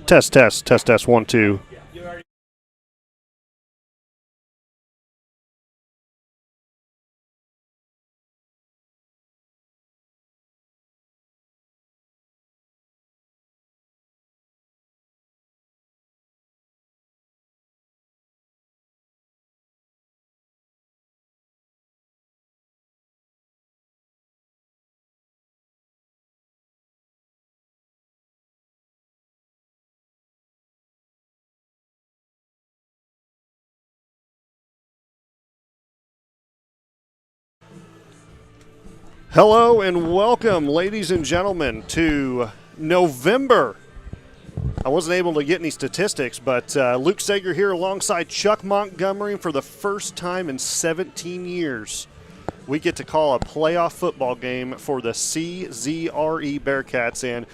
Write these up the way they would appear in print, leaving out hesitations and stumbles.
Test, 1, 2. Hello and welcome, ladies and gentlemen, to November. I wasn't able to get any statistics, but Luke Sager here alongside Chuck Montgomery. For the first time in 17 years, we get to call a playoff football game for the CZRE Bearcats. And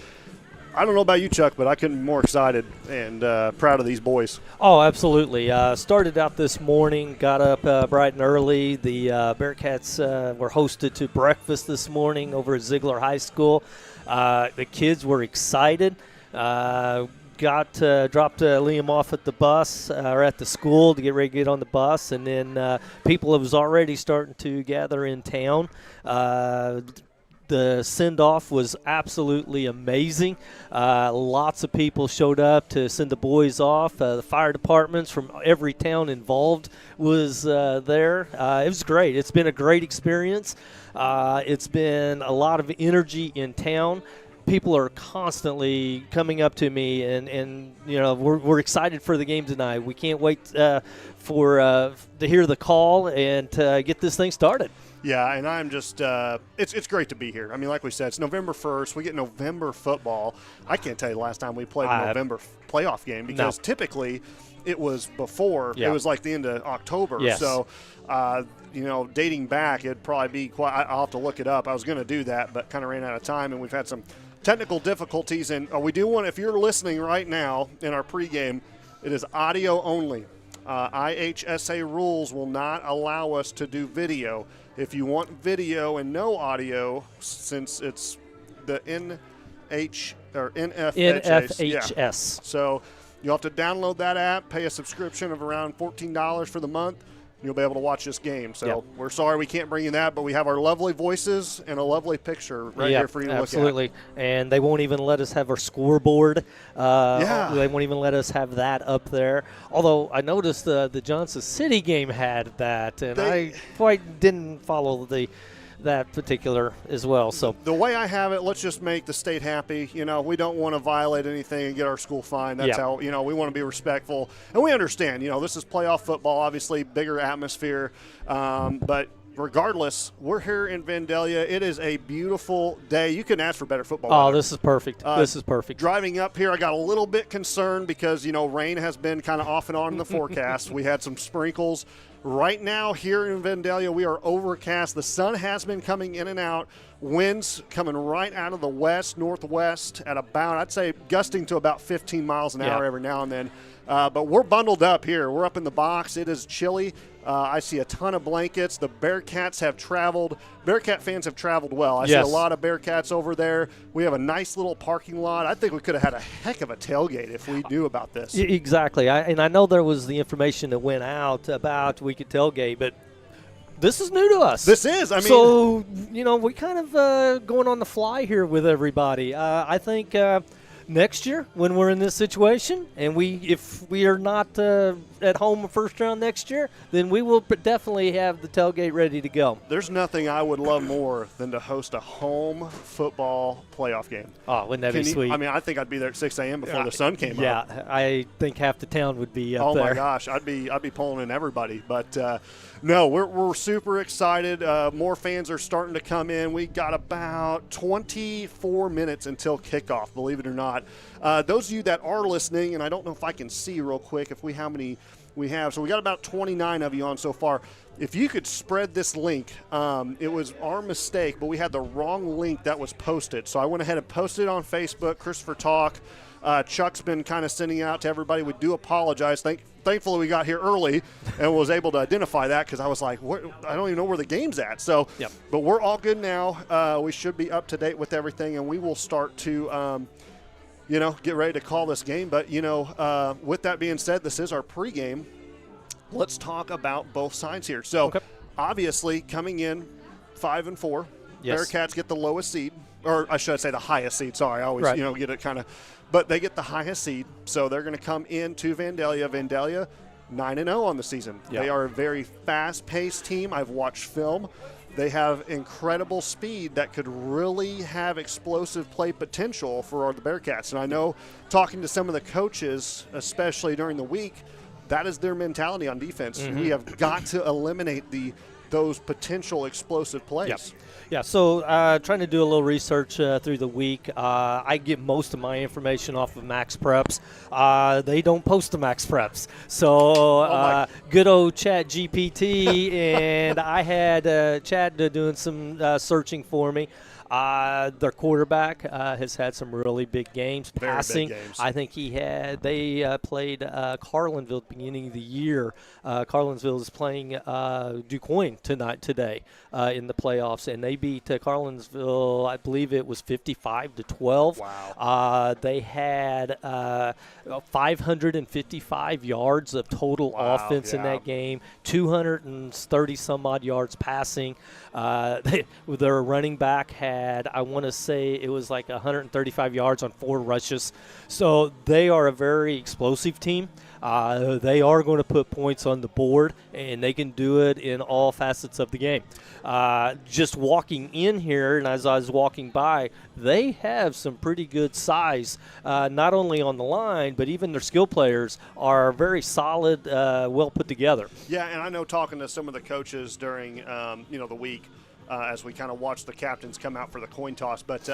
I don't know about you, Chuck, but I couldn't be more excited and proud of these boys. Oh, absolutely. Started out this morning, got up bright and early. The Bearcats were hosted to breakfast this morning over at Ziegler High School. The kids were excited. Dropped Liam off at the bus or at the school to get ready to get on the bus, and then people was already starting to gather in town. The send-off was absolutely amazing. Lots of people showed up to send the boys off. The fire departments from every town involved was there. It was great. It's been a great experience. It's been a lot of energy in town. People are constantly coming up to me, and you know, we're excited for the game tonight. We can't wait to hear the call and to get this thing started. Yeah, and I'm just it's great to be here. I mean, like we said, it's November 1st. We get November football. I can't tell you the last time we played a November playoff game because typically it was before. Yeah. It was like the end of October. Yes. So, you know, dating back, it'd probably be quite – I'll have to look it up. I was going to do that, but kind of ran out of time, and we've had some technical difficulties. And we do want – if you're listening right now in our pregame, it is audio only. IHSA rules will not allow us to do video. If you want video and no audio, since it's the NFHS. NFHS. So you'll have to download that app, pay a subscription of around $14 for the month. You'll be able to watch this game. So We're sorry we can't bring you that, but we have our lovely voices and a lovely picture here for you to look at. Absolutely. And they won't even let us have our scoreboard. They won't even let us have that up there. Although I noticed the Johnson City game had that, and I quite didn't follow that particular as well. So the way I have it, let's just make the state happy. You know, we don't want to violate anything and get our school fined. That's how, you know, we want to be respectful. And we understand, you know, this is playoff football, obviously bigger atmosphere. But regardless, we're here in Vandalia. It is a beautiful day. You couldn't ask for better football weather. This is perfect. This is perfect. Driving up here, I got a little bit concerned because, you know, rain has been kind of off and on in the forecast. We had some sprinkles. Right now here in Vandalia, we are overcast. The sun has been coming in and out. Winds coming right out of the west, northwest at about, I'd say, gusting to about 15 miles an hour every now and then. But we're bundled up here. We're up in the box. It is chilly. I see a ton of blankets. The Bearcats have traveled. Bearcat fans have traveled well. I see a lot of Bearcats over there. We have a nice little parking lot. I think we could have had a heck of a tailgate if we knew about this. Exactly. And I know there was the information that went out about we could tailgate, but this is new to us. This is. I mean, so, you know, we kind of going on the fly here with everybody. I think next year when we're in this situation and if we are not at home first round next year, then we will definitely have the tailgate ready to go. There's nothing I would love more than to host a home football playoff game. Oh, wouldn't that be sweet? I mean, I think I'd be there at 6 a.m. before the sun came up. Yeah, I think half the town would be up there. Oh my gosh, I'd be pulling in everybody. But no, we're super excited. More fans are starting to come in. We got about 24 minutes until kickoff, believe it or not. Those of you that are listening, and I don't know if I can see real quick how many we have. So we got about 29 of you on so far. If you could spread this link, it was our mistake, but we had the wrong link that was posted. So I went ahead and posted it on Facebook, Christopher Talk. Chuck's been kind of sending out to everybody. We do apologize. Thankfully, we got here early and was able to identify that because I was like, I don't even know where the game's at. So, but we're all good now. We should be up to date with everything, and we will start to get ready to call this game. But, with that being said, this is our pregame. Let's talk about both sides here. So, obviously, coming in 5-4, Bearcats get the lowest seed, or I should say the highest seed. Sorry, I always, get it kind of. But they get the highest seed, so they're going to come into Vandalia. Vandalia, 9-0 on the season. They are a very fast-paced team. I've watched film. They have incredible speed that could really have explosive play potential for the Bearcats. And I know talking to some of the coaches, especially during the week, that is their mentality on defense. We have got to eliminate those potential explosive plays. Yeah, so trying to do a little research through the week. I get most of my information off of Max Preps. They don't post the Max Preps. So good old Chat GPT, and I had Chat doing some searching for me. Their quarterback has had some really big games. Passing, big games. I think they played Carlinville at the beginning of the year. Carlinville is playing DuQuoin today in the playoffs, and they beat Carlinville, I believe it was 55-12. Wow. They had 555 yards of total offense in that game, 230 some odd yards passing. Their running back had, I want to say it was like 135 yards on 4 rushes. So they are a very explosive team. They are going to put points on the board, and they can do it in all facets of the game. Just walking in here, and as I was walking by, they have some pretty good size, not only on the line, but even their skill players are very solid, well put together. Yeah, and I know talking to some of the coaches during, the week, as we kind of watch the captains come out for the coin toss. But,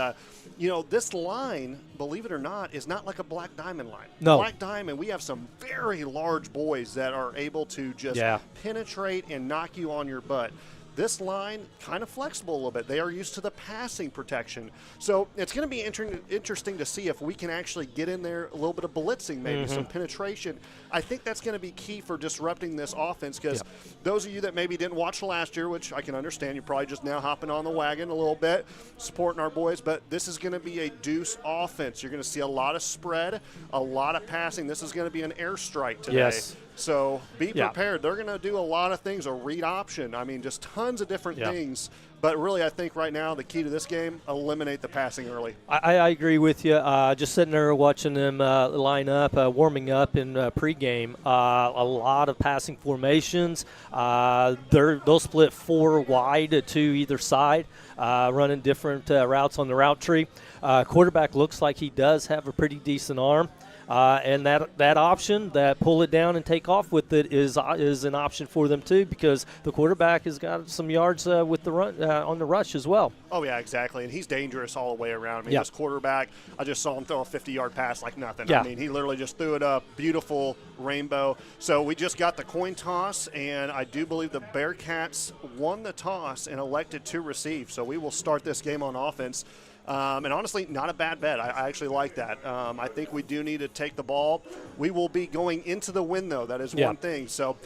this line, believe it or not, is not like a Black Diamond line. No. Black Diamond, we have some very large boys that are able to just penetrate and knock you on your butt. This line, kind of flexible a little bit. They are used to the passing protection. So it's going to be interesting to see if we can actually get in there a little bit of blitzing, maybe some penetration. I think that's going to be key for disrupting this offense because those of you that maybe didn't watch last year, which I can understand, you're probably just now hopping on the wagon a little bit, supporting our boys, but this is going to be a deuce offense. You're going to see a lot of spread, a lot of passing. This is going to be an airstrike today. Yes. So be prepared. They're going to do a lot of things, a read option. I mean, just tons of different things. But really, I think right now the key to this game, eliminate the passing early. I agree with you. Just sitting there watching them line up, warming up in pregame, a lot of passing formations. They'll split 4 wide to either side, running different routes on the route tree. Quarterback looks like he does have a pretty decent arm. And that option, that pull it down and take off with it, is an option for them too, because the quarterback has got some yards with the run on the rush as well. Oh yeah, exactly, and he's dangerous all the way around. I mean, this quarterback, I just saw him throw a 50-yard pass like nothing. I mean, he literally just threw it up, beautiful rainbow. So we just got the coin toss, and I do believe the Bearcats won the toss and elected to receive. So we will start this game on offense. And honestly, not a bad bet. I actually like that. I think we do need to take the ball. We will be going into the win, though. That is one thing. So,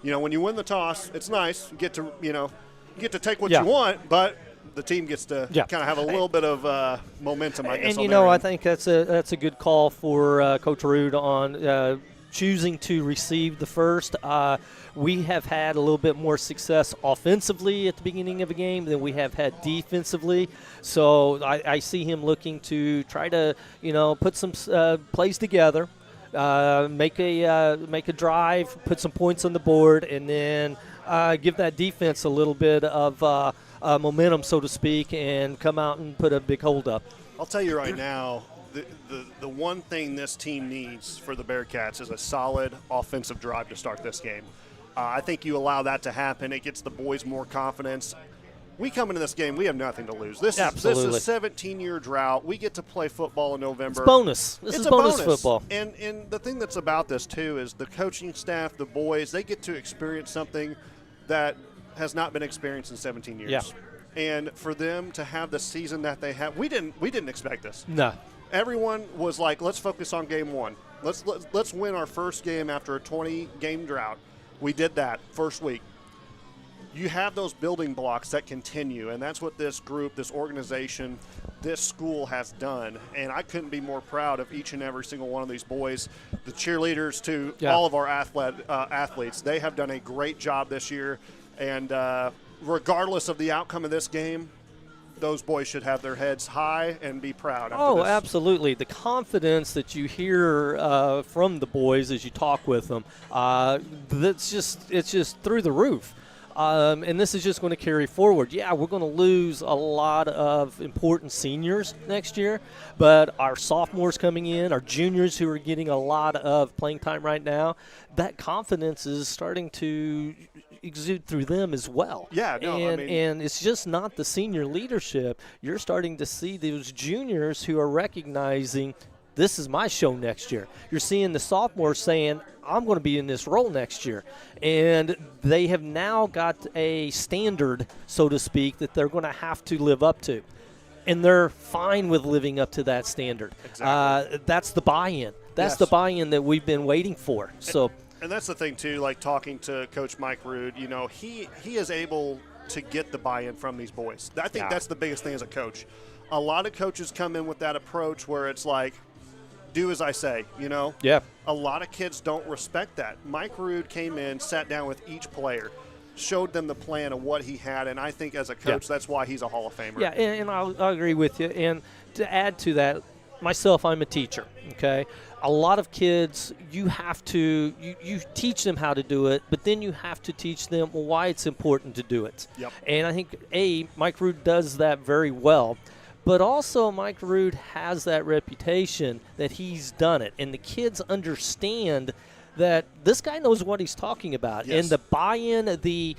when you win the toss, it's nice. You get to take what you want, but the team gets to kind of have a little bit of momentum, I guess. And, I think that's a good call for Coach Rude on choosing to receive the first. We have had a little bit more success offensively at the beginning of a game than we have had defensively. So I see him looking to try to, put some plays together, make a drive, put some points on the board, and then give that defense a little bit of momentum, so to speak, and come out and put a big hold up. I'll tell you right now, the one thing this team needs for the Bearcats is a solid offensive drive to start this game. I think you allow that to happen. It gets the boys more confidence. We come into this game, we have nothing to lose. This is a 17-year drought. We get to play football in November. It's bonus. This is bonus football. And the thing that's about this, too, is the coaching staff, the boys, they get to experience something that has not been experienced in 17 years. Yeah. And for them to have the season that they have, we didn't expect this. No. Everyone was like, let's focus on game one. Let's win our first game after a 20-game drought. We did that first week. You have those building blocks that continue, and that's what this group, this organization, this school has done, and I couldn't be more proud of each and every single one of these boys, the cheerleaders to all of our athletes. They have done a great job this year, and regardless of the outcome of this game, those boys should have their heads high and be proud. Oh, absolutely. The confidence that you hear from the boys as you talk with them, it's just through the roof. And this is just going to carry forward. Yeah, we're going to lose a lot of important seniors next year, but our sophomores coming in, our juniors who are getting a lot of playing time right now, that confidence is starting to exude through them as well. Yeah, no, and it's just not the senior leadership. You're starting to see those juniors who are recognizing this is my show next year. You're seeing the sophomores saying, I'm going to be in this role next year. And they have now got a standard, so to speak, that they're going to have to live up to. And they're fine with living up to that standard. Exactly. That's the buy-in. That's the buy-in that we've been waiting for. And that's the thing, too, like talking to Coach Mike Rood, he is able to get the buy-in from these boys. I think that's the biggest thing as a coach. A lot of coaches come in with that approach where it's like, do as I say, Yeah. A lot of kids don't respect that. Mike Rood came in, sat down with each player, showed them the plan of what he had, and I think as a coach, that's why he's a Hall of Famer. Yeah, and I'll agree with you. And to add to that, myself, I'm a teacher, okay? A lot of kids, you have to you teach them how to do it, but then you have to teach them why it's important to do it. Yep. And I think, Mike Rood does that very well. But also, Mike Rood has that reputation that he's done it. And the kids understand that this guy knows what he's talking about. Yes. And the buy-in, the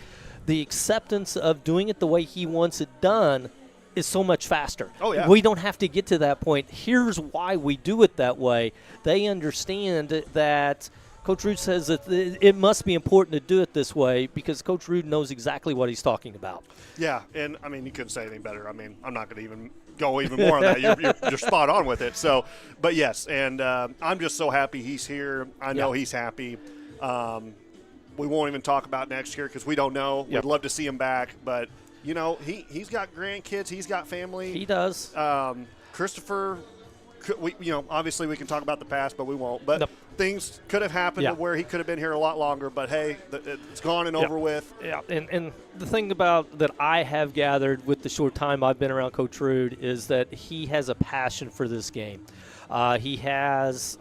acceptance of doing it the way he wants it done is so much faster. Oh, yeah. We don't have to get to that point. Here's why we do it that way. They understand that Coach Rood says that it must be important to do it this way because Coach Rood knows exactly what he's talking about. Yeah, and, you couldn't say anything better. I'm not going to even go even more on that. You're spot on with it. So, but yes, and I'm just so happy he's here. I know he's happy. We won't even talk about next year because we don't know. We'd love to see him back, but he's got grandkids. He's got family. He does. Christopher, obviously we can talk about the past, but we won't. But things could have happened to where he could have been here a lot longer. But hey, it's gone and over with. Yeah, and the thing about that I have gathered with the short time I've been around Coach Rood is that he has a passion for this game. He has,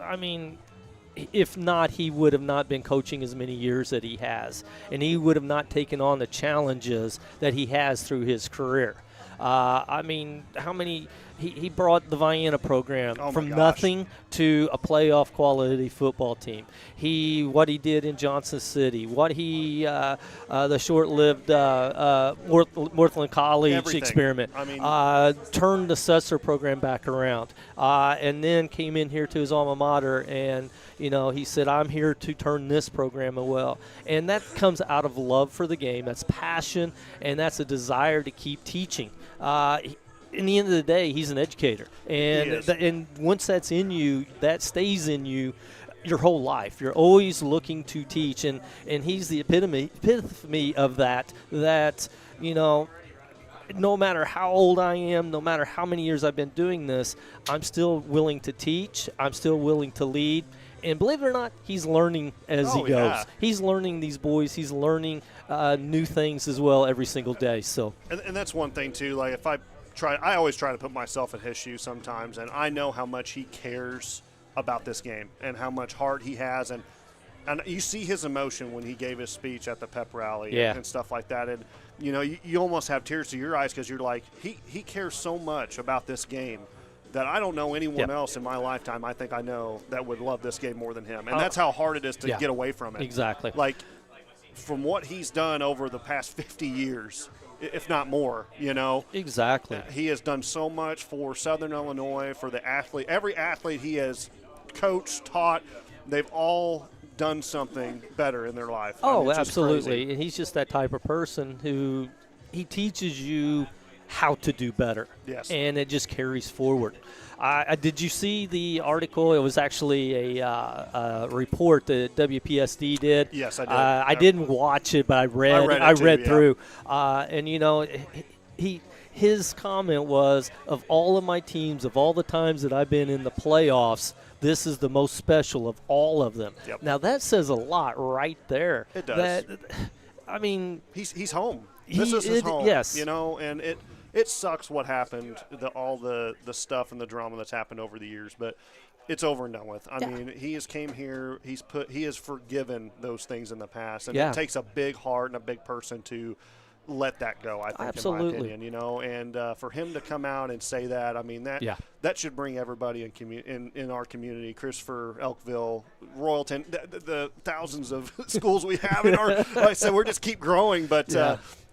if not, he would have not been coaching as many years that he has, and he would have not taken on the challenges that he has through his career. How many he brought the Vienna program from nothing to a playoff quality football team. What he did in Johnson City, the short-lived Northland College experiment, turned the CZRE program back around, and then came in here to his alma mater and he said, I'm here to turn this program well. And that comes out of love for the game. That's passion, and that's a desire to keep teaching. In the end of the day, he's an educator. And once that's in you, that stays in you your whole life. You're always looking to teach. And he's the epitome of that, no matter how old I am, no matter how many years I've been doing this, I'm still willing to teach. I'm still willing to lead. And believe it or not, he's learning as he goes. Yeah. He's learning these boys. He's learning new things as well every single day. So, and that's one thing too. Like I always try to put myself in his shoes sometimes, and I know how much he cares about this game and how much heart he has, and you see his emotion when he gave his speech at the pep rally and stuff like that. And you almost have tears to your eyes because you're like, he cares so much about this game that I don't know anyone else in my lifetime I think I know that would love this game more than him. And that's how hard it is to get away from it. Exactly. Like, from what he's done over the past 50 years, if not more, Exactly. He has done so much for Southern Illinois, for the athlete. Every athlete he has coached, taught, they've all done something better in their life. Oh, absolutely. And he's just that type of person who he teaches you how to do better. Yes. And it just carries forward. Did you see the article? It was actually a report that WPSD did. Yes, I did. I didn't watch it, but I read too, through. And he his comment was, of all of my teams, of all the times that I've been in the playoffs, this is the most special of all of them. Yep. Now, that says a lot right there. It does. I mean, he's home. This is his home. Yes. And it sucks what happened, all the stuff and the drama that's happened over the years, but it's over and done with. I mean, he has came here. He has forgiven those things in the past, and it takes a big heart and a big person to let that go, I think, absolutely. in my opinion, and for him to come out and say that, I mean, that should bring everybody in our community, Christopher, Elkville, Royalton, the thousands of schools we have in our, like I said, we're just keep growing, but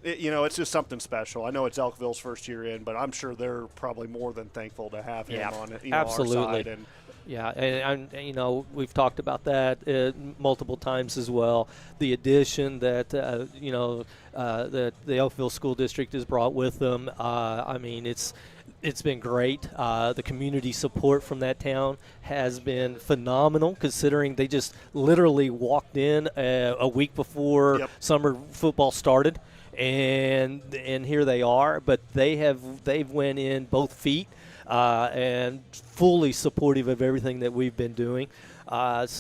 it's just something special. I know it's Elkville's first year in, but I'm sure they're probably more than thankful to have him on absolutely. our side. And yeah, and we've talked about that multiple times as well. The addition that that the Elkville School District has brought with them. I mean, it's been great. The community support from that town has been phenomenal, considering they just literally walked in a week before summer football started, and here they are. But they've went in both feet. And fully supportive of everything that we've been doing. This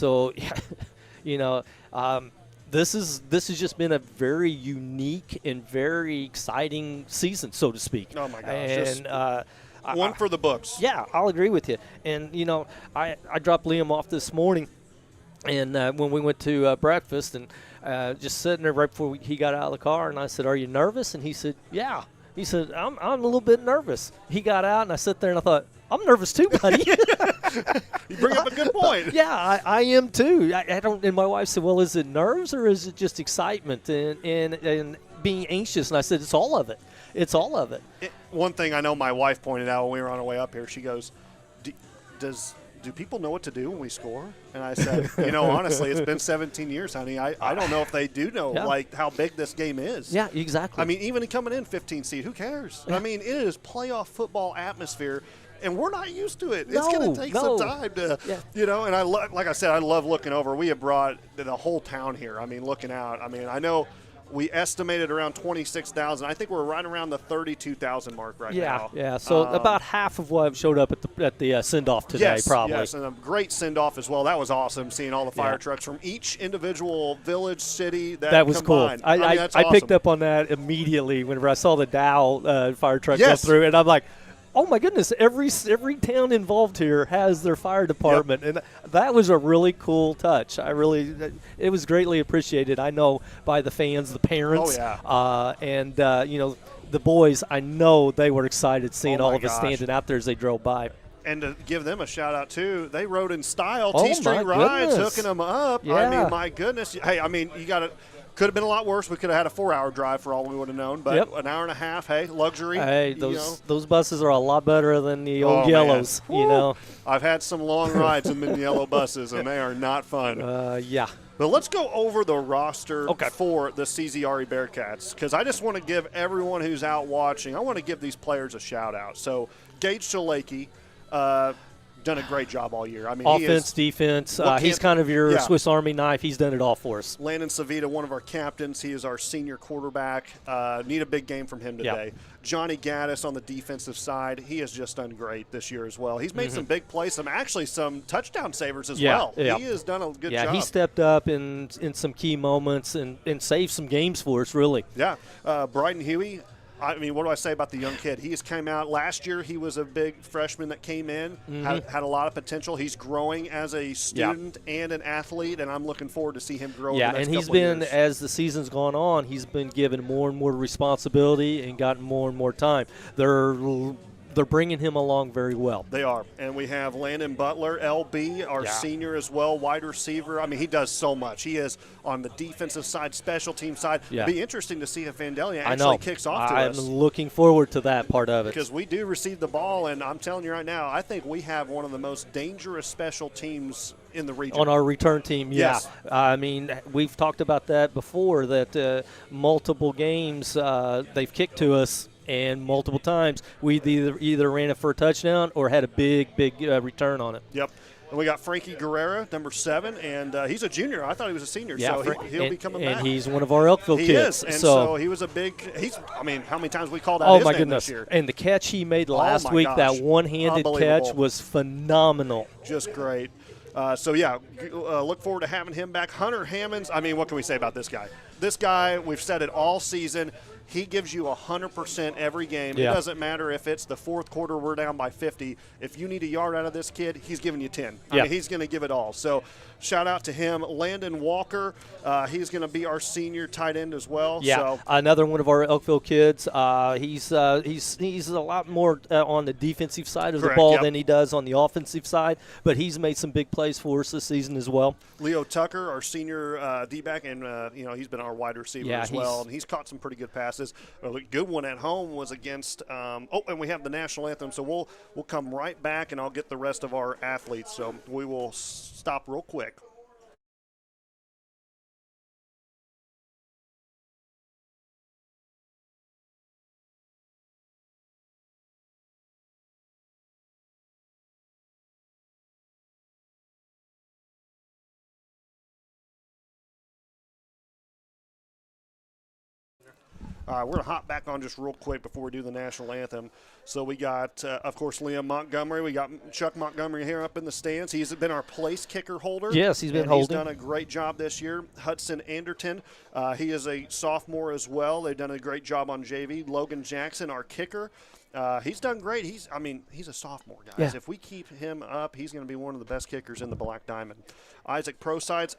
has just been a very unique and very exciting season, so to speak. Oh my gosh! And one for the books. Yeah, I'll agree with you. And I dropped Liam off this morning, and when we went to breakfast, and just sitting there right before he got out of the car, and I said, "Are you nervous?" And he said, "Yeah." He said, I'm a little bit nervous. He got out, and I sat there, and I thought, I'm nervous too, buddy. You bring up a good point. Yeah, I am too. I don't. And my wife said, well, is it nerves or is it just excitement and being anxious? And I said, it's all of it. It's all of it. One thing I know my wife pointed out when we were on our way up here, she goes, do people know what to do when we score? And I said, honestly, it's been 17 years, honey. I don't know if they do know, like, how big this game is. Yeah, exactly. I mean, even coming in 15 seed, who cares? Yeah. I mean, it is playoff football atmosphere, and we're not used to it. It's going to take some time to, and like I said, I love looking over. We have brought the whole town here. I mean, looking out. I mean, I know we estimated around 26,000. I think we're right around the 32,000 mark right now. Yeah. So about half of what showed up at the send-off today, probably. Yes, and a great send-off as well. That was awesome, seeing all the fire trucks from each individual village, city. That was combined. Cool. That's I awesome. Picked up on that immediately whenever I saw the Dow fire truck go through, and I'm like, oh my goodness! Every town involved here has their fire department, and that was a really cool touch. It was greatly appreciated. I know by the fans, the parents, and the boys. I know they were excited seeing all of us standing out there as they drove by. And to give them a shout out too, they rode in style. T Street Rides hooking them up. Yeah. I mean, my goodness. Hey, I mean, you got to. Could have been a lot worse. We could have had a 4-hour drive for all we would have known, but an hour and a half, hey, luxury. Hey, those buses are a lot better than the old yellows, I've had some long rides in the yellow buses, and they are not fun. But let's go over the roster for the CZRE Bearcats, because I just want to give everyone who's out watching, I want to give these players a shout-out. So, Gage Shalakey, done a great job all year. I mean, offense, defense. He's kind of your Swiss Army knife. He's done it all for us. Landon Savita, one of our captains. He is our senior quarterback. Need a big game from him today. Yep. Johnny Gaddis on the defensive side. He has just done great this year as well. He's made some big plays, some touchdown savers as well. Yeah. He has done a good job. Yeah, he stepped up in some key moments and saved some games for us, really. Yeah. Bryden Huey. I mean, what do I say about the young kid? He has came out last year. He was a big freshman that came in, had a lot of potential. He's growing as a student and an athlete, and I'm looking forward to see him grow. Yeah, in the next and he's couple of been, years. as the season's gone on, he's been given more and more responsibility and gotten more and more time. They're bringing him along very well. They are. And we have Landon Butler, LB, our senior as well, wide receiver. I mean, he does so much. He is on the defensive side, special team side. Yeah. It'll be interesting to see if Vandalia actually kicks off to us. I'm looking forward to that part of it. Because we do receive the ball, and I'm telling you right now, I think we have one of the most dangerous special teams in the region. On our return team, yes. I mean, we've talked about that before, that multiple games they've kicked to us. And multiple times we either ran it for a touchdown or had a big return on it. Yep. And we got Frankie Guerrera, number 7, and he's a junior. I thought he was a senior, Yeah, so he'll be coming back. And he's one of our Elkville he kids. Is, and so he was a big – I mean, how many times we called out his my name goodness. this year? And the catch he made last my week, gosh. that one-handed catch was phenomenal. Just great. Look forward to having him back. Hunter Hammonds, I mean, what can we say about this guy? This guy, we've said it all season, he gives you 100% every game. Yeah. It doesn't matter if it's the fourth quarter, we're down by 50. If you need a yard out of this kid, he's giving you 10. I mean, he's going to give it all. So shout out to him. Landon Walker, he's going to be our senior tight end as well. Yeah, so. Another one of our Elkville kids. He's a lot more on the defensive side of the ball than he does on the offensive side, but he's made some big plays for us this season as well. Leo Tucker, our senior D-back, and he's been our wide receiver as well, and he's caught some pretty good passes. A good one at home was against and we have the national anthem, so we'll come right back, and I'll get the rest of our athletes. So we will stop real quick. We're going to hop back on just real quick before we do the national anthem. So we got, of course, Liam Montgomery. We got Chuck Montgomery here up in the stands. He's been our place kicker holder. Yes, he's been and holding. He's done a great job this year. Hudson Anderton, he is a sophomore as well. They've done a great job on JV. Logan Jackson, our kicker. He's done great. He's a sophomore, guys. Yeah. If we keep him up, he's going to be one of the best kickers in the Black Diamond. Isaac Prosides,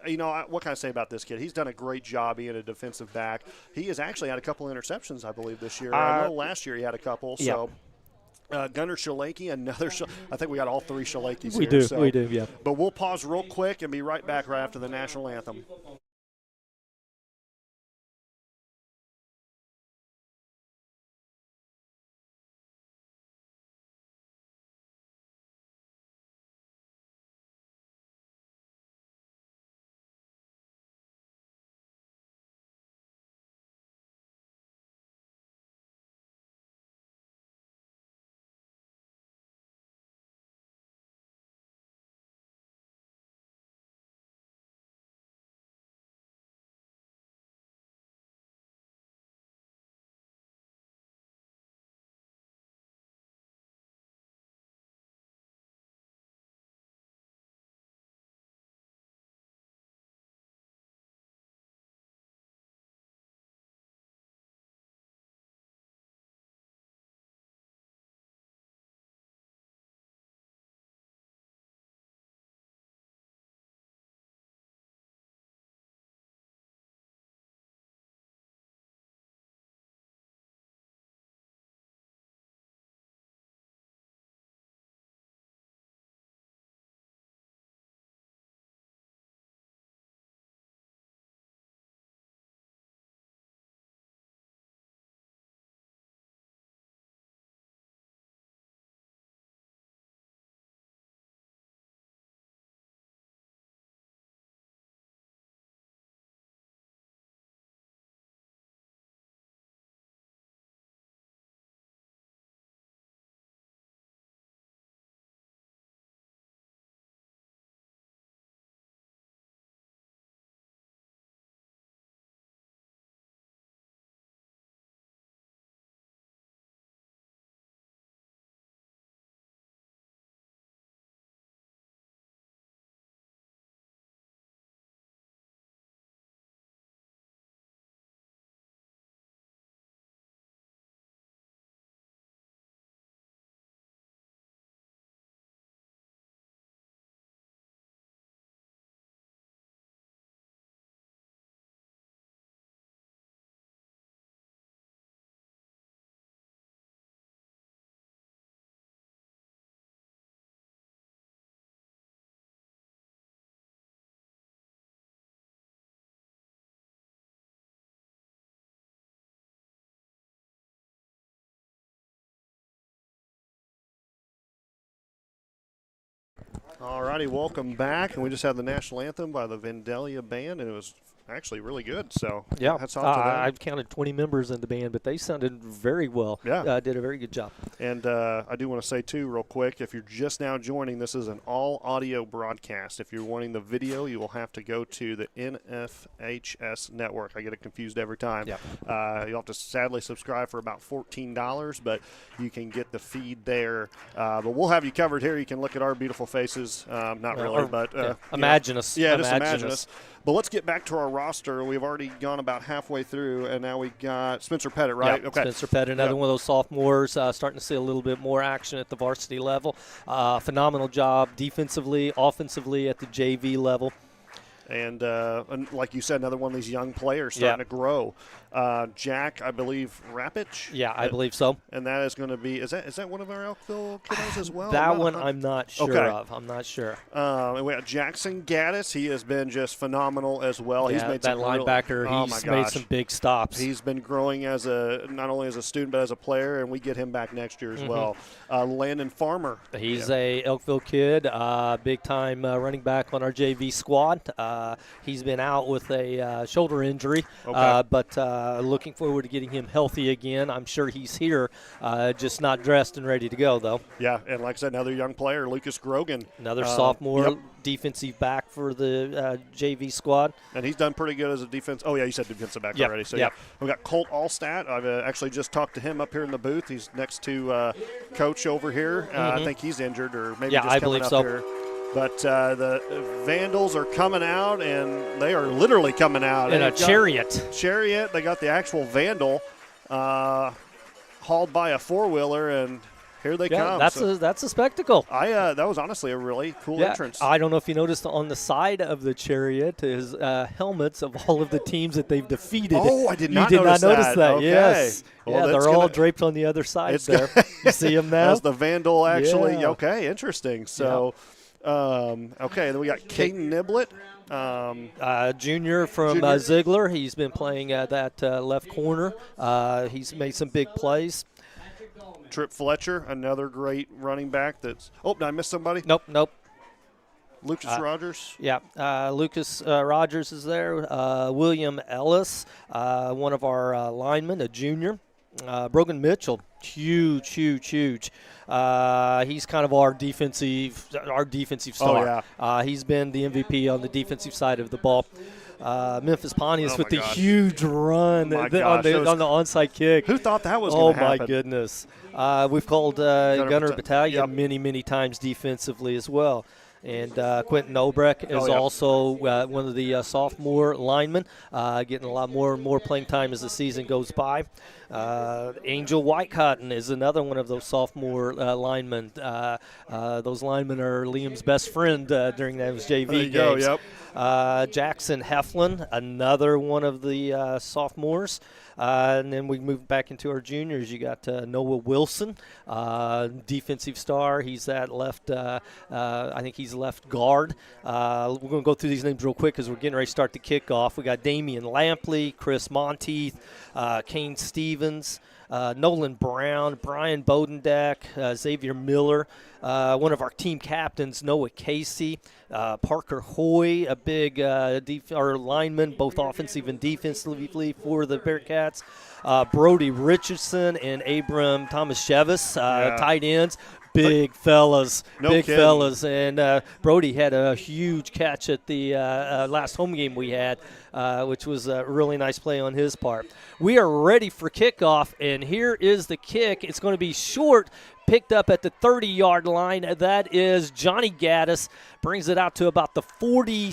what can I say about this kid? He's done a great job being a defensive back. He has actually had a couple interceptions, I believe, this year. I know last year he had a couple. Yeah. So Gunnar Shalakey, another. I think we got all 3 Shalakys we here. We do, yeah. But we'll pause real quick and be right back right after the national anthem. All righty, welcome back. And we just had the national anthem by the Vandalia band, and it was actually really good. So yeah, hats off to them. I've counted 20 members in the band, but they sounded very well. Yeah, did a very good job. And I do want to say too, real quick, if you're just now joining, this is an all audio broadcast. If you're wanting the video, you will have to go to the NFHS network. I get it confused every time. Yep. You'll have to sadly subscribe for about $14, but you can get the feed there. But we'll have you covered here. You can look at our beautiful faces. Not really, but imagine us. Yeah, just imagine us. But let's get back to our roster. We've already gone about halfway through, and now we got Spencer Pettit, right? Yeah, okay. Spencer Pettit, another one of those sophomores, starting to see a little bit more action at the varsity level. Phenomenal job defensively, offensively at the JV level. And like you said, another one of these young players starting to grow. Jack, I believe, Rapich? Yeah, I believe so. And that is going to be – is that one of our Elkville kiddos as well? That one I'm not sure of. I'm not sure. And we got Jackson Gaddis. He has been just phenomenal as well. Yeah, he's made that linebacker, he's made some big stops. He's been growing as not only as a student but as a player, and we get him back next year as well. Landon Farmer. He's a Elkville kid, big-time running back on our JV squad. He's been out with a shoulder injury, but looking forward to getting him healthy again. I'm sure he's here, just not dressed and ready to go, though. Yeah, and like I said, another young player, Lucas Grogan. Another sophomore defensive back for the JV squad. And he's done pretty good as a defense. Oh, yeah, you said defensive back already. So, we got Colt Allstat. I've actually just talked to him up here in the booth. He's next to Coach over here. I think he's injured or maybe just coming up here. But the Vandals are coming out, and they are literally coming out. In a chariot. They got the actual Vandal hauled by a four-wheeler, and here they come. That's a spectacle. That was honestly a really cool entrance. I don't know if you noticed on the side of the chariot is helmets of all of the teams that they've defeated. Oh, I did not notice that. Okay. Yes. Well, they're all draped on the other side there. You see them now? As the Vandal actually. Yeah. Okay, interesting. So. Okay, then we got Caden Niblett. Junior from Ziegler. He's been playing that left corner. He's made some big plays. Trip Fletcher, another great running back. Did I miss somebody? Nope. Lucas Rogers. Yeah, Lucas Rogers is there. William Ellis, one of our linemen, a junior. Brogan Mitchell, huge. He's kind of our defensive star. Oh, yeah. He's been the MVP on the defensive side of the ball. Memphis Pontius with the huge run on the onside kick. Who thought that was going to happen? Oh, my goodness. We've called Gunner Battalion many times defensively as well. And Quentin Obrecht is also one of the sophomore linemen, getting a lot more playing time as the season goes by. Angel Whitecotton is another one of those sophomore linemen. Those linemen are Liam's best friend during those JV games. Jackson Heflin, another one of the sophomores. And then we moved back into our juniors. You got Noah Wilson, defensive star. He's that left, I think he's left guard. We're going to go through these names real quick because we're getting ready to start the kickoff. We got Damian Lampley, Chris Monteith, Kane Stevens, Nolan Brown, Brian Bodendeck, Xavier Miller, one of our team captains, Noah Casey, Parker Hoy, a big lineman, both offensive and defensively for the Bearcats, Brody Richardson and Abram Thomas-Chevis, tight ends. Big fellas, and Brody had a huge catch at the last home game we had, which was a really nice play on his part. We are ready for kickoff, and here is the kick. It's going to be short, picked up at the 30-yard line. That is Johnny Gaddis, brings it out to about the 40,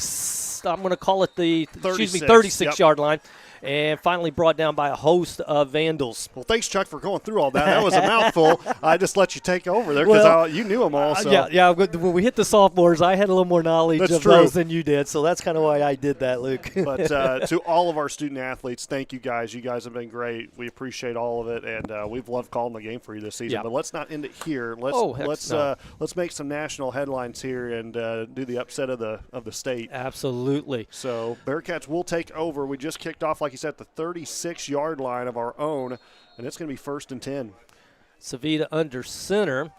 I'm going to call it the 36-yard line. And finally brought down by a host of Vandals. Well, thanks, Chuck, for going through all that. That was a mouthful. I just let you take over there because you knew them all. So. Yeah. When we hit the sophomores, I had a little more knowledge of those than you did, so that's kind of why I did that, Luke. But to all of our student athletes, thank you guys. You guys have been great. We appreciate all of it, and we've loved calling the game for you this season. Yeah. But let's not end it here. Let's make some national headlines here and do the upset of the state. Absolutely. So Bearcats will take over. We just kicked off, like you said, the 36-yard line of our own, and it's going to be 1st and 10. Savita under center.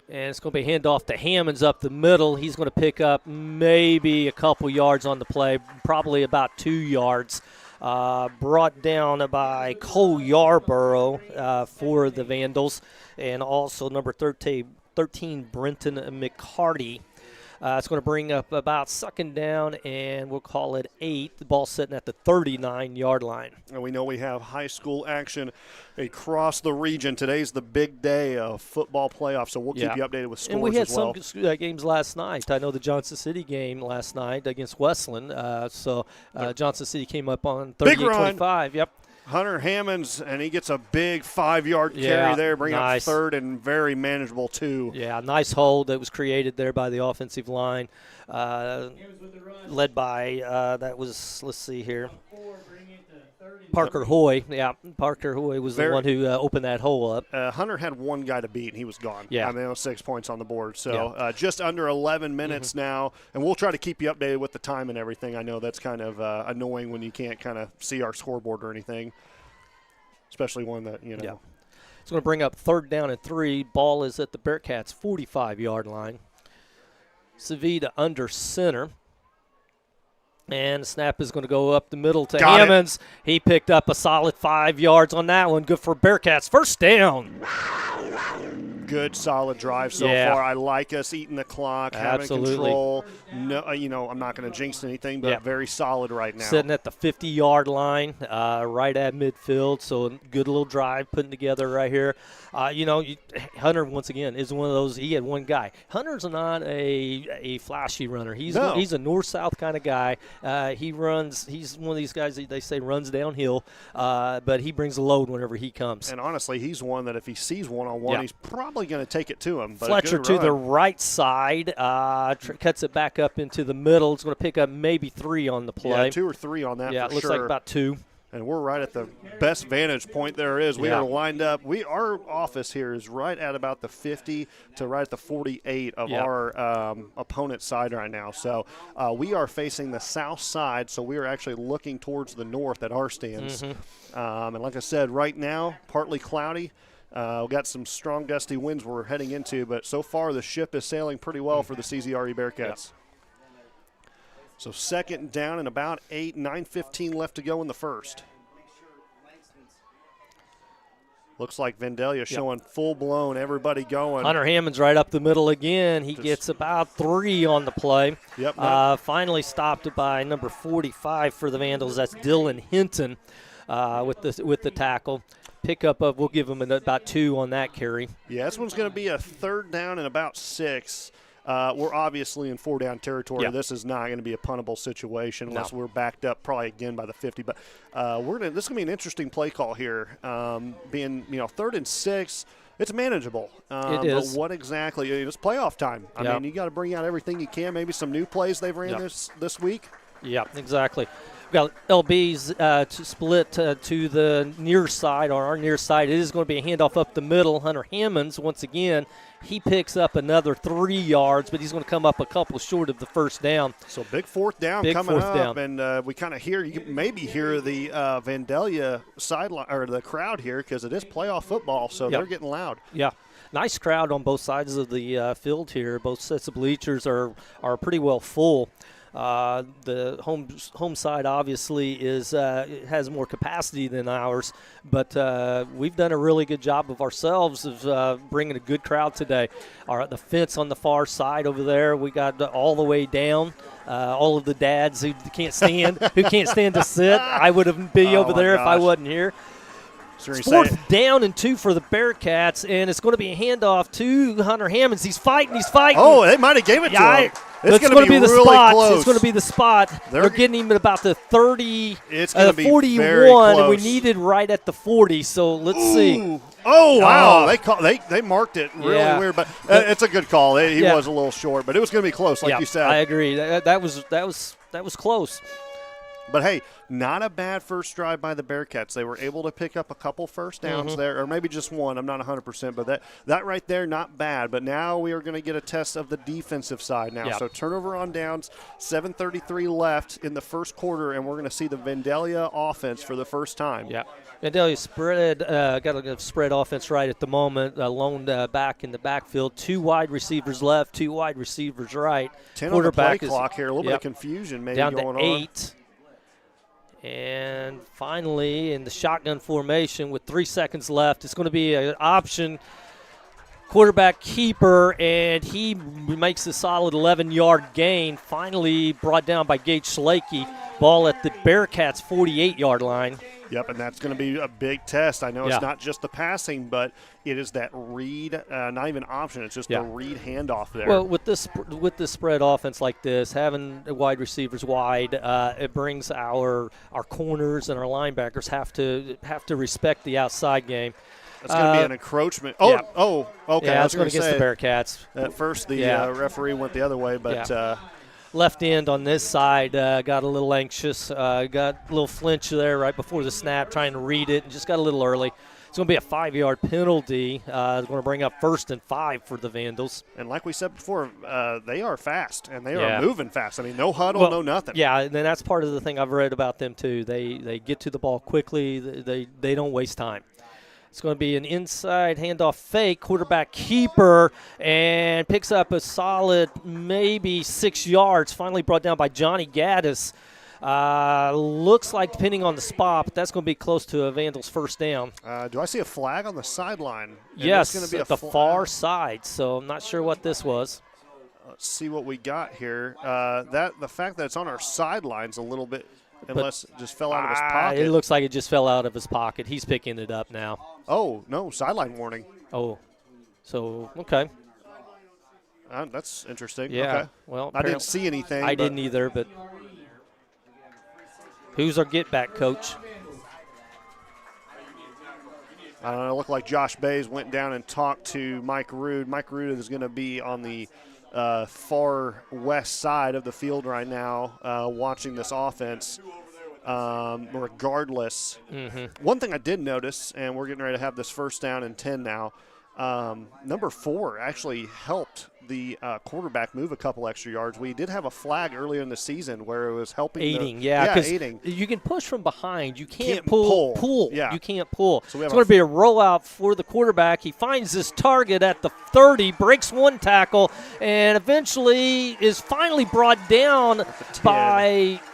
And it's going to be a handoff to Hammonds up the middle. He's going to pick up maybe a couple yards on the play, probably about 2 yards. Brought down by Cole Yarborough for the Vandals, and also number 13 Brenton McCarty. It's going to bring up about second down, and we'll call it 8. The ball sitting at the 39-yard line. And we know we have high school action across the region. Today's the big day of football playoffs, so we'll keep you updated with scores and we had as well. some games last night. I know the Johnson City game last night against Westland. Johnson City came up on 38-25. Yep. Hunter Hammonds, and he gets a big 5-yard carry there, bring up third and very manageable, too. Yeah, nice hold that was created there by the offensive line, led by, let's see here, Parker Hoy. Yeah, Parker Hoy was the one who opened that hole up. Hunter had one guy to beat, and he was gone. Yeah. I mean, it was 6 points on the board. So just under 11 minutes now, and we'll try to keep you updated with the time and everything. I know that's kind of annoying when you can't kind of see our scoreboard or anything, especially one that, you know. Yeah. It's going to bring up third down and 3. Ball is at the Bearcats' 45-yard line. Savita under center. And the snap is going to go up the middle to Hammonds. He picked up a solid 5 yards on that one. Good for Bearcats. First down. Good, solid drive so far. I like us eating the clock, having control. No, I'm not going to jinx anything, but very solid right now. Sitting at the 50-yard line, right at midfield. So good little drive putting together right here. Hunter, once again, is one of those. He had one guy. Hunter's not a flashy runner. He's a north-south kind of guy. He runs. He's one of these guys that they say runs downhill, but he brings the load whenever he comes. And honestly, he's one that if he sees one-on-one, he's probably going to take it to him. But Fletcher to the right side, cuts it back up into the middle. It's going to pick up maybe 3 on the play. Yeah, 2 or 3 on that. Yeah, for it looks sure. like about 2. And we're right at the best vantage point there is. We are lined up. Our office here is right at about the 50 to right at the 48 of our opponent's side right now. So we are facing the south side, so we are actually looking towards the north at our stands. And like I said, right now, partly cloudy. We've got some strong gusty winds we're heading into, but so far the ship is sailing pretty well for the CZRE Bearcats. So second down and about 9:15 left to go in the first. Looks like Vandalia showing full-blown, everybody going. Hunter Hammonds right up the middle again. He gets about 3 on the play. Yep. Finally stopped by number 45 for the Vandals. That's Dylan Hinton with the tackle. Pickup of, we'll give him about 2 on that carry. Yeah, this one's going to be a third down and about 6. We're obviously in 4-down territory. Yeah. This is not going to be a puntable situation unless we're backed up probably again by the 50. But this is going to be an interesting play call here. Being 3rd and 6, it's manageable. It is. But what exactly? It's playoff time. I mean, you got to bring out everything you can. Maybe some new plays they've ran this week. Yeah, exactly. We've got LB's to split to the near side, or our near side. It is going to be a handoff up the middle. Hunter Hammonds, once again, he picks up another 3 yards, but he's going to come up a couple short of the first down. So big fourth down coming up, and we kind of you can maybe hear the Vandalia sideline or the crowd here because it is playoff football, so they're getting loud. Yeah. Nice crowd on both sides of the field here. Both sets of bleachers are pretty well full. The home side obviously has more capacity than ours, but we've done a really good job of ourselves of bringing a good crowd today. The fence on the far side over there, we got all the way down. All of the dads who can't stand to sit. I would be over there if I wasn't here. It's 4th down and 2 for the Bearcats, and it's going to be a handoff to Hunter Hammonds. He's fighting. Oh, they might have gave it to him. It's going to be the really spot. Close. It's going to be the spot. They're getting him at about the 30, it's going to be 41, very close. and we needed right at the 40. So let's see. Oh wow! They marked it really weird, but it's a good call. He was a little short, but it was going to be close, like you said. I agree. That was close. But, hey, not a bad first drive by the Bearcats. They were able to pick up a couple first downs there, or maybe just one. I'm not 100%, but that right there, not bad. But now we are going to get a test of the defensive side now. Yep. So turnover on downs, 7:33 left in the first quarter, and we're going to see the Vandalia offense for the first time. Yeah. Vandalia got a spread offense right at the moment, lone back in the backfield. 2 wide receivers left, 2 wide receivers right. 10 on the play clock here, a little bit of confusion maybe down going to 8. on. And finally, in the shotgun formation with 3 seconds left, it's going to be an option quarterback keeper, and he makes a solid 11-yard gain, finally brought down by Gage Schlakey. Ball at the Bearcats' 48-yard line. Yep, and that's going to be a big test. I know it's not just the passing, but it is that read, not even option. It's just the read handoff there. Well, with this spread offense like this, having wide receivers wide, it brings our corners and our linebackers have to respect the outside game. That's going to be an encroachment. Okay. Yeah, it's going against the Bearcats. At first, the referee went the other way, but left end on this side got a little anxious, got a little flinch there right before the snap, trying to read it, and just got a little early. It's going to be a 5-yard penalty. It's going to bring up 1st and 5 for the Vandals. And like we said before, they are fast, and they are moving fast. I mean, no huddle, no nothing. Yeah, and that's part of the thing I've read about them too. They get to the ball quickly. They don't waste time. It's going to be an inside handoff fake, quarterback keeper, and picks up a solid maybe 6 yards, finally brought down by Johnny Gaddis. Looks like, depending on the spot, but that's going to be close to a Vandals first down. Do I see a flag on the sideline? Yes, going to be at the far side, so I'm not sure what this was. Let's see what we got here. The fact that it's on our sidelines a little bit, unless it just fell out of his pocket. It looks like it just fell out of his pocket. He's picking it up now. Oh, no, sideline warning. Oh, so, okay. That's interesting. Yeah, okay. Well, I didn't see anything. I didn't either, but who's our get-back coach? I don't know. It looked like Josh Bays went down and talked to Mike Rood. Mike Rood is going to be on the far west side of the field right now watching this offense. Regardless, one thing I did notice, and we're getting ready to have this first down and 10 now, number 4 actually helped the quarterback move a couple extra yards. We did have a flag earlier in the season where it was helping. Aiding, aiding. You can push from behind. You can't pull. Yeah. You can't pull. So it's going to be a rollout for the quarterback. He finds his target at the 30, breaks one tackle, and eventually is finally brought down by –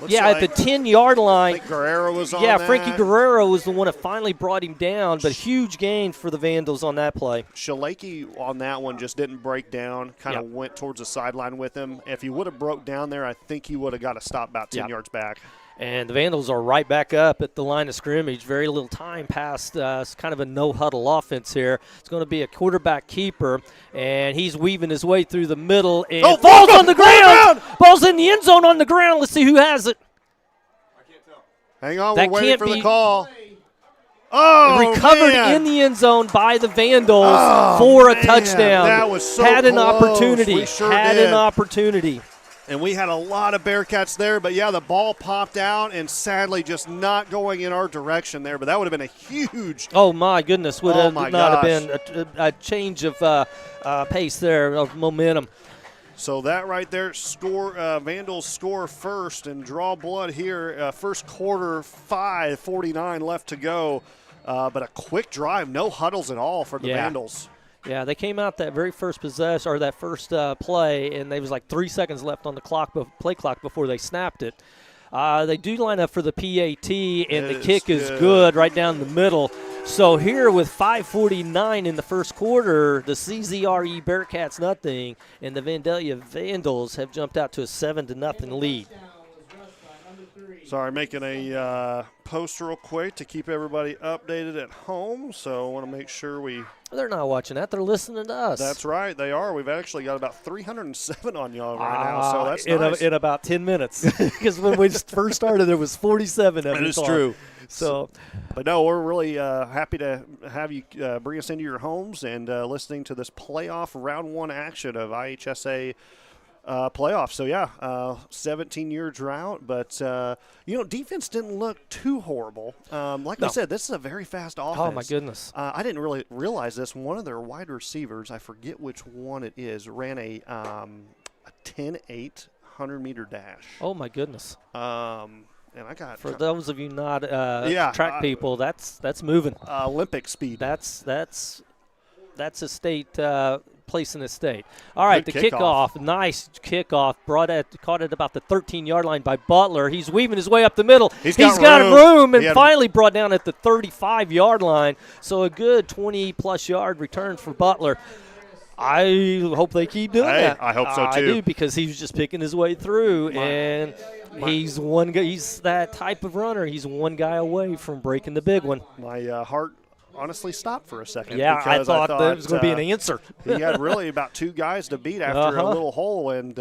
at the 10-yard line. I think Guerrero was on that. Frankie Guerrero was the one that finally brought him down, but huge gain for the Vandals on that play. Schlakey on that one just didn't break down, kind of went towards the sideline with him. If he would have broke down there, I think he would have got a stop about 10 yards back. And the Vandals are right back up at the line of scrimmage. Very little time passed. It's kind of a no-huddle offense here. It's going to be a quarterback keeper, and he's weaving his way through the middle and falls on the ground. Ball's in the end zone on the ground. Let's see who has it. I can't tell. Hang on, we're waiting for the call. Recovered in the end zone by the Vandals for a touchdown. That was so Had an close. opportunity. We sure Had did. an opportunity. And we had a lot of Bearcats there, but, the ball popped out and sadly just not going in our direction there. But that would have been a huge – Oh, my goodness. Would have been a change of pace there, of momentum. So that right there, Vandals score first and draw blood here. First quarter, 5:49 left to go. But a quick drive, no huddles at all for the Vandals. Yeah, they came out that very first possession or that first play, and there was like 3 seconds left on the play clock before they snapped it. They do line up for the PAT, and the kick is good right down the middle. So here with 5:49 in the first quarter, the CZRE Bearcats nothing, and the Vandalia Vandals have jumped out to a 7-0 lead. Sorry, making a post real quick to keep everybody updated at home. So I want to make sure They're not watching that. They're listening to us. That's right. They are. We've actually got about 307 on y'all right now. So that's nice. In about 10 minutes. Because when we first started, there was 47 of them. That is true. So, but no, we're really happy to have you bring us into your homes and listening to this playoff round 1 action of IHSA playoffs. So, 17-year drought. But, defense didn't look too horrible. Like I said, this is a very fast offense. Oh, my goodness. I didn't really realize this. One of their wide receivers, I forget which one it is, ran a 10-8 100-meter dash. Oh, my goodness. And I got for those of you not track people, that's moving. Olympic speed. That's a state place in the state. All right, Good the kickoff, nice kickoff, caught it about the 13-yard line by Butler. He's weaving his way up the middle. He's got room and finally brought down at the 35-yard line. So a good 20-plus yard return for Butler. I hope they keep doing that. I hope so too. I do, because he was just picking his way through, and he's one guy. He's that type of runner. He's one guy away from breaking the big one. My heart honestly stopped for a second. Yeah, I thought that was going to be an answer. He had really about two guys to beat after a little hole, and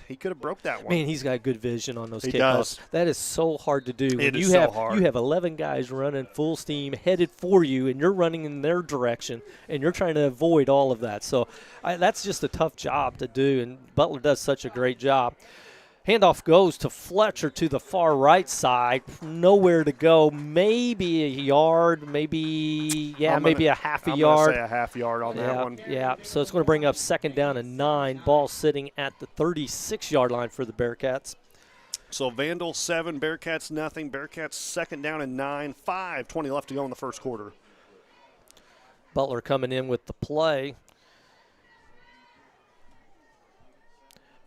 he could have broke that one. Man, he's got good vision on those kickoffs. Does. That is so hard to do. It is so hard. You have 11 guys running full steam, headed for you, and you're running in their direction, and you're trying to avoid all of that. So that's just a tough job to do, and Butler does such a great job. Handoff goes to Fletcher to the far right side. Nowhere to go. Maybe a yard, maybe a half a yard. I'm going to say a half yard on that one. Yeah, so it's going to bring up 2nd down and 9. Ball sitting at the 36-yard line for the Bearcats. So Vandals 7, Bearcats nothing. Bearcats 2nd down and 9. 5:20 left to go in the first quarter. Butler coming in with the play.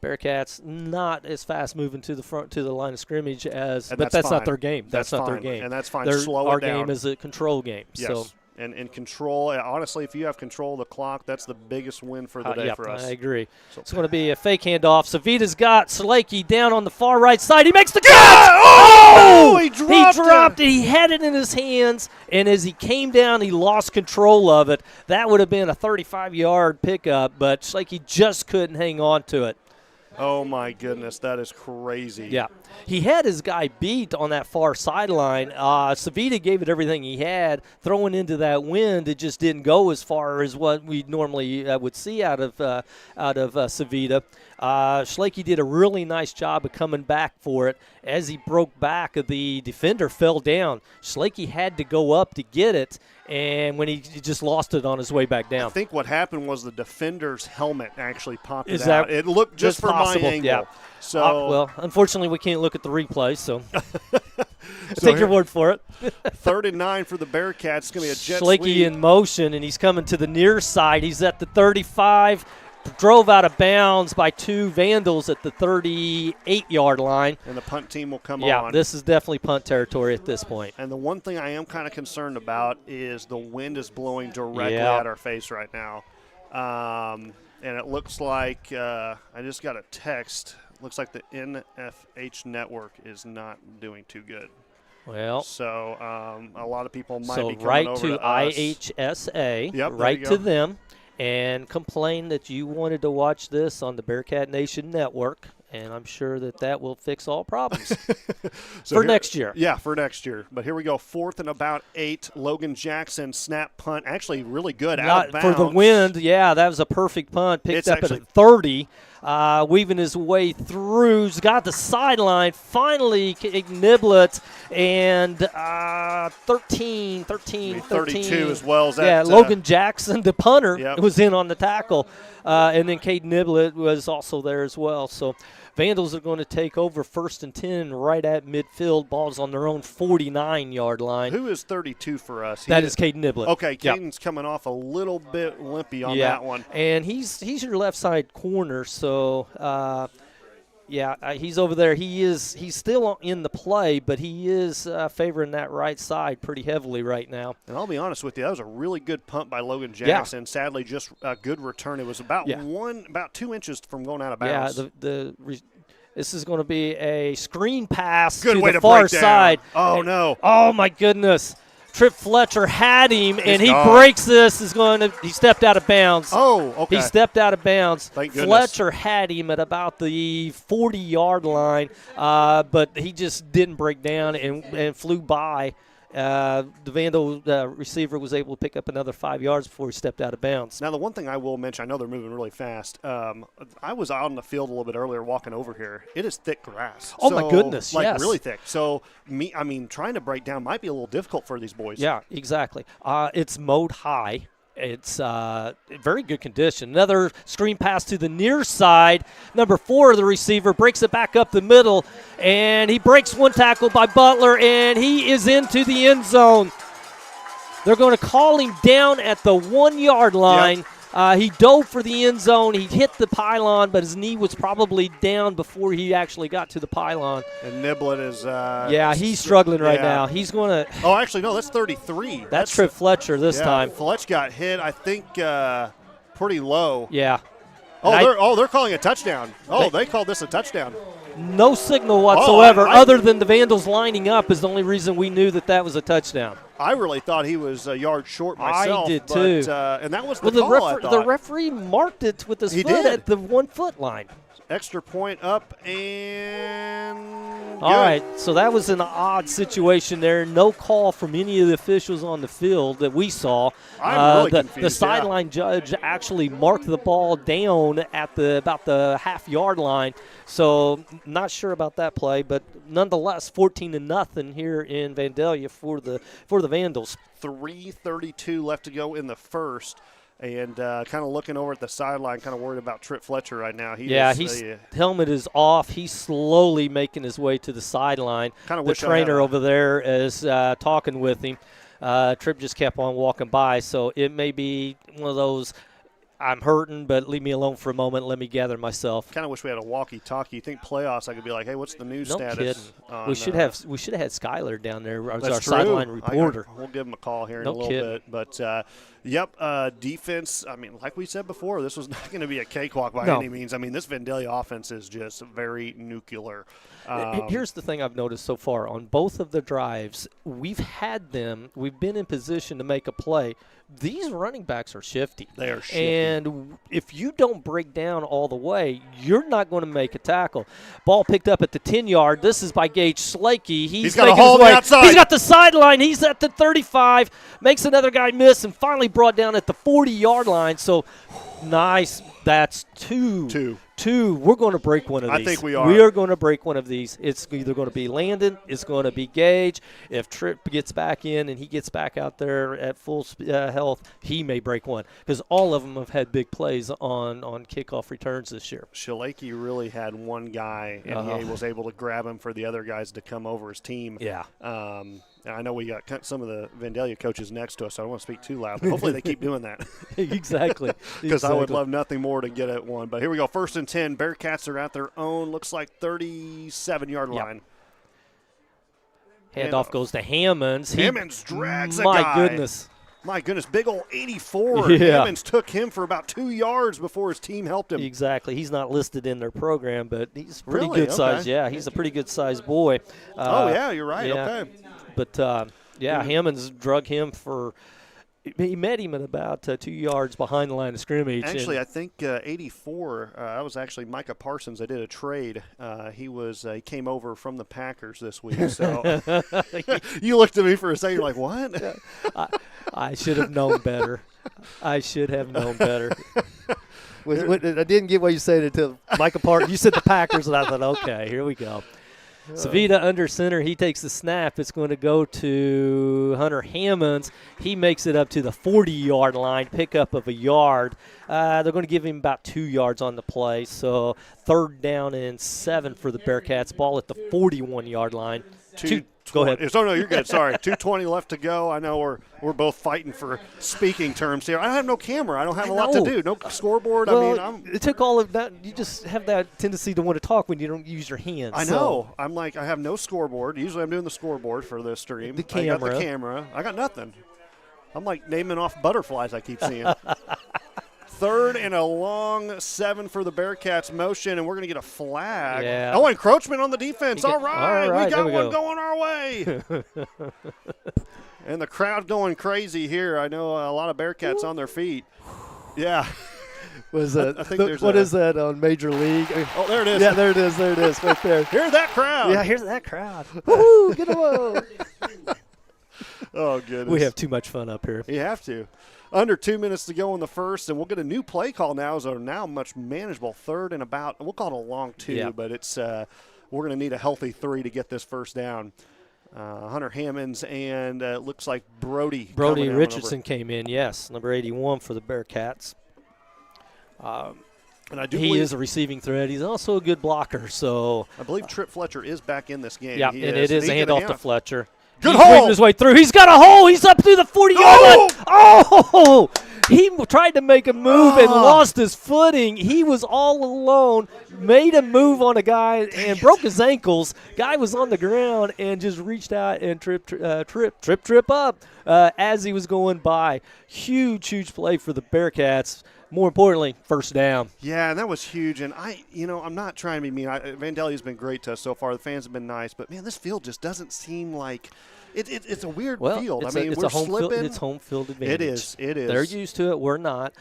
Bearcats not as fast moving to the front to the line of scrimmage but that's not their game. That's not their game. And that's fine. Our game is a control game. Yes. So. And control, honestly, if you have control of the clock, that's the biggest win for the day for us. I agree. So it's going to be a fake handoff. Savita's got Slakey down on the far right side. He makes the catch! Oh! He dropped it. He had it in his hands, and as he came down, he lost control of it. That would have been a 35-yard pickup, but Slakey just couldn't hang on to it. Oh, my goodness. That is crazy. Yeah. He had his guy beat on that far sideline. Savita gave it everything he had. Throwing into that wind, it just didn't go as far as what we normally would see out of Savita. Schlakey did a really nice job of coming back for it. As he broke back, the defender fell down. Schlakey had to go up to get it, and when he just lost it on his way back down. I think what happened was the defender's helmet actually popped out. It looked just for possible. my angle. Yeah. So, well, unfortunately, we can't look at the replay, so take your word for it. 3rd and 9 for the Bearcats. It's going to be a jet Schlakey sweep. in motion, and he's coming to the near side. He's at the 35. Drove out of bounds by 2 Vandals at the 38-yard line. And the punt team will come on. Yeah, this is definitely punt territory at this point. And the one thing I am kind of concerned about is the wind is blowing directly at our face right now. And it looks like I just got a text. Looks like the NFH network is not doing too good. Well, so a lot of people might be coming right over to us. IHSA, Yep, right to them, and complain that you wanted to watch this on the Bearcat Nation Network, and I'm sure that will fix all problems next year. Yeah, for next year. But here we go, 4th and about 8. Logan Jackson snap punt, actually really good out of bounds. For the wind, yeah, that was a perfect punt. Picked up at a 30. Weaving his way through. He's got the sideline. Finally, Niblet and 13. 32 as well as that. Yeah, Logan Jackson, the punter, Yep. was in on the tackle. And then Cade Niblet was also there as well. So Vandals are going to take over 1st and 10 right at midfield. Ball's on their own 49-yard line. Who is 32 for us? That is Caden Niblet. Okay, Caden's coming off a little bit limpy on that one. And he's your left side corner, so he's over there. He's still in the play, but he is favoring that right side pretty heavily right now. And I'll be honest with you, that was a really good punt by Logan Jackson. Yeah. Sadly, just a good return. It was about 2 inches from going out of bounds. Yeah, this is going to be a screen pass good to way the to far break down. side. Oh, no. Oh, my goodness. Trip Fletcher had him, and he breaks this. He stepped out of bounds. Oh, okay. He stepped out of bounds. Thank goodness. Fletcher had him at about the 40-yard line, but he just didn't break down and flew by. The Vandal receiver was able to pick up another 5 yards before he stepped out of bounds. Now, the one thing I will mention, I know they're moving really fast. I was out on the field a little bit earlier walking over here. It is thick grass. Oh, my goodness, like yes. really thick. So, trying to break down might be a little difficult for these boys. Yeah, exactly. It's mowed high. It's very good condition. Another screen pass to the near side. Number 4, the receiver, breaks it back up the middle, and he breaks one tackle by Butler, and he is into the end zone. They're going to call him down at the 1-yard line. Yep. He dove for the end zone. He hit the pylon, but his knee was probably down before he actually got to the pylon. And Niblett is he's struggling right now. He's going to – Oh, actually, no, that's 33. That's Trip Fletcher this time. Fletch got hit, I think, pretty low. Yeah. They're calling a touchdown. They called this a touchdown. No signal whatsoever other than the Vandals lining up is the only reason we knew that was a touchdown. I really thought he was a yard short myself. I did too. And that was the call, I thought. The referee marked it with his foot at the 1-foot line. Extra point up and good. All right, so that was an odd situation there. No call from any of the officials on the field that we saw. I'm really confused. The sideline judge actually marked the ball down at about the half-yard line. So not sure about that play, but nonetheless, 14-0 here in Vandalia for the Vandals. 3:32 left to go in the first. And kind of looking over at the sideline, kind of worried about Trip Fletcher right now. His helmet is off. He's slowly making his way to the sideline. The trainer over there is talking with him. Trip just kept on walking by, so it may be one of those, I'm hurting, but leave me alone for a moment. Let me gather myself. Kind of wish we had a walkie-talkie. You think playoffs, I could be like, hey, what's the news status? Kidding. We should have had Skylar down there as our true. sideline reporter. We'll give him a call here in a little bit. But, defense, like we said before, this was not going to be a cakewalk by any means. This Vandalia offense is just very nuclear. Here's the thing I've noticed so far. On both of the drives, we've been in position to make a play. These running backs are shifty. They are shifty. And if you don't break down all the way, you're not going to make a tackle. Ball picked up at the 10-yard. This is by Gage Slakey. He's got a hole on the outside. He's got the sideline. He's at the 35. Makes another guy miss and finally brought down at the 40-yard line. So nice. That's two. We're going to break one of these. I think we are. We are going to break one of these. It's either going to be Landon. It's going to be Gage. If Tripp gets back in and he gets back out there at full health, he may break one because all of them have had big plays on kickoff returns this year. Shalaki really had one guy, and he was able to grab him for the other guys to come over his team. Yeah. I know we got some of the Vandalia coaches next to us, so I don't want to speak too loud, but hopefully they keep doing that. Exactly. Because I would love nothing more to get at one. But here we go, 1st and 10. Bearcats are at their own, looks like 37-yard line. Handoff goes to Hammonds. Hammonds drags a guy. My goodness, big old 84. Yeah. Hammonds took him for about 2 yards before his team helped him. Exactly. He's not listed in their program, but he's pretty good size. Yeah, he's a pretty good size boy. You're right. Yeah. Okay. But, Hammonds drug him for – he met him at about 2 yards behind the line of scrimmage. Actually, I think 84, that was actually Micah Parsons. They did a trade. He came over from the Packers this week. So you looked at me for a second, you're like, what? I should have known better. I didn't get what you said until Micah Parsons. You said the Packers, and I thought, okay, here we go. Savita under center. He takes the snap. It's going to go to Hunter Hammonds. He makes it up to the 40-yard line, pickup of a yard. They're going to give him about 2 yards on the play. So 3rd down and 7 for the Bearcats. Ball at the 41-yard line. Go ahead. Oh, no, you're good. Sorry. 2:20 left to go. I know we're both fighting for speaking terms here. I have no camera. I don't have a lot to do. No scoreboard. Well, it took all of that. You just have that tendency to want to talk when you don't use your hands. I know. So. I'm like, I have no scoreboard. Usually I'm doing the scoreboard for this stream. The camera. I got the camera. I got nothing. I'm like naming off butterflies I keep seeing. 3rd and a long 7 for the Bearcats motion, and we're going to get a flag. Yeah. Oh, encroachment on the defense. All right. We got one going our way. And the crowd going crazy here. I know a lot of Bearcats on their feet. Yeah. Was that? I think what is that on Major League? Oh, there it is. Yeah, there it is right there. Hear that crowd. Yeah, here's that crowd. Woo-hoo, get them up. Oh, goodness. We have too much fun up here. You have to. Under 2 minutes to go in the first, and we'll get a new play call now as a now much manageable third and about, we'll call it a long 2, but it's we're going to need a healthy 3 to get this first down. Hunter Hammonds and it looks like Brody Richardson came in, yes, number 81 for the Bearcats. And I do he is a receiving threat. He's also a good blocker. So I believe Trip Fletcher is back in this game. Yeah, and it is a handoff to Fletcher. Good He's hole. weaving his way through. He's got a hole. He's up through the 40-yard line. Oh! He tried to make a move and lost his footing. He was all alone, made a move on a guy and broke his ankles. Guy was on the ground and just reached out and trip up as he was going by. Huge play for the Bearcats. More importantly, first down. Yeah, and that was huge. And I'm not trying to be mean. Vandalia's been great to us so far. The fans have been nice, but man, this field just doesn't seem like it's a weird field. It's we're a home slipping. field. It's home field advantage. It is. They're used to it. We're not.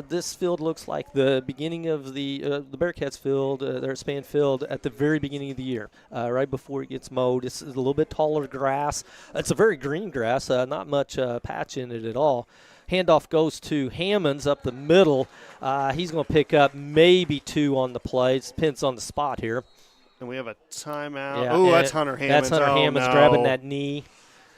This field looks like the beginning of the Bearcats field, their span field at the very beginning of the year, right before it gets mowed. It's a little bit taller grass. It's a very green grass. Not much patch in it at all. Handoff goes to Hammonds up the middle. He's going to pick up maybe 2 on the play. It depends on the spot here. And we have a timeout. Yeah, oh, that's Hunter Hammonds. That's Hunter Hammonds grabbing that knee.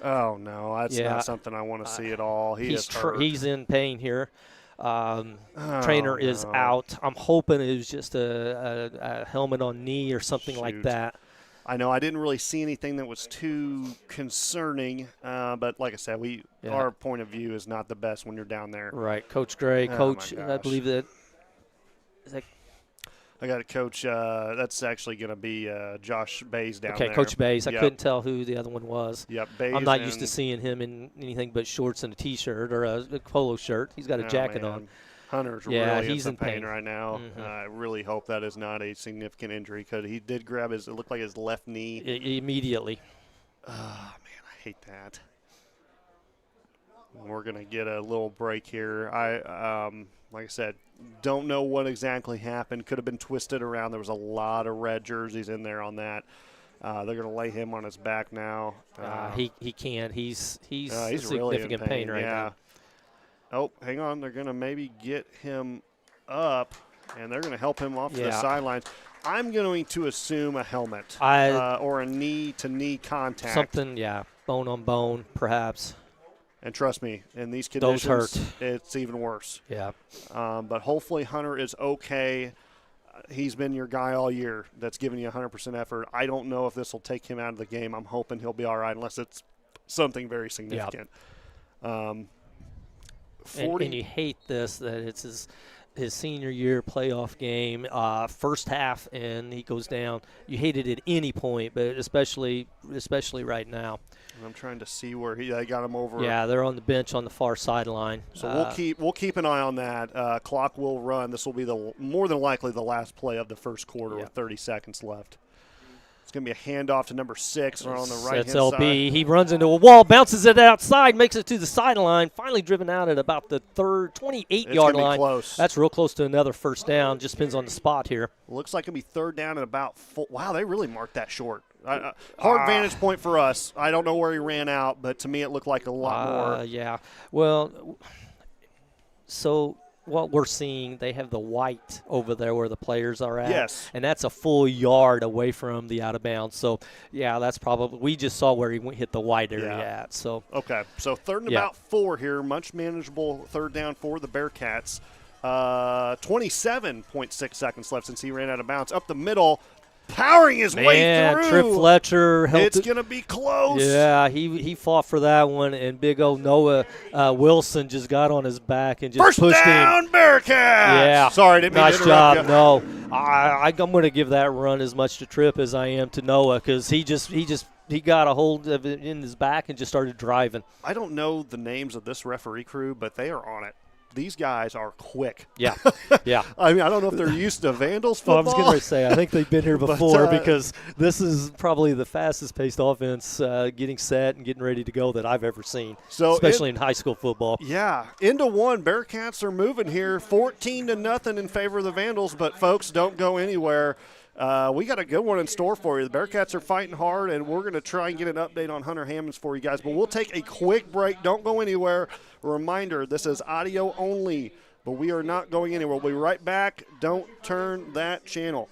Oh, no. That's not something I want to see at all. He's hurt. He's in pain here. Trainer is out. I'm hoping it was just a helmet on knee or something like that. I know I didn't really see anything that was too concerning, but like I said, our point of view is not the best when you're down there. Right, Coach Gray, I believe that. I got a coach. That's actually going to be Josh Bays down there. Okay, Coach Bays. I couldn't tell who the other one was. Yep, Bays. I'm not used to seeing him in anything but shorts and a T-shirt or a polo shirt. He's got a jacket on. Hunter's really he's in pain pain right now. Mm-hmm. I really hope that is not a significant injury because he did grab it looked like his left knee. Immediately. Oh, man, I hate that. We're going to get a little break here. Like I said, don't know what exactly happened. Could have been twisted around. There was a lot of red jerseys in there on that. They're going to lay him on his back now. He can't. He's in really significant pain right now. Oh, hang on. They're going to maybe get him up, and they're going to help him off to the sidelines. I'm going to assume a helmet or a knee-to-knee contact. Something, bone on bone, perhaps. And trust me, in these conditions, those hurt. It's even worse. Yeah. But hopefully Hunter is okay. He's been your guy all year that's given you 100% effort. I don't know if this will take him out of the game. I'm hoping he'll be all right unless it's something very significant. And you hate this, that it's his senior year playoff game, first half, and he goes down. You hate it at any point, but especially right now. And I'm trying to see where they got him over. Yeah, they're on the bench on the far sideline. So we'll keep an eye on that. Clock will run. This will be more than likely the last play of the first quarter with 30 seconds left. It's going to be a handoff to number 6 on the right-hand side. That's LB. He runs into a wall, bounces it outside, makes it to the sideline, finally driven out at about the 28-yard line. Close. That's real close to another first down. Just depends on the spot here. Looks like it'll be third down at about wow, they really marked that short. Hard vantage point for us. I don't know where he ran out, but to me it looked like a lot more. Yeah. Well, so what we're seeing, they have the white over there where the players are at. Yes. And that's a full yard away from the out of bounds. So, yeah, that's probably – we just saw where he hit the white area at. So okay. So third and about 4 here. Much manageable third down for the Bearcats. 27.6 seconds left since he ran out of bounds. Up the middle. Powering his way through. Trip Fletcher helped. It's going to be close. Yeah, he fought for that one, and big old Noah Wilson just got on his back and just pushed him. First down, Bearcats. Yeah. Sorry, didn't mean to nice job. you. No, I'm going to give that run as much to Trip as I am to Noah because he got a hold of it in his back and just started driving. I don't know the names of this referee crew, but they are on it. These guys are quick. Yeah, yeah. I mean, I don't know if they're used to Vandals football. I was going to say, I think they've been here before because this is probably the fastest-paced offense getting set and getting ready to go that I've ever seen, especially in high school football. Yeah, into one. Bearcats are moving here, 14-0 in favor of the Vandals. But, folks, don't go anywhere. we got a good one in store for you. The Bearcats are fighting hard, and we're going to try and get an update on Hunter Hammonds for you guys. But we'll take a quick break. Don't go anywhere. A reminder, this is audio only, but we are not going anywhere. We'll be right back. Don't turn that channel.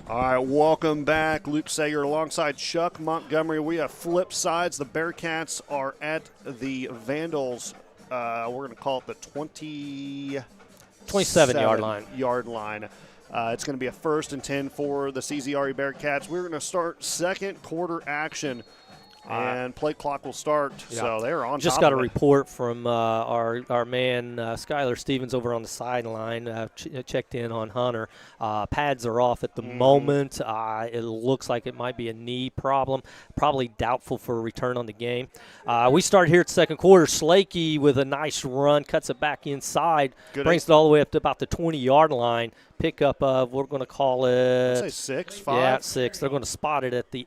All right, welcome back. Luke Sager alongside Chuck Montgomery. We have flip sides. The Bearcats are at the Vandals. We're going to call it the 27-yard line. It's going to be a 1st and 10 for the CZRE Bearcats. We're going to start second quarter action, and play clock will start. Yeah. So they're on Just top got of a it. report from our man Skylar Stevens over on the sideline. Checked in on Hunter. Pads are off at the moment. It looks like it might be a knee problem. Probably doubtful for a return on the game. We start here at second quarter. Slakey with a nice run, cuts it back inside, brings it all the way up to about the 20-yard line. Pickup of, we're going to call it, I'd say 6, 5. Yeah, 6. They're going to spot it at the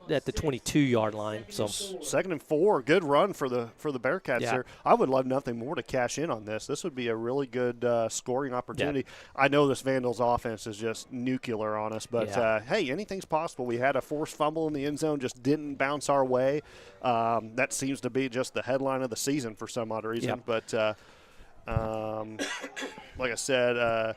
22-yard line. So 2nd and 4, good run for the Bearcats there. I would love nothing more to cash in on this. This would be a really good scoring opportunity. Yeah. I know this Vandals offense is just nuclear on us, but hey, anything's possible. We had a forced fumble in the end zone, just didn't bounce our way. That seems to be just the headline of the season for some odd reason. Yep. But like I said,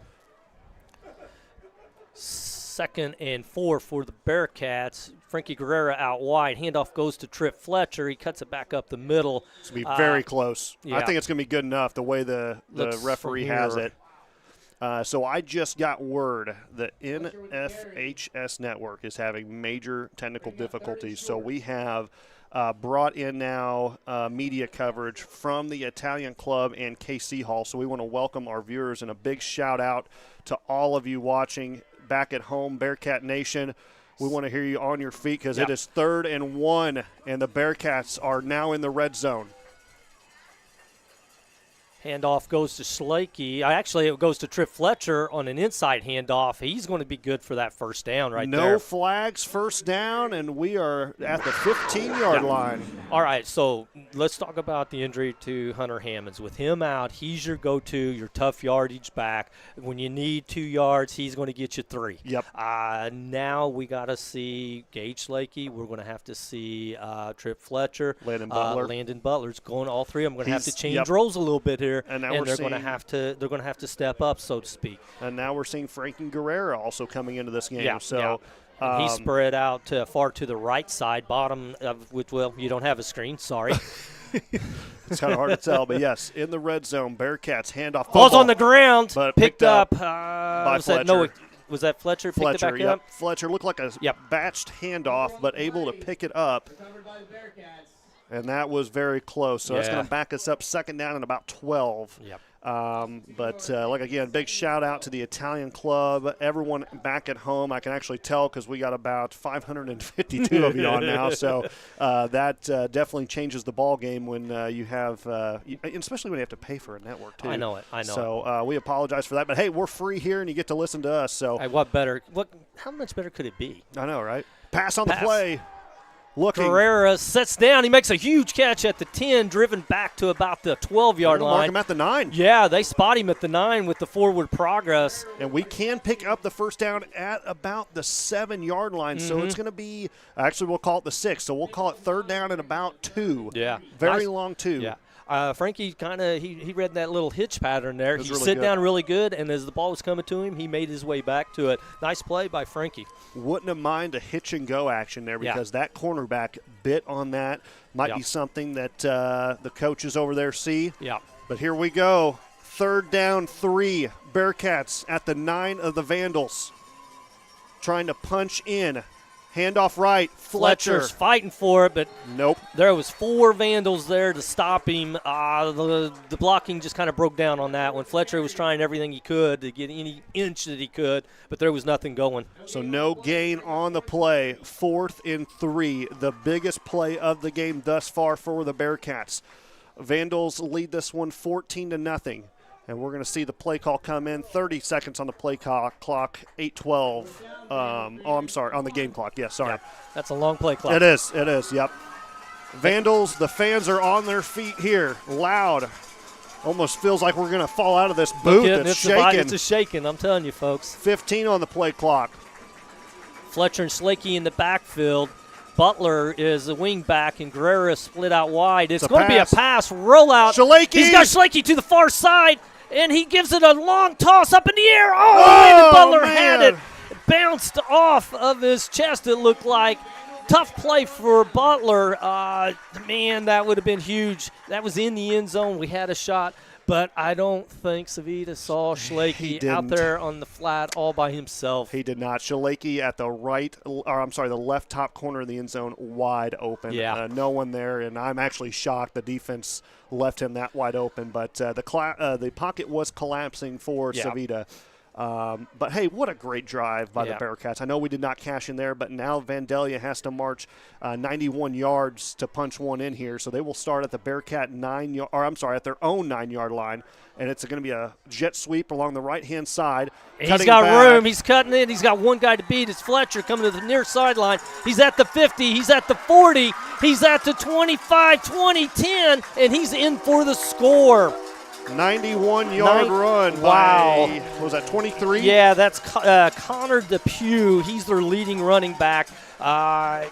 2nd and 4 for the Bearcats. Frankie Guerrera out wide. Handoff goes to Trip Fletcher. He cuts it back up the middle. It's going to be very close. Yeah. I think it's going to be good enough the way the referee has it. So I just got word that NFHS Network is having major technical difficulties. So we have brought in now media coverage from the Italian Club and KC Hall. So we want to welcome our viewers, and a big shout out to all of you watching back at home, Bearcat Nation. We want to hear you on your feet because it is 3rd and 1, and the Bearcats are now in the red zone. Handoff goes to Slakey. Actually, it goes to Trip Fletcher on an inside handoff. He's going to be good for that first down there. No flags, first down, and we are at the 15-yard line. All right, so let's talk about the injury to Hunter Hammonds. With him out, he's your go-to, your tough yardage back. When you need 2 yards, he's going to get you 3. Yep. Now we got to see Gage Slakey. We're going to have to see Trip Fletcher. Landon Butler. Landon Butler's going. All 3 of them going to have to change roles a little bit here. And they're going to have to step up, so to speak. And now we're seeing Frankie Guerrera also coming into this game. He's spread out far to the right side, bottom of which. Well, you don't have a screen. Sorry. It's kind of hard to tell, but yes, in the red zone, Bearcats handoff. Falls on the ground, but picked up by Fletcher. Was that Fletcher? Fletcher, picked it back up? Fletcher looked like a batched handoff, but able to pick it up. And that was very close. So that's going to back us up 2nd down and about 12. Yep. Again, big shout out to the Italian Club, everyone back at home. I can actually tell because we got about 552 of you on now. So that definitely changes the ball game when you have, especially when you have to pay for a network too. I know it. So we apologize for that. But hey, we're free here, and you get to listen to us. So hey, how much better could it be? I know, right? Pass on the play. Guerrera sets down. He makes a huge catch at the 10, driven back to about the 12-yard line. Mark him at the 9. Yeah, they spot him at the 9 with the forward progress. And we can pick up the first down at about the 7-yard line. So it's going to be, actually we'll call it the 6. So we'll call it 3rd down and about 2. Yeah. Very long 2. Yeah. Frankie he read that little hitch pattern there. He really sit good. down really good, and as the ball was coming to him, he made his way back to it. Nice play by Frankie. Wouldn't have mind a hitch and go action there because that cornerback bit on that. Might be something that the coaches over there see. Yeah. But here we go. 3rd down 3. Bearcats at the 9 of the Vandals. Trying to punch in. Handoff right. Fletcher's fighting for it, but nope. There was 4 Vandals there to stop him. The blocking just kind of broke down on that one. Fletcher was trying everything he could to get any inch that he could, but there was nothing going. So no gain on the play. 4th and 3, the biggest play of the game thus far for the Bearcats. Vandals lead this one 14-0. And we're going to see the play call come in. 30 seconds on the play clock, 8:12. I'm sorry, on the game clock. Yes, sorry. Yep. That's a long play clock. It is, yep. Vandals, the fans are on their feet here, loud. Almost feels like we're going to fall out of this booth. It's shaking. It's a shaking, I'm telling you, folks. 15 on the play clock. Fletcher and Slakey in the backfield. Butler is the wing back, and Guerrera split out wide. It's going to be a pass rollout. Shalakey. He's got Slakey to the far side, and he gives it a long toss up in the air. Oh, Butler had it. Bounced off of his chest, it looked like. Tough play for Butler. Man, that would have been huge. That was in the end zone. We had a shot. But I don't think Savita saw Shalakey out there on the flat all by himself. He did not. Shalakey at the the left top corner of the end zone, wide open. Yeah. No one there, and I'm actually shocked the defense left him that wide open. But the pocket was collapsing for Savita. But, hey, what a great drive by the Bearcats. I know we did not cash in there, but now Vandalia has to march 91 yards to punch one in here. So they will start at the Bearcat at their own 9-yard line, and it's going to be a jet sweep along the right-hand side. He's got room. He's cutting in. He's got one guy to beat. It's Fletcher coming to the near sideline. He's at the 50. He's at the 40. He's at the 25, 20, 10, and he's in for the score. 91-yard run by, was that 23? Yeah, that's Connor Depew. He's their leading running back.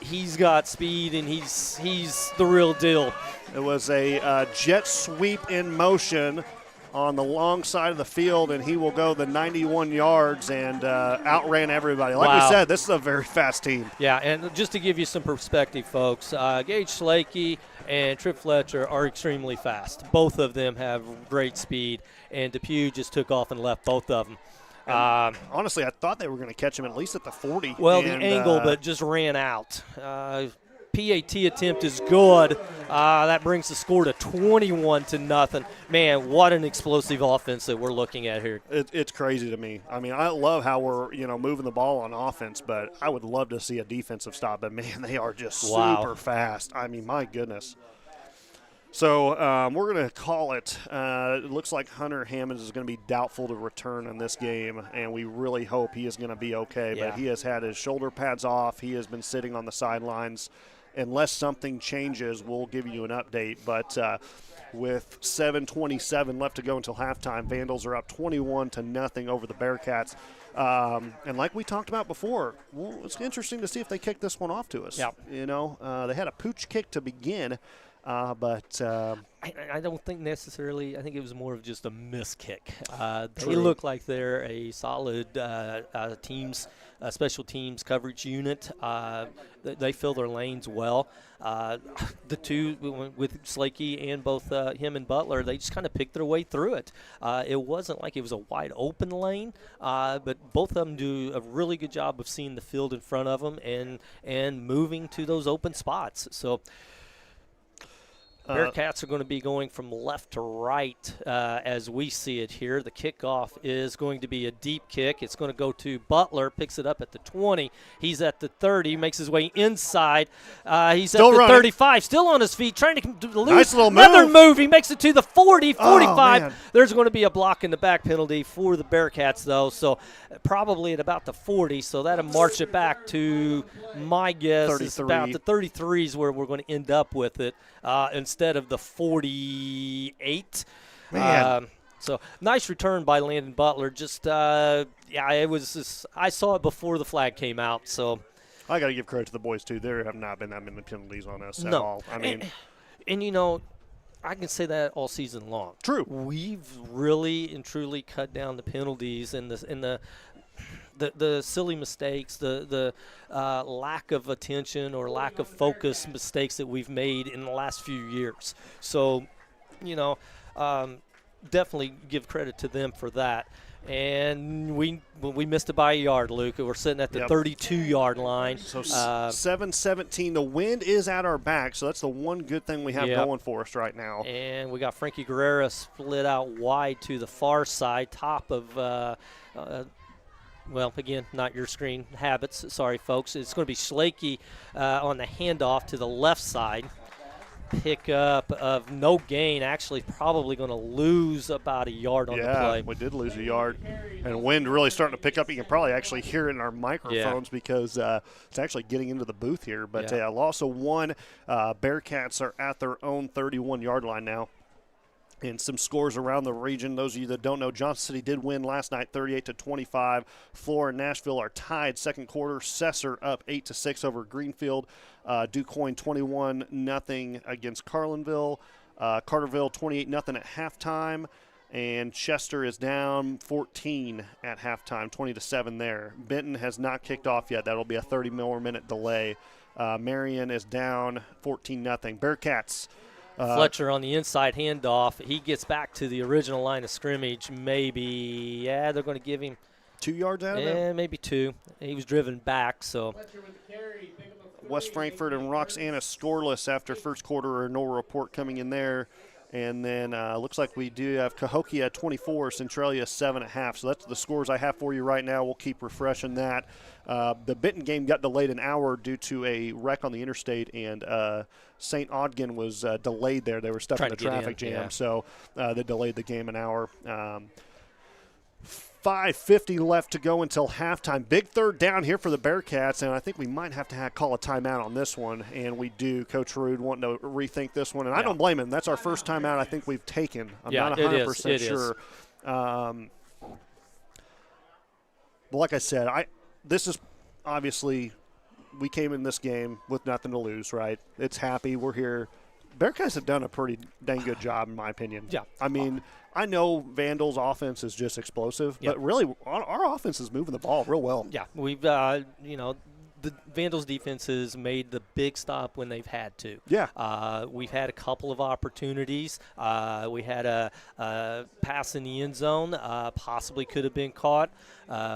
He's got speed, and he's the real deal. It was a jet sweep in motion on the long side of the field, and he will go the 91 yards and outran everybody. Like we said, this is a very fast team. Yeah, and just to give you some perspective, folks, Gage Shalakey and Trip Fletcher are extremely fast. Both of them have great speed, and Depew just took off and left both of them. Honestly, I thought they were going to catch him at least at the 40. Well, the angle, but just ran out. PAT attempt is good. That brings the score to 21-0. Man, what an explosive offense that we're looking at here. It's crazy to me. I mean, I love how we're moving the ball on offense, but I would love to see a defensive stop. But man, they are just super fast. I mean, my goodness. So we're going to call it. It looks like Hunter Hammonds is going to be doubtful to return in this game, and we really hope he is going to be okay. Yeah. But he has had his shoulder pads off. He has been sitting on the sidelines. Unless something changes, we'll give you an update. But with 7:27 left to go until halftime, Vandals are up 21-0 over the Bearcats. And like we talked about before, well, it's interesting to see if they kick this one off to us. Yep. They had a pooch kick to begin. But I don't think necessarily. I think it was more of just a miss kick. They look like they're a solid special teams coverage unit. They fill their lanes well. The two with Slakey and both him and Butler, they just kind of picked their way through it. It wasn't like it was a wide open lane, but both of them do a really good job of seeing the field in front of them and moving to those open spots. So. Bearcats are going to be going from left to right as we see it here. The kickoff is going to be a deep kick. It's going to go to Butler, picks it up at the 20. He's at the 30, makes his way inside. He's still at the 35, still on his feet, trying to lose nice little another move. He makes it to the 40, 45. Oh, there's going to be a block in the back penalty for the Bearcats, though, so probably at about the 40. So that'll march it back to, my guess, 33. is about the 33 is where we're going to end up with it. Instead of the 48. Man. So nice return by Landon Butler. It was. I saw it before the flag came out. So I got to give credit to the boys too. There have not been that many penalties on us at all. I mean, and I can say that all season long. True. We've really and truly cut down the penalties and the silly mistakes, the lack of attention or lack of focus mistakes that we've made in the last few years. So, definitely give credit to them for that. And we missed it by a yard, Luke. We're sitting at the 32-yard line. So 7-17. The wind is at our back, so that's the one good thing we have going for us right now. And we got Frankie Guerrera split out wide to the far side, top of well, again, not your screen habits. Sorry, folks. It's going to be Schlakey on the handoff to the left side. Pickup of no gain, actually probably going to lose about a yard on the play. Yeah, we did lose a yard. And wind really starting to pick up. You can probably actually hear it in our microphones because it's actually getting into the booth here. But loss of one. Bearcats are at their own 31-yard line now. And some scores around the region. Those of you that don't know, Johnson City did win last night 38-25. Flora and Nashville are tied second quarter. Cesar up 8-6 over Greenfield. DuQuoin 21-0 against Carlinville. Carterville 28-0 at halftime. And Chester is down 14 at halftime, 20-7 there. Benton has not kicked off yet. That'll be a 30-more minute delay. Marion is down 14-0. Bearcats. Fletcher on the inside handoff. He gets back to the original line of scrimmage. Maybe, they're going to give him 2 yards out of it? Maybe 2. He was driven back, so. West Frankfort and Roxana scoreless after first quarter, or no report coming in there. And then looks like we do have Cahokia 24, Centralia 7.5. So that's the scores I have for you right now. We'll keep refreshing that. The Benton game got delayed an hour due to a wreck on the interstate, and St. Ogden was delayed there. They were stuck in the traffic jam, so they delayed the game an hour. 5:50 left to go until halftime. Big third down here for the Bearcats, and I think we might have to call a timeout on this one, and we do. Coach Rude wanting to rethink this one, and I don't blame him. That's our first timeout I think we've taken. I'm not 100% sure. But like I said, this is obviously we came in this game with nothing to lose, right? It's happy. We're here. Bearcats have done a pretty dang good job, in my opinion. Yeah. I mean, I know Vandal's offense is just explosive, but really our offense is moving the ball real well. Yeah, we've, the Vandals defense has made the big stop when they've had to. Yeah. We've had a couple of opportunities. We had a pass in the end zone, possibly could have been caught.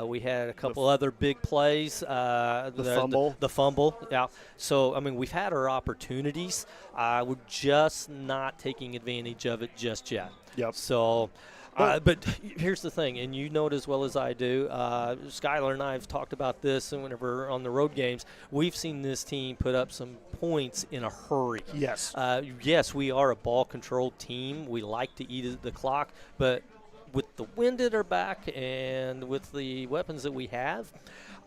We had a couple other big plays. The fumble. The fumble, yeah. So, I mean, we've had our opportunities. We're just not taking advantage of it just yet. Yep. So, but here's the thing, and you know it as well as I do. Skylar and I have talked about this, and whenever on the road games, we've seen this team put up some points in a hurry. Yes. Yes, we are a ball-controlled team. We like to eat the clock, but with the wind at our back and with the weapons that we have,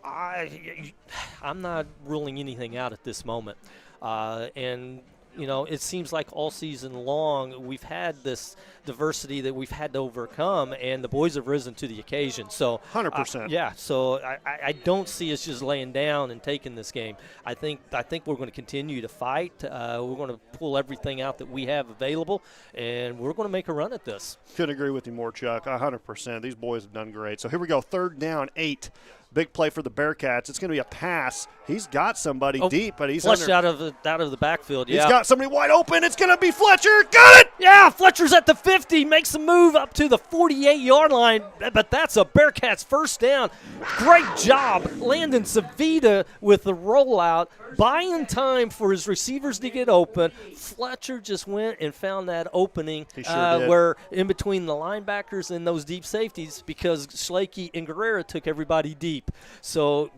I'm not ruling anything out at this moment. And it seems like all season long we've had this diversity that we've had to overcome, and the boys have risen to the occasion. So 100%. So I don't see us just laying down and taking this game. I think we're going to continue to fight. We're going to pull everything out that we have available, and we're going to make a run at this. Couldn't agree with you more, Chuck. 100%. These boys have done great. So here we go, 3rd down, 8. Big play for the Bearcats. It's going to be a pass. He's got somebody deep, but he's flushed out of the backfield. He's got somebody wide open. It's going to be Fletcher. Got it! Yeah, Fletcher's at the 50, makes a move up to the 48-yard line, but that's a Bearcats first down. Great job, Landon Savita with the rollout, buying time for his receivers to get open. Fletcher just went and found that opening where in between the linebackers and those deep safeties, because Schlakey and Guerrera took everybody deep. So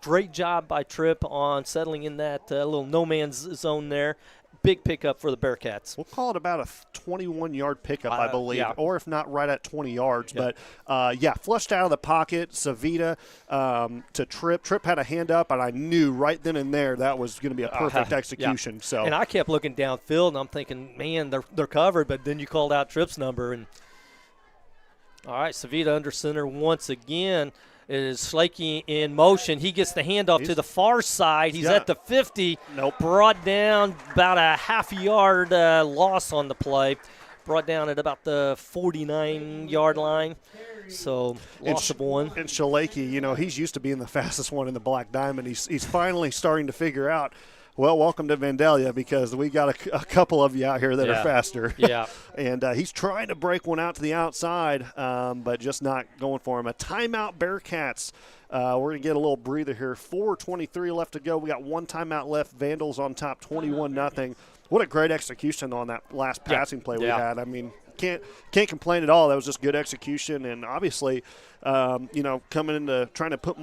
great job by Tripp on settling in that little no-man's zone there. Big pickup for the Bearcats. We'll call it about a 21-yard pickup, I believe, or if not right at 20 yards. But, flushed out of the pocket, Savita to Tripp. Tripp had a hand up, and I knew right then and there that was going to be a perfect execution. So, and I kept looking downfield, and I'm thinking, man, they're covered. But then you called out Tripp's number. And all right, Savita under center once again. It is Schlake in motion. He gets the handoff to the far side. He's at the 50. Nope. Brought down about a half-yard loss on the play. Brought down at about the 49-yard line. So loss of one. And Schlake, he's used to being the fastest one in the Black Diamond. He's finally starting to figure out, well, welcome to Vandalia, because we got a couple of you out here that are faster. Yeah. And he's trying to break one out to the outside, but just not going for him. A timeout, Bearcats. We're going to get a little breather here. 4:23 left to go. We got one timeout left. Vandals on top, 21-0. What a great execution on that last passing play we had. I mean, can't complain at all. That was just good execution, and obviously, coming into trying to put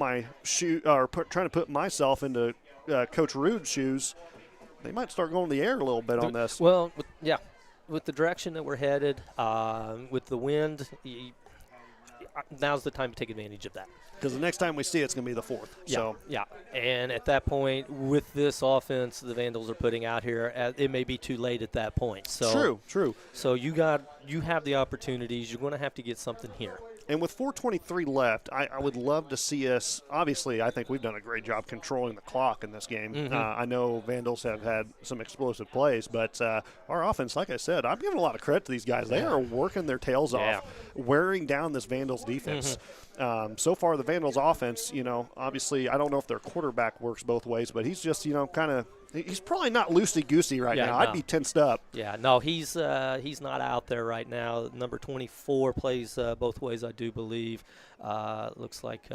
myself into Coach Rude's shoes, they might start going to the air a little bit on this. Well, with the direction that we're headed, with the wind, now's the time to take advantage of that. Because the next time we see it's going to be the 4th. Yeah. And at that point, with this offense the Vandals are putting out here, it may be too late at that point. So True. So you have the opportunities. You're going to have to get something here. And with 4:23 left, I would love to see us. Obviously, I think we've done a great job controlling the clock in this game. Mm-hmm. I know Vandals have had some explosive plays, but our offense, like I said, I'm giving a lot of credit to these guys. They are working their tails off, wearing down this Vandals defense. Mm-hmm. So far, the Vandals offense, obviously, I don't know if their quarterback works both ways, but he's just, kind of. He's probably not loosey-goosey right now. No. I'd be tensed up. Yeah, no, he's not out there right now. Number 24 plays both ways, I do believe. Looks like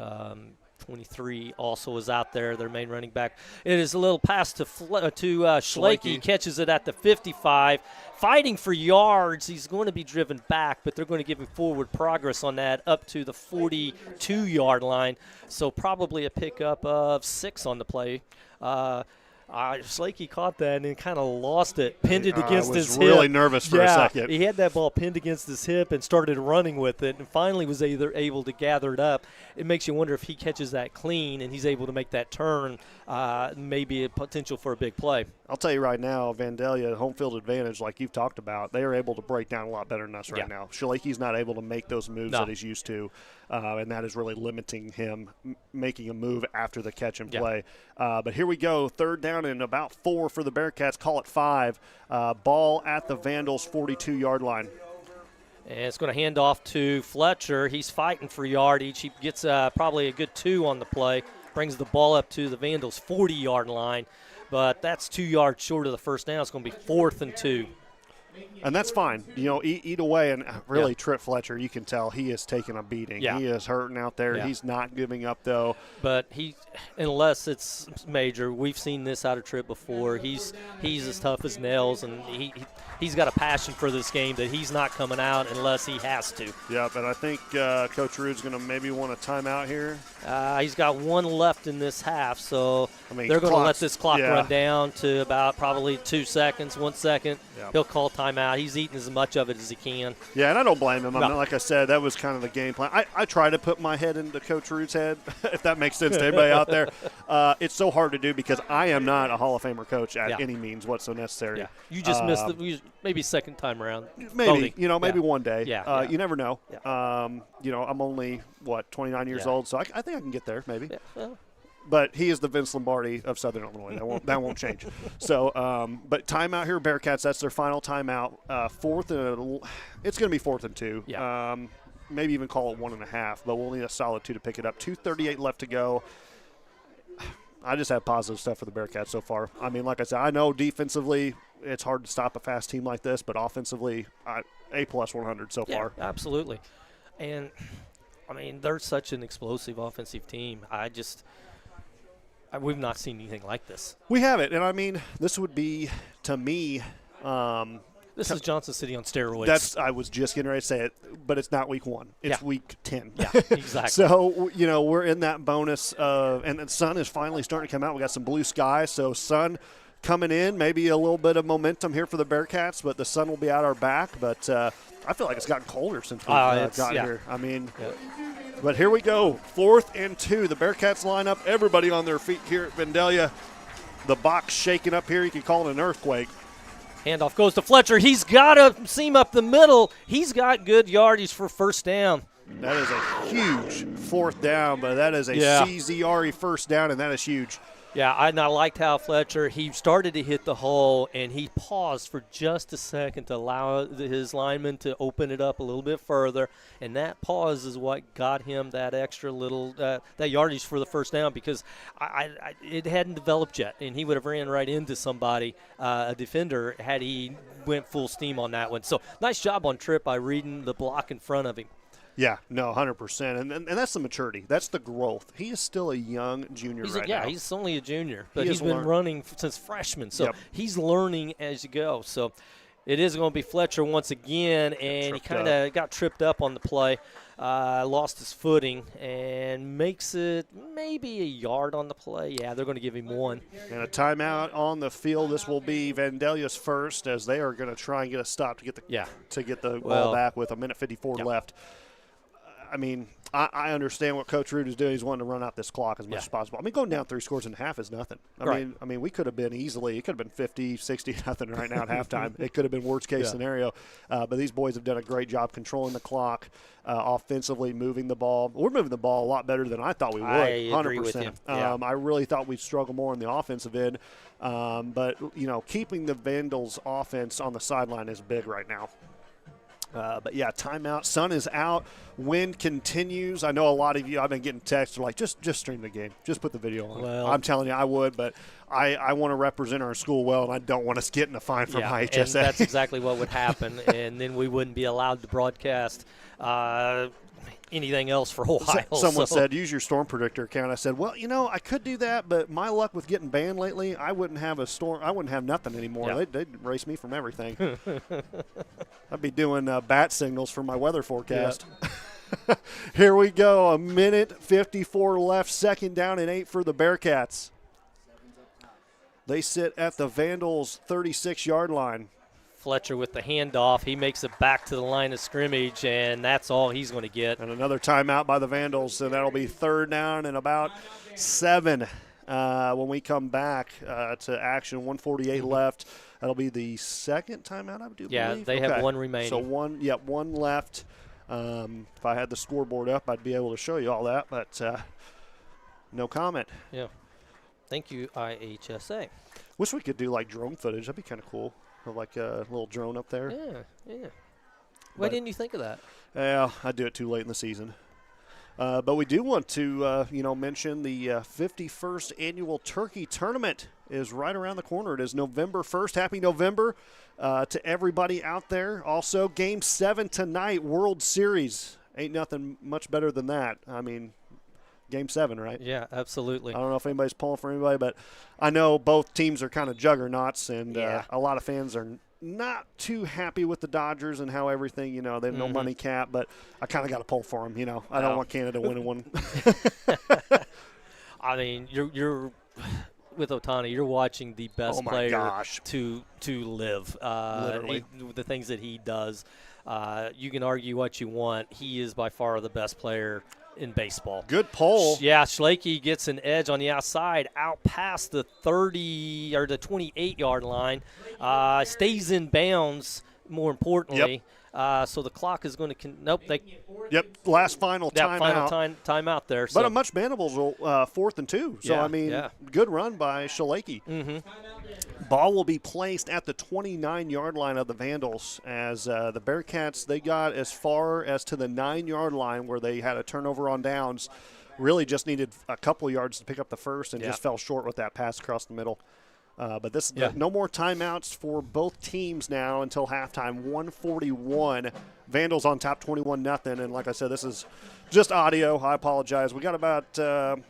23 also is out there, their main running back. It is a little pass to Schlake. He catches it at the 55. Fighting for yards. He's going to be driven back, but they're going to give him forward progress on that up to the 42-yard line. So probably a pickup of 6 on the play. Schlake caught that and kind of lost it, pinned it against his hip. I was really nervous for a second. He had that ball pinned against his hip and started running with it, and finally was able to gather it up. It makes you wonder if he catches that clean and he's able to make that turn, maybe a potential for a big play. I'll tell you right now, Vandalia, home field advantage, like you've talked about, they are able to break down a lot better than us right now. Schlake's not able to make those moves that he's used to, and that is really limiting him making a move after the catch and play. But here we go, 3rd down and about 4 for the Bearcats, call it 5. Ball at the Vandals' 42-yard line. And it's going to hand off to Fletcher. He's fighting for yardage. He gets probably a good 2 on the play, brings the ball up to the Vandals' 40-yard line. But that's 2 yards short of the first down. It's going to be 4th and 2. And that's fine. Eat away. And really, Trip Fletcher, you can tell he is taking a beating. Yeah. He is hurting out there. Yeah. He's not giving up, though. But unless it's major, we've seen this out of Trip before. He's as tough as nails, and he's got a passion for this game that he's not coming out unless he has to. Yeah, but I think Coach Rude's going to maybe want a timeout here. He's got 1 left in this half, so they're going to let this clock run down to about probably 2 seconds, 1 second. Yeah. He'll call timeout. He's eating as much of it as he can. Yeah, and I don't blame him. I mean, like I said, that was kind of the game plan. I try to put my head into Coach Rude's head, if that makes sense to anybody out there. It's so hard to do because I am not a Hall of Famer coach at any means whatsoever necessary. Yeah. You just missed maybe second time around. Maybe, maybe one day. Yeah. You never know. Yeah. I'm only, 29 years old, so I think I can get there maybe. Yeah. Well. But he is the Vince Lombardi of Southern Illinois. That won't change. So, but timeout here, Bearcats. That's their final timeout. It's going to be 4th and 2. Yeah. Maybe even call it 1.5. But we'll need a solid 2 to pick it up. 2:38 left to go. I just have positive stuff for the Bearcats so far. I mean, like I said, I know defensively it's hard to stop a fast team like this, but offensively, A+ 100 so far. Absolutely. And I mean, they're such an explosive offensive team. We've not seen anything like this. We haven't, and I mean, this would be, to me, this is Johnson City on steroids. I was just getting ready to say it, but it's not week 1. It's week 10. Yeah, exactly. So, we're in that bonus of, and the sun is finally starting to come out. We got some blue skies, so sun coming in, maybe a little bit of momentum here for the Bearcats, but the sun will be at our back. But I feel like it's gotten colder since we got here. I mean, but here we go. 4th and 2. The Bearcats line up. Everybody on their feet here at Vandalia. The box shaking up here. You can call it an earthquake. Handoff goes to Fletcher. He's got a seam up the middle. He's got good yardage for first down. That is a huge fourth down, but that is a CZRE first down, and that is huge. Yeah, I liked how Fletcher, he started to hit the hole, and he paused for just a second to allow his lineman to open it up a little bit further, and that pause is what got him that extra little that yardage for the first down, because it hadn't developed yet, and he would have ran right into somebody, a defender, had he went full steam on that one. So nice job on Tripp by reading the block in front of him. Yeah, no, 100%. And that's the maturity. That's the growth. He is still a young junior now. Yeah, he's only a junior, but he's been running since freshman. So he's learning as you go. So it is going to be Fletcher once again, and he kind of got tripped up on the play, lost his footing, and makes it maybe a yard on the play. Yeah, they're going to give him one. And a timeout on the field. This will be Vandalia's first, as they are going to try and get a stop to get the ball back with a minute 54 left. I mean, I understand what Coach Root is doing. He's wanting to run out this clock as much as possible. I mean, going down 3 scores and a half is nothing. I mean, we could have been easily – it could have been 50, 60, nothing right now at halftime. It could have been worst-case scenario. But these boys have done a great job controlling the clock, offensively moving the ball. We're moving the ball a lot better than I thought we would, 100%. I agree with you. Yeah. I really thought we'd struggle more on the offensive end. But, keeping the Vandals' offense on the sideline is big right now. But, yeah, timeout. Sun is out. Wind continues. I know a lot of you, I've been getting texts like, just stream the game. Just put the video on. Well, I'm telling you, I would, but I want to represent our school well, and I don't want us getting a fine from IHSA. And that's exactly what would happen, and then we wouldn't be allowed to broadcast anything else for a while. Someone said, use your storm predictor account. I said, well, I could do that, but my luck with getting banned lately, I wouldn't have a storm. I wouldn't have nothing anymore. Yeah. They'd erase me from everything. I'd be doing bat signals for my weather forecast. Yep. Here we go. A minute 54 left. 2nd down and 8 for the Bearcats. They sit at the Vandals' 36-yard line. Fletcher with the handoff. He makes it back to the line of scrimmage, and that's all he's going to get. And another timeout by the Vandals, and that'll be 3rd down and about 7 when we come back to action. 1:48 left. That'll be the 2nd timeout, I do believe. Yeah, they have one remaining. So one left. If I had the scoreboard up, I'd be able to show you all that, but no comment. Yeah. Thank you, IHSA. Wish we could do like drone footage. That'd be kind of cool. Like a little drone up there. Yeah. Why didn't you think of that? Yeah, I do it too late in the season. But we do want to, mention the 51st annual Turkey Tournament is right around the corner. It is November 1st. Happy November to everybody out there. Also, Game 7 tonight, World Series. Ain't nothing much better than that. I mean, Game 7, right? Yeah, absolutely. I don't know if anybody's pulling for anybody, but I know both teams are kind of juggernauts, and a lot of fans are not too happy with the Dodgers and how everything, they have no money cap, but I kind of got to pull for them, I don't want Canada winning one. I mean, you're with Ohtani, you're watching the best player to live. Literally. The things that he does. You can argue what you want. He is by far the best player in baseball. Good pull. Yeah, Schlake gets an edge on the outside, out past the 30 or the 28-yard line, stays in bounds. More importantly, so the clock is going to last final timeout. Timeout there. So. But a much manageable 4th and 2. So good run by Schlake. Mm-hmm. Ball will be placed at the 29-yard line of the Vandals as the Bearcats, they got as far as to the 9-yard line where they had a turnover on downs. Really just needed a couple yards to pick up the first and just fell short with that pass across the middle. But no more timeouts for both teams now until halftime. 1:41. Vandals on top 21-0. And like I said, this is just audio. I apologize. We got about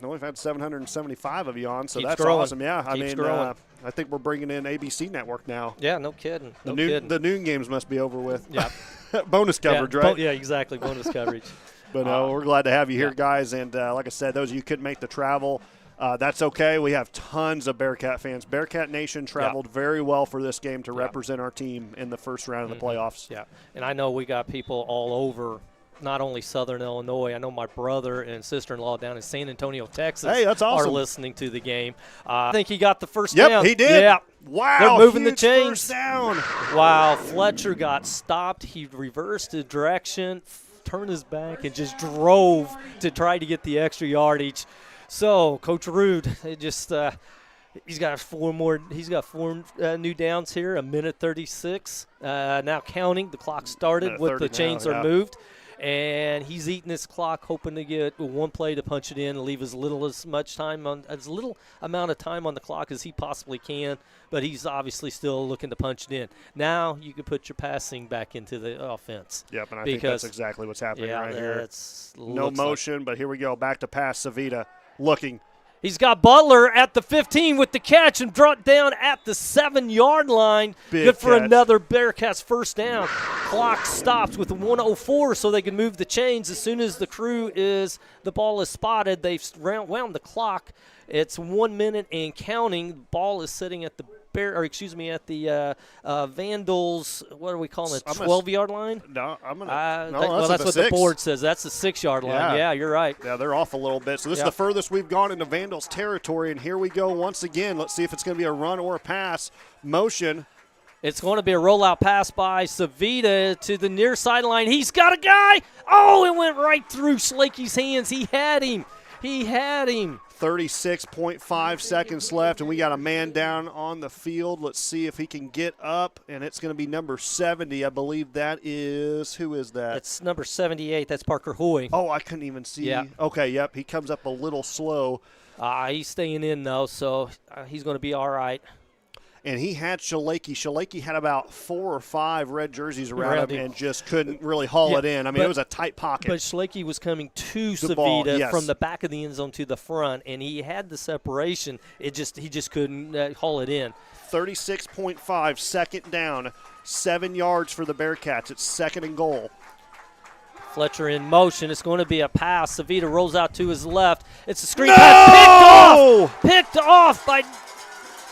we've had 775 of you on, so that's awesome. Yeah, I think we're bringing in ABC Network now. Yeah, no kidding. The noon games must be over with. Yeah, bonus coverage, right? Yeah, exactly. Bonus coverage. But we're glad to have you here, guys. And like I said, those of you who couldn't make the travel. That's okay. We have tons of Bearcat fans. Bearcat Nation traveled very well for this game to represent our team in the first round of the playoffs. Yeah, and I know we got people all over, not only Southern Illinois. I know my brother and sister-in-law down in San Antonio, Texas, that's awesome. Are listening to the game. I think he got the first down. Yep, he did. Yeah. Wow, they're moving the chains. First down. Wow, Fletcher got stopped. He reversed his direction. turned his back and just drove to try to get the extra yardage. So Coach Rude, he's got four new downs here, 1:36. Now counting. The clock started with the chains are moved. And he's eating this clock, hoping to get one play to punch it in and leave as little amount of time on the clock as he possibly can. But he's obviously still looking to punch it in. Now you can put your passing back into the offense. Yep, and I think that's exactly what's happening right here. No motion, but here we go. Back to pass. Savita looking. He's got Butler at the 15 with the catch and brought down at the 7-yard line. Good for another Bearcats first down. Clock stops with 1:04 so they can move the chains. As soon as the ball is spotted, they've wound the clock. It's 1 minute and counting. The ball is sitting at the Vandals, what are we calling it, 12-yard line? No, that's what the board says. That's the 6-yard line. Yeah, you're right. Yeah, they're off a little bit. So this is the furthest we've gone into Vandals territory, and here we go once again. Let's see if it's going to be a run or a pass. Motion. It's going to be a rollout pass by Savita to the near sideline. He's got a guy. Oh, it went right through Slakey's hands. He had him. 36.5 seconds left, and we got a man down on the field. Let's see if he can get up, and it's going to be number 70. I believe that is – who is that? It's number 78. That's Parker Hoy. Oh, I couldn't even see. Yeah. Okay, yep, he comes up a little slow. He's staying in, though, so he's going to be all right. And he had Shalaki. Shalaki had about 4 or 5 red jerseys around him and just couldn't really haul it in. I mean, it was a tight pocket. But Shalaki was coming to Savita from the back of the end zone to the front, and he had the separation. He just couldn't haul it in. 36.5, second down, 7 yards for the Bearcats. It's second and goal. Fletcher in motion. It's going to be a pass. Savita rolls out to his left. It's a screen pass. Picked off by –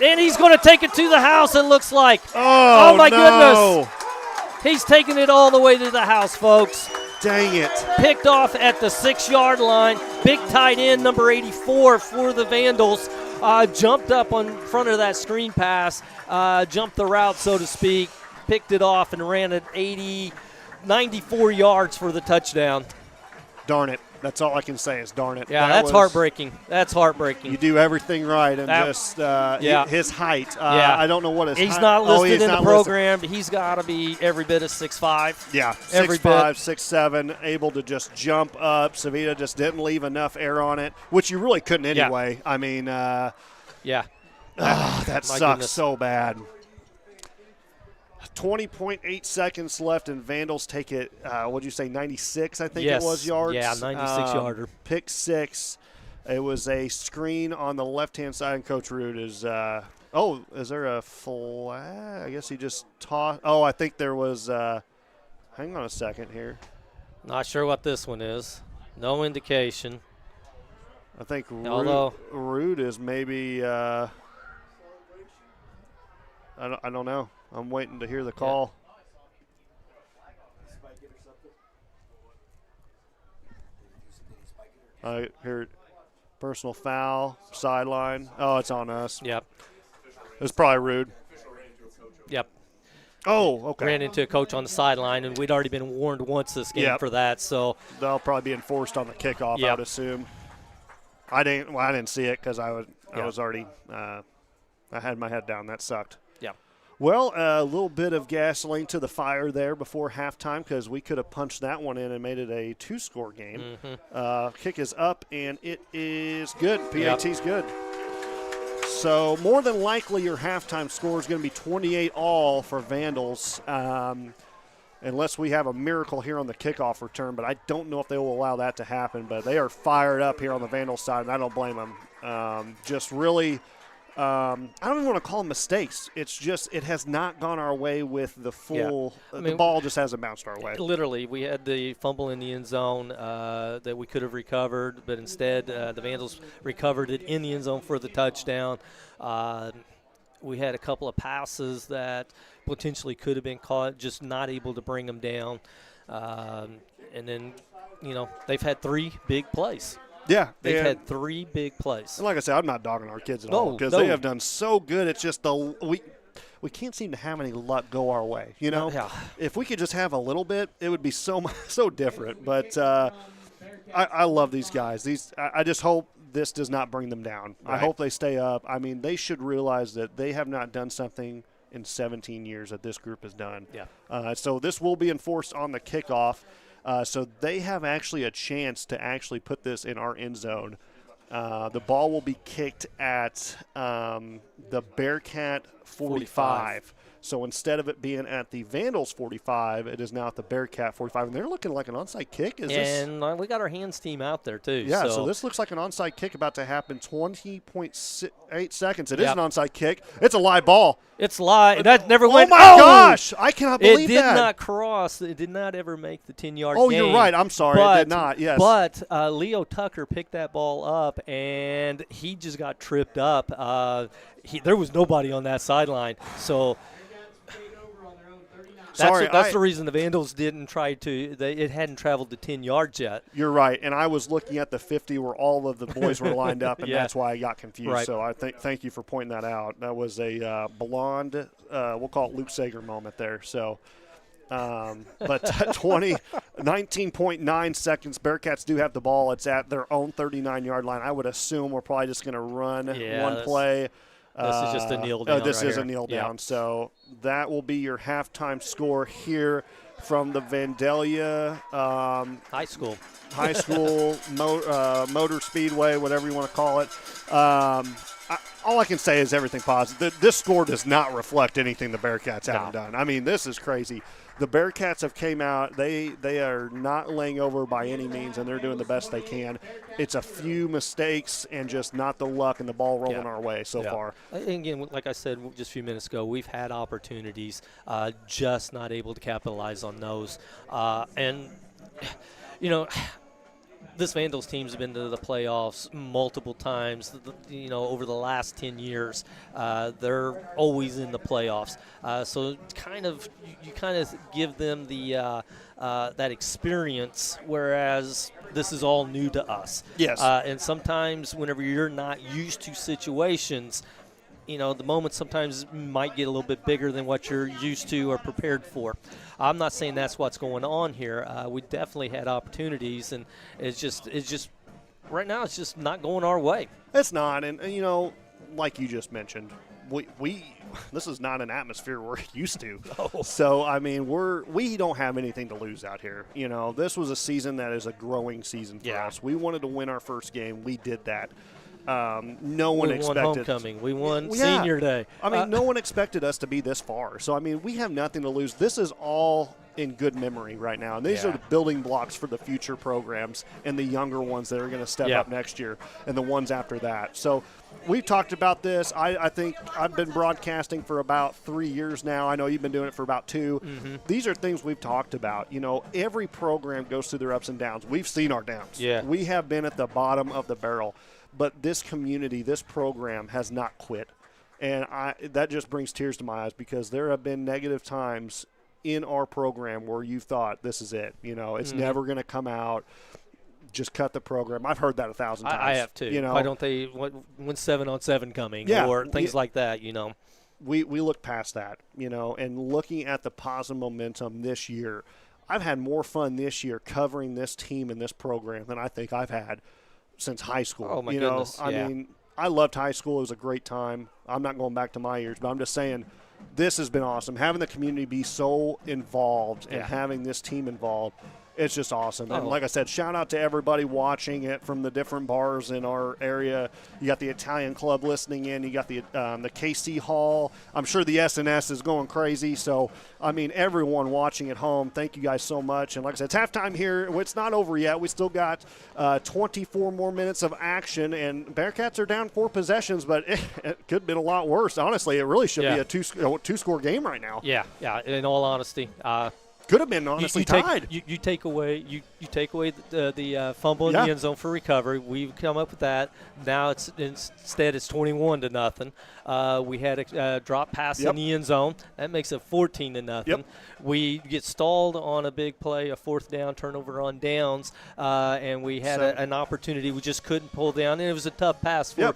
and he's going to take it to the house, it looks like. Oh my goodness. He's taking it all the way to the house, folks. Dang it. Picked off at the 6-yard line. Big tight end, number 84 for the Vandals. Jumped up on front of that screen pass, jumped the route, so to speak, picked it off and ran it 94 yards for the touchdown. Darn it. That's all I can say is darn it. Yeah, that's heartbreaking. That's heartbreaking. You do everything right, and his height. I don't know what his height is. He's not listed in the program. He's got to be every bit of 6'5". Yeah, 6'5", 6'7", able to just jump up. Savita just didn't leave enough air on it, which you really couldn't anyway. I mean, that sucks so bad. 20.8 seconds left, and Vandals take it, what did you say, 96, I think it was, yards? Yeah, 96-yarder. Pick 6. It was a screen on the left-hand side, and Coach Rude is is there a flag? I guess he just tossed. Oh, I think there was hang on a second here. Not sure what this one is. No indication. I think Rude is maybe I don't know. I'm waiting to hear the call. I heard personal foul, sideline. Oh, it's on us. Yep. It's probably Rude. Yep. Oh, okay. Ran into a coach on the sideline, and we'd already been warned once this game for that. So they'll probably be enforced on the kickoff, I would assume. I didn't see it because I was already I had my head down. That sucked. Well, a little bit of gasoline to the fire there before halftime because we could have punched that one in and made it a 2-score game. Mm-hmm. Kick is up, and it is good. PAT's good. So more than likely your halftime score is going to be 28-all for Vandals unless we have a miracle here on the kickoff return. But I don't know if they will allow that to happen. But they are fired up here on the Vandals side, and I don't blame them. Just really – I don't even want to call them mistakes. It's just it has not gone our way with the full the ball just hasn't bounced our way. Literally, we had the fumble in the end zone that we could have recovered, but instead the Vandals recovered it in the end zone for the touchdown. We had a couple of passes that potentially could have been caught, just not able to bring them down. And then, they've had 3 big plays. Yeah. They've had 3 big plays. And like I said, I'm not dogging our kids at all because they have done so good. It's just we we can't seem to have any luck go our way. You know, if we could just have a little bit, it would be so different. But I love these guys. I just hope this does not bring them down. Right. I hope they stay up. I mean, they should realize that they have not done something in 17 years that this group has done. Yeah. So this will be enforced on the kickoff. So they have actually a chance to actually put this in our end zone. The ball will be kicked at the Bearcat 45. So instead of it being at the Vandals 45, it is now at the Bearcat 45. And they're looking like an onside kick. And we got our hands team out there, too. Yeah, so this looks like an onside kick about to happen 20.8 seconds. It is an onside kick. It's a live ball. It's live. That never went. Oh, my gosh. I cannot believe that. It did not cross. It did not ever make the 10-yard gain. Oh, you're right. I'm sorry. It did not. Yes. But Leo Tucker picked that ball up, and he just got tripped up. There was nobody on that sideline. So – That's the reason the Vandals didn't try to. It hadn't traveled to 10 yards yet. You're right, and I was looking at the 50 where all of the boys were lined up, and that's why I got confused. Right. So I thank you for pointing that out. That was a blonde, we'll call it Luke Sager moment there. So, but 19.9 seconds. Bearcats do have the ball. It's at their own 39-yard line. I would assume we're probably just going to run one play. This is just a kneel down. This is a kneel down. So that will be your halftime score here from the Vandalia High School Motor Speedway, whatever you want to call it. All I can say is everything positive. This score does not reflect anything the Bearcats haven't done. I mean, this is crazy. The Bearcats have came out. They are not laying over by any means, and they're doing the best they can. It's a few mistakes and just not the luck and the ball rolling our way so far. And again, like I said just a few minutes ago, we've had opportunities, just not able to capitalize on those. And, you know, this Vandals team's have been to the playoffs multiple times, over the last 10 years. They're always in the playoffs. So you kind of give them the that experience, whereas this is all new to us. Yes. And sometimes whenever you're not used to situations, the moment sometimes might get a little bit bigger than what you're used to or prepared for. I'm not saying that's what's going on here. We definitely had opportunities, and it's just right now it's just not going our way. It's not, and like you just mentioned, we this is not an atmosphere we're used to. No. So I mean, we don't have anything to lose out here. This was a season that is a growing season for us. We wanted to win our first game. We did that. No one expected. We won homecoming. We won senior day. I mean, no one expected us to be this far. So, I mean, we have nothing to lose. This is all in good memory right now. And these are the building blocks for the future programs and the younger ones that are going to step up next year and the ones after that. So, we've talked about this. I think I've been broadcasting for about 3 years now. I know you've been doing it for about 2. Mm-hmm. These are things we've talked about. Every program goes through their ups and downs. We've seen our downs. Yeah. We have been at the bottom of the barrel. But this community, this program has not quit. And that just brings tears to my eyes because there have been negative times in our program where you thought this is it. It's never going to come out. Just cut the program. I've heard that 1,000 times. I have too. Why don't they win 7-on-7 coming or things like that, We look past that, and looking at the positive momentum this year. I've had more fun this year covering this team and this program than I think I've had since high school. Oh, my goodness. I mean, I loved high school. It was a great time. I'm not going back to my years, but I'm just saying this has been awesome. Having the community be so involved and having this team involved, it's just awesome. And like I said, shout out to everybody watching it from the different bars in our area. You got the Italian Club listening in. You got the KC Hall. I'm sure the SNS is going crazy. So, I mean, everyone watching at home, thank you guys so much. And like I said, it's halftime here. It's not over yet. We still got 24 more minutes of action. And Bearcats are down 4 possessions, but it could have been a lot worse. Honestly, it really should be a two-score game right now. Yeah, in all honesty. Could have been honestly tied. You take away the fumble in the end zone for recovery. We've come up with that. Now instead it's 21-0. We had a drop pass in the end zone. That makes it 14-0. Yep. We get stalled on a big play, a 4th down, turnover on downs, and we had an opportunity we just couldn't pull down. And it was a tough pass for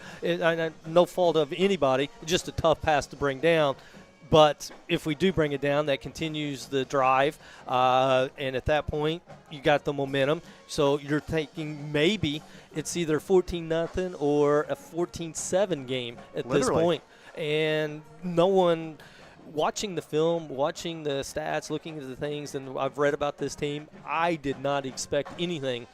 no fault of anybody, just a tough pass to bring down. But if we do bring it down, that continues the drive, and at that point, you got the momentum. So you're thinking maybe it's either 14-0 or a 14-7 game at this point. And no one watching the film, watching the stats, looking at the things, and I've read about this team, I did not expect anything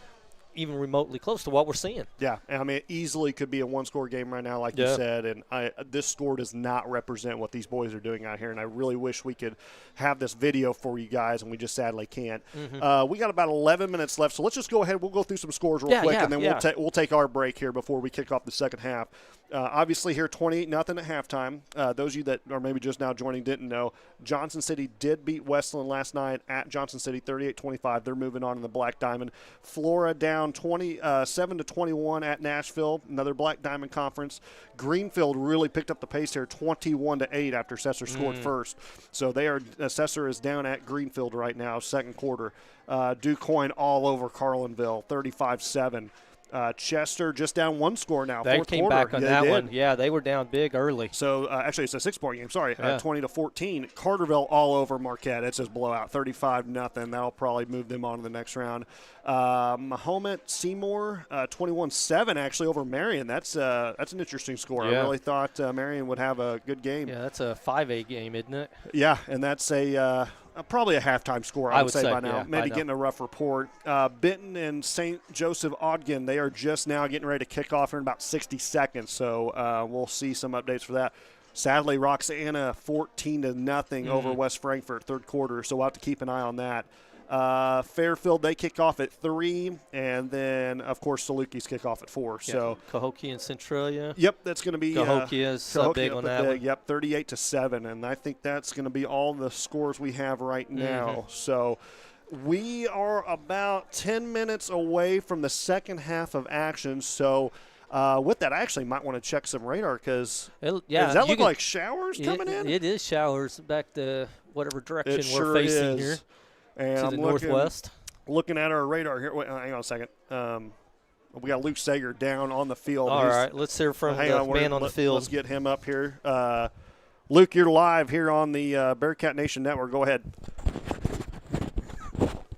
even remotely close to what we're seeing. Yeah, I mean, it easily could be a one-score game right now, like you said, and this score does not represent what these boys are doing out here, and I really wish we could have this video for you guys, and we just sadly can't. We got about 11 minutes left, so let's just go ahead. We'll go through some scores real quick, and then we'll take our break here before we kick off the second half. Obviously here 28-0 at halftime. Those of you that are maybe just now joining didn't know, Johnson City did beat Westland last night at Johnson City 38-25. They're moving on in the Black Diamond. Flora down 27-21 at Nashville, another Black Diamond conference. Greenfield really picked up the pace here 21-8 after Cesar scored first. So Cesar is down at Greenfield right now, second quarter. DuQuoin all over Carlinville 35-7. Chester just down one score now. They fourth came quarter. back on that one. Yeah, they were down big early. So, actually, it's a 6-point game. Sorry, 20-14. Carterville all over Marquette. It's just blowout, 35-0. That'll probably move them on to the next round. Mahomet Seymour, 21-7 actually over Marion. That's an interesting score. I really thought Marion would have a good game. Yeah, that's a 5A game, isn't it? Yeah, and that's probably a halftime score, I would say by now. Maybe getting a rough report. Benton and St. Joseph Ogden, they are just now getting ready to kick off in about 60 seconds. So we'll see some updates for that. Sadly, Roxana 14-0 over West Frankfort, third quarter. So we'll have to keep an eye on that. Fairfield, they kick off at 3, and then, of course, Salukis kick off at 4. Yeah. So Cahokia and Centralia. Yep, that's going to be Cahokia's big on that one. Yep, 38-7, and I think that's going to be all the scores we have right now. So we are about 10 minutes away from the second half of action. So with that, I actually might want to check some radar because does that look like showers coming in? It is showers back to whatever direction we're facing here. And to the northwest. Looking at our radar here. Wait, hang on a second. We got Luke Sager down on the field. All right, let's hear from the man on the field. Let's get him up here. Luke, you're live here on the Bearcat Nation Network. Go ahead.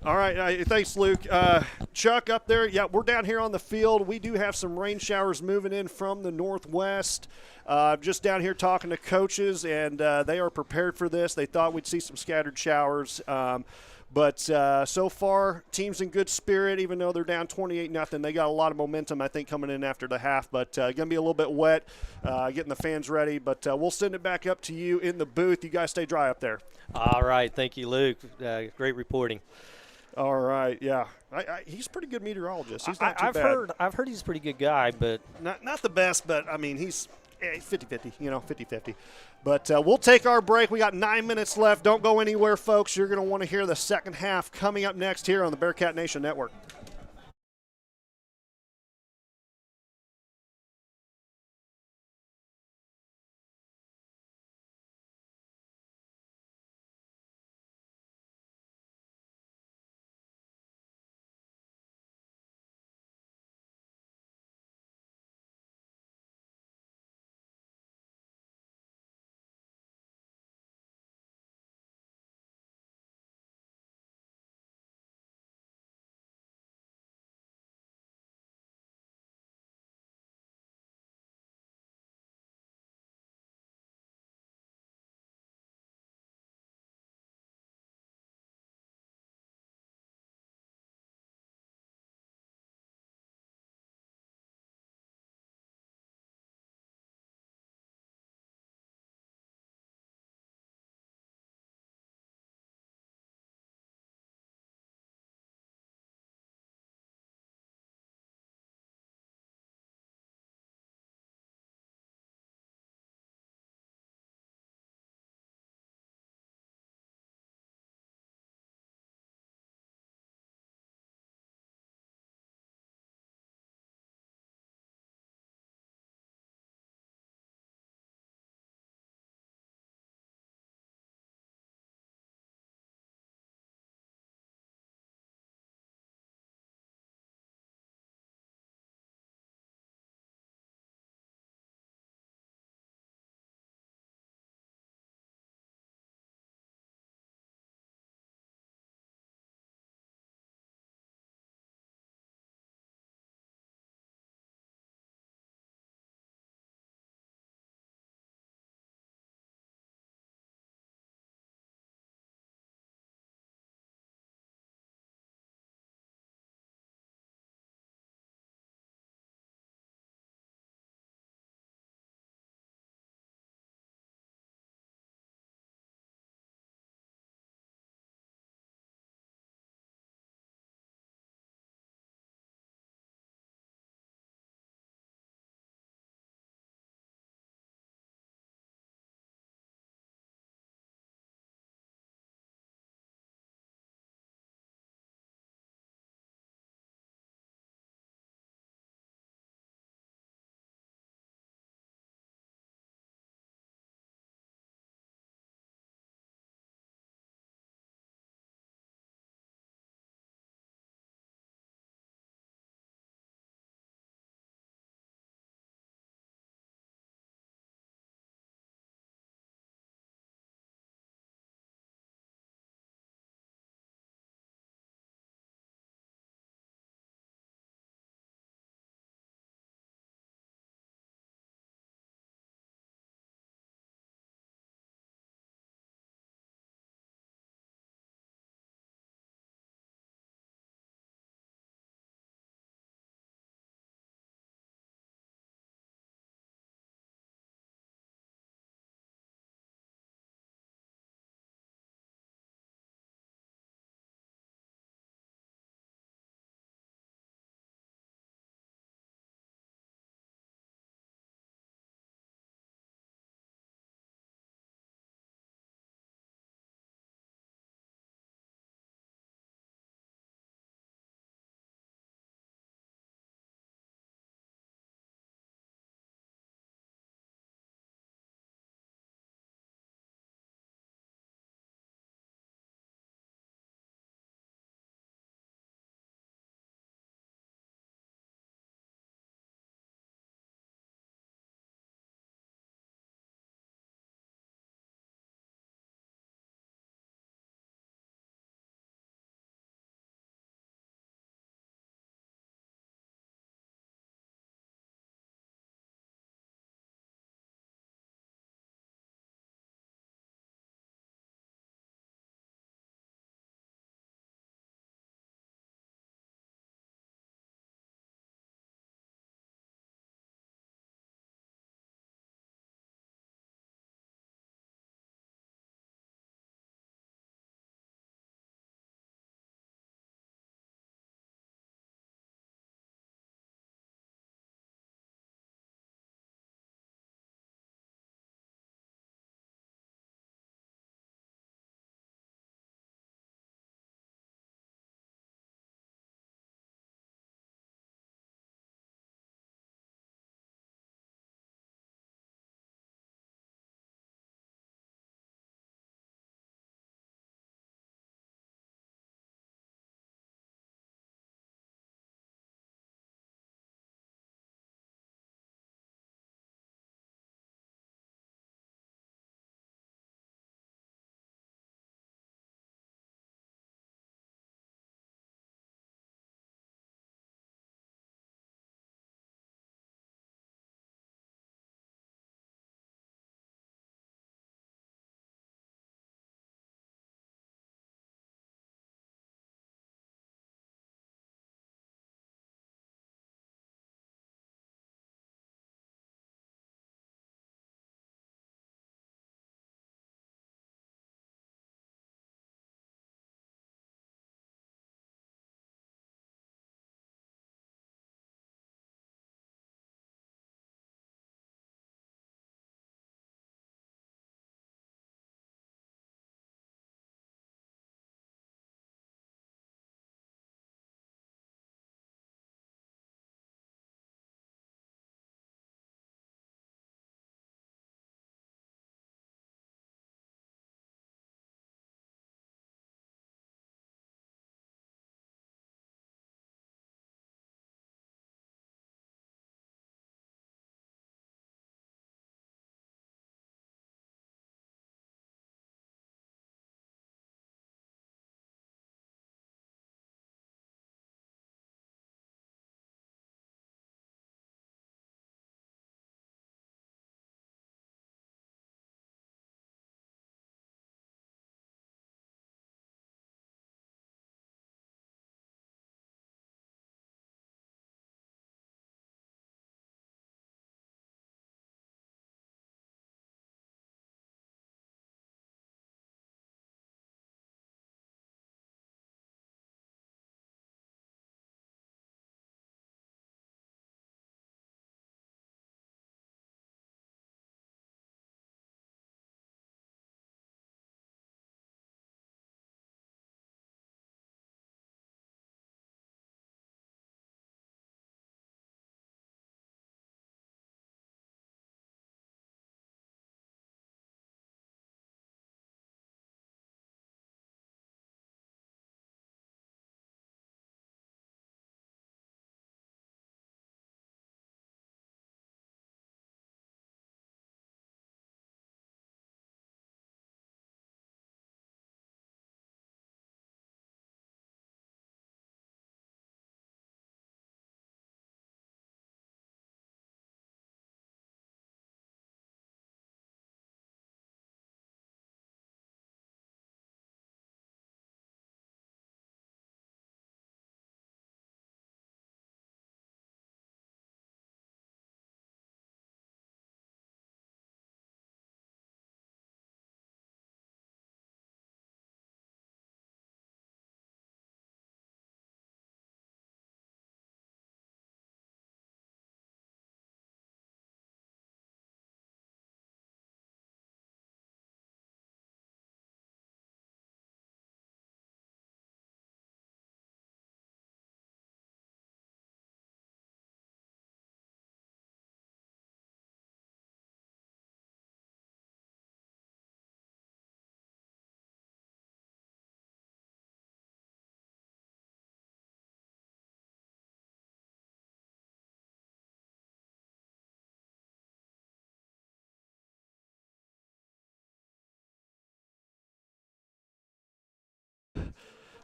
All right, thanks, Luke. Chuck, up there, we're down here on the field. We do have some rain showers moving in from the northwest. Just down here talking to coaches, and they are prepared for this. They thought we'd see some scattered showers. But so far, team's in good spirit, even though they're down 28-0. They got a lot of momentum, I think, coming in after the half. But going to be a little bit wet, getting the fans ready. But we'll send it back up to you in the booth. You guys stay dry up there. All right. Thank you, Luke. Great reporting. All right, yeah. He's a pretty good meteorologist. He's not too bad. I've heard he's a pretty good guy, but not the best, but, I mean, he's 50-50, 50-50. But we'll take our break. We got 9 minutes left. Don't go anywhere, folks. You're going to want to hear the second half coming up next here on the Bearcat Nation Network.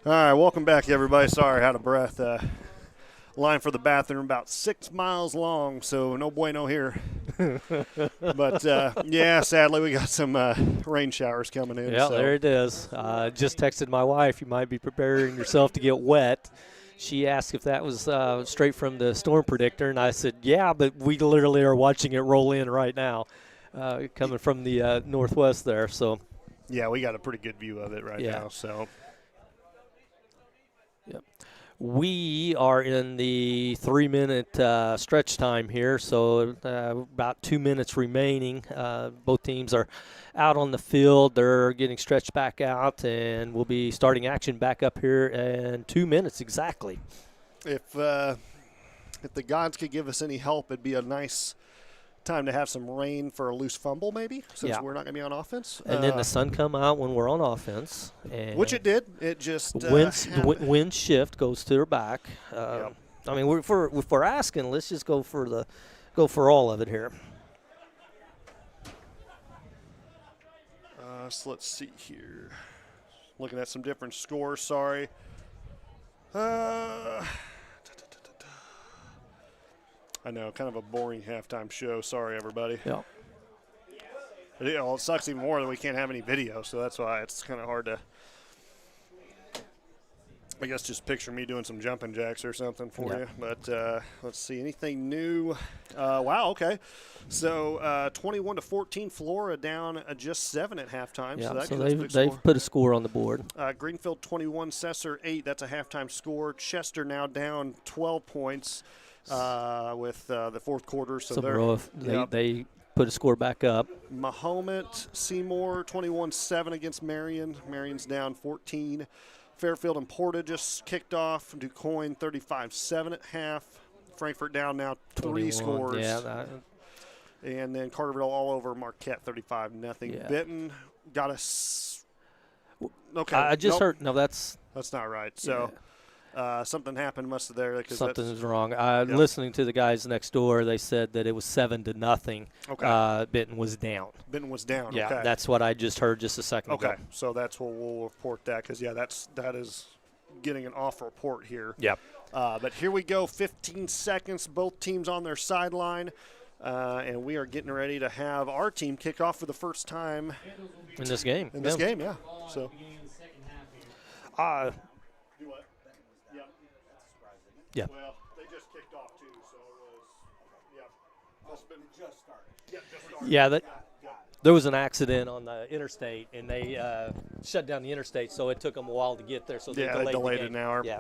All right, welcome back, everybody. Sorry, out of breath. Line for the bathroom about 6 miles long, so no bueno here. But, yeah, sadly, we got some rain showers coming in. Yeah, so. there it is. Just texted my wife, you might be preparing yourself to get wet. She asked if that was straight from the storm predictor, and I said, yeah, but we literally are watching it roll in right now, coming from the northwest there. So, yeah, we got a pretty good view of it right now. So. Yep. We are in the 3-minute stretch time here, so about 2 minutes remaining. Both teams are out on the field. They're getting stretched back out, and we'll be starting action back up here in 2 minutes exactly. If the gods could give us any help, it'd be a nice time to have some rain for a loose fumble, maybe, since we're not going to be on offense. And then the sun come out when we're on offense. And which it did. It just wind shift goes to their back. I mean, if we're asking, let's just go for all of it here. So let's see here. Looking at some different scores. Sorry. I know, kind of a boring halftime show. Sorry, everybody. Yeah. It sucks even more that we can't have any video, so that's why it's kind of hard to, I guess, just picture me doing some jumping jacks or something for you. But let's see, anything new? Wow, okay. So 21-14, Flora down just 7 at halftime. Yeah, so they've put a score on the board. Greenfield 21, Cessor 8. That's a halftime score. Chester now down 12 points. With the fourth quarter. So they put a score back up. Mahomet, Seymour, 21-7 against Marion. Marion's down 14. Fairfield and Porta just kicked off. DuQuoin, 35-7 at half. Frankfurt down now 3 scores. Yeah. And then Carterville all over Marquette, 35-0. Yeah. Benton got us. Okay. I just heard. No, that's not right. So. Yeah. Something happened there. Something is wrong. Listening to the guys next door, they said that it was 7-0. Okay. Benton was down. Yeah, okay. That's what I just heard just a second ago. Okay, so that's what we'll report that because, that is getting an off report here. Yep. But here we go, 15 seconds, both teams on their sideline. And we are getting ready to have our team kick off for the first time. In this game. Yeah. So. Yeah. Well, they just kicked off too, so it was, must have been just started. Yeah, there was an accident on the interstate, and they shut down the interstate, so it took them a while to get there. So they delayed it an hour. Yeah.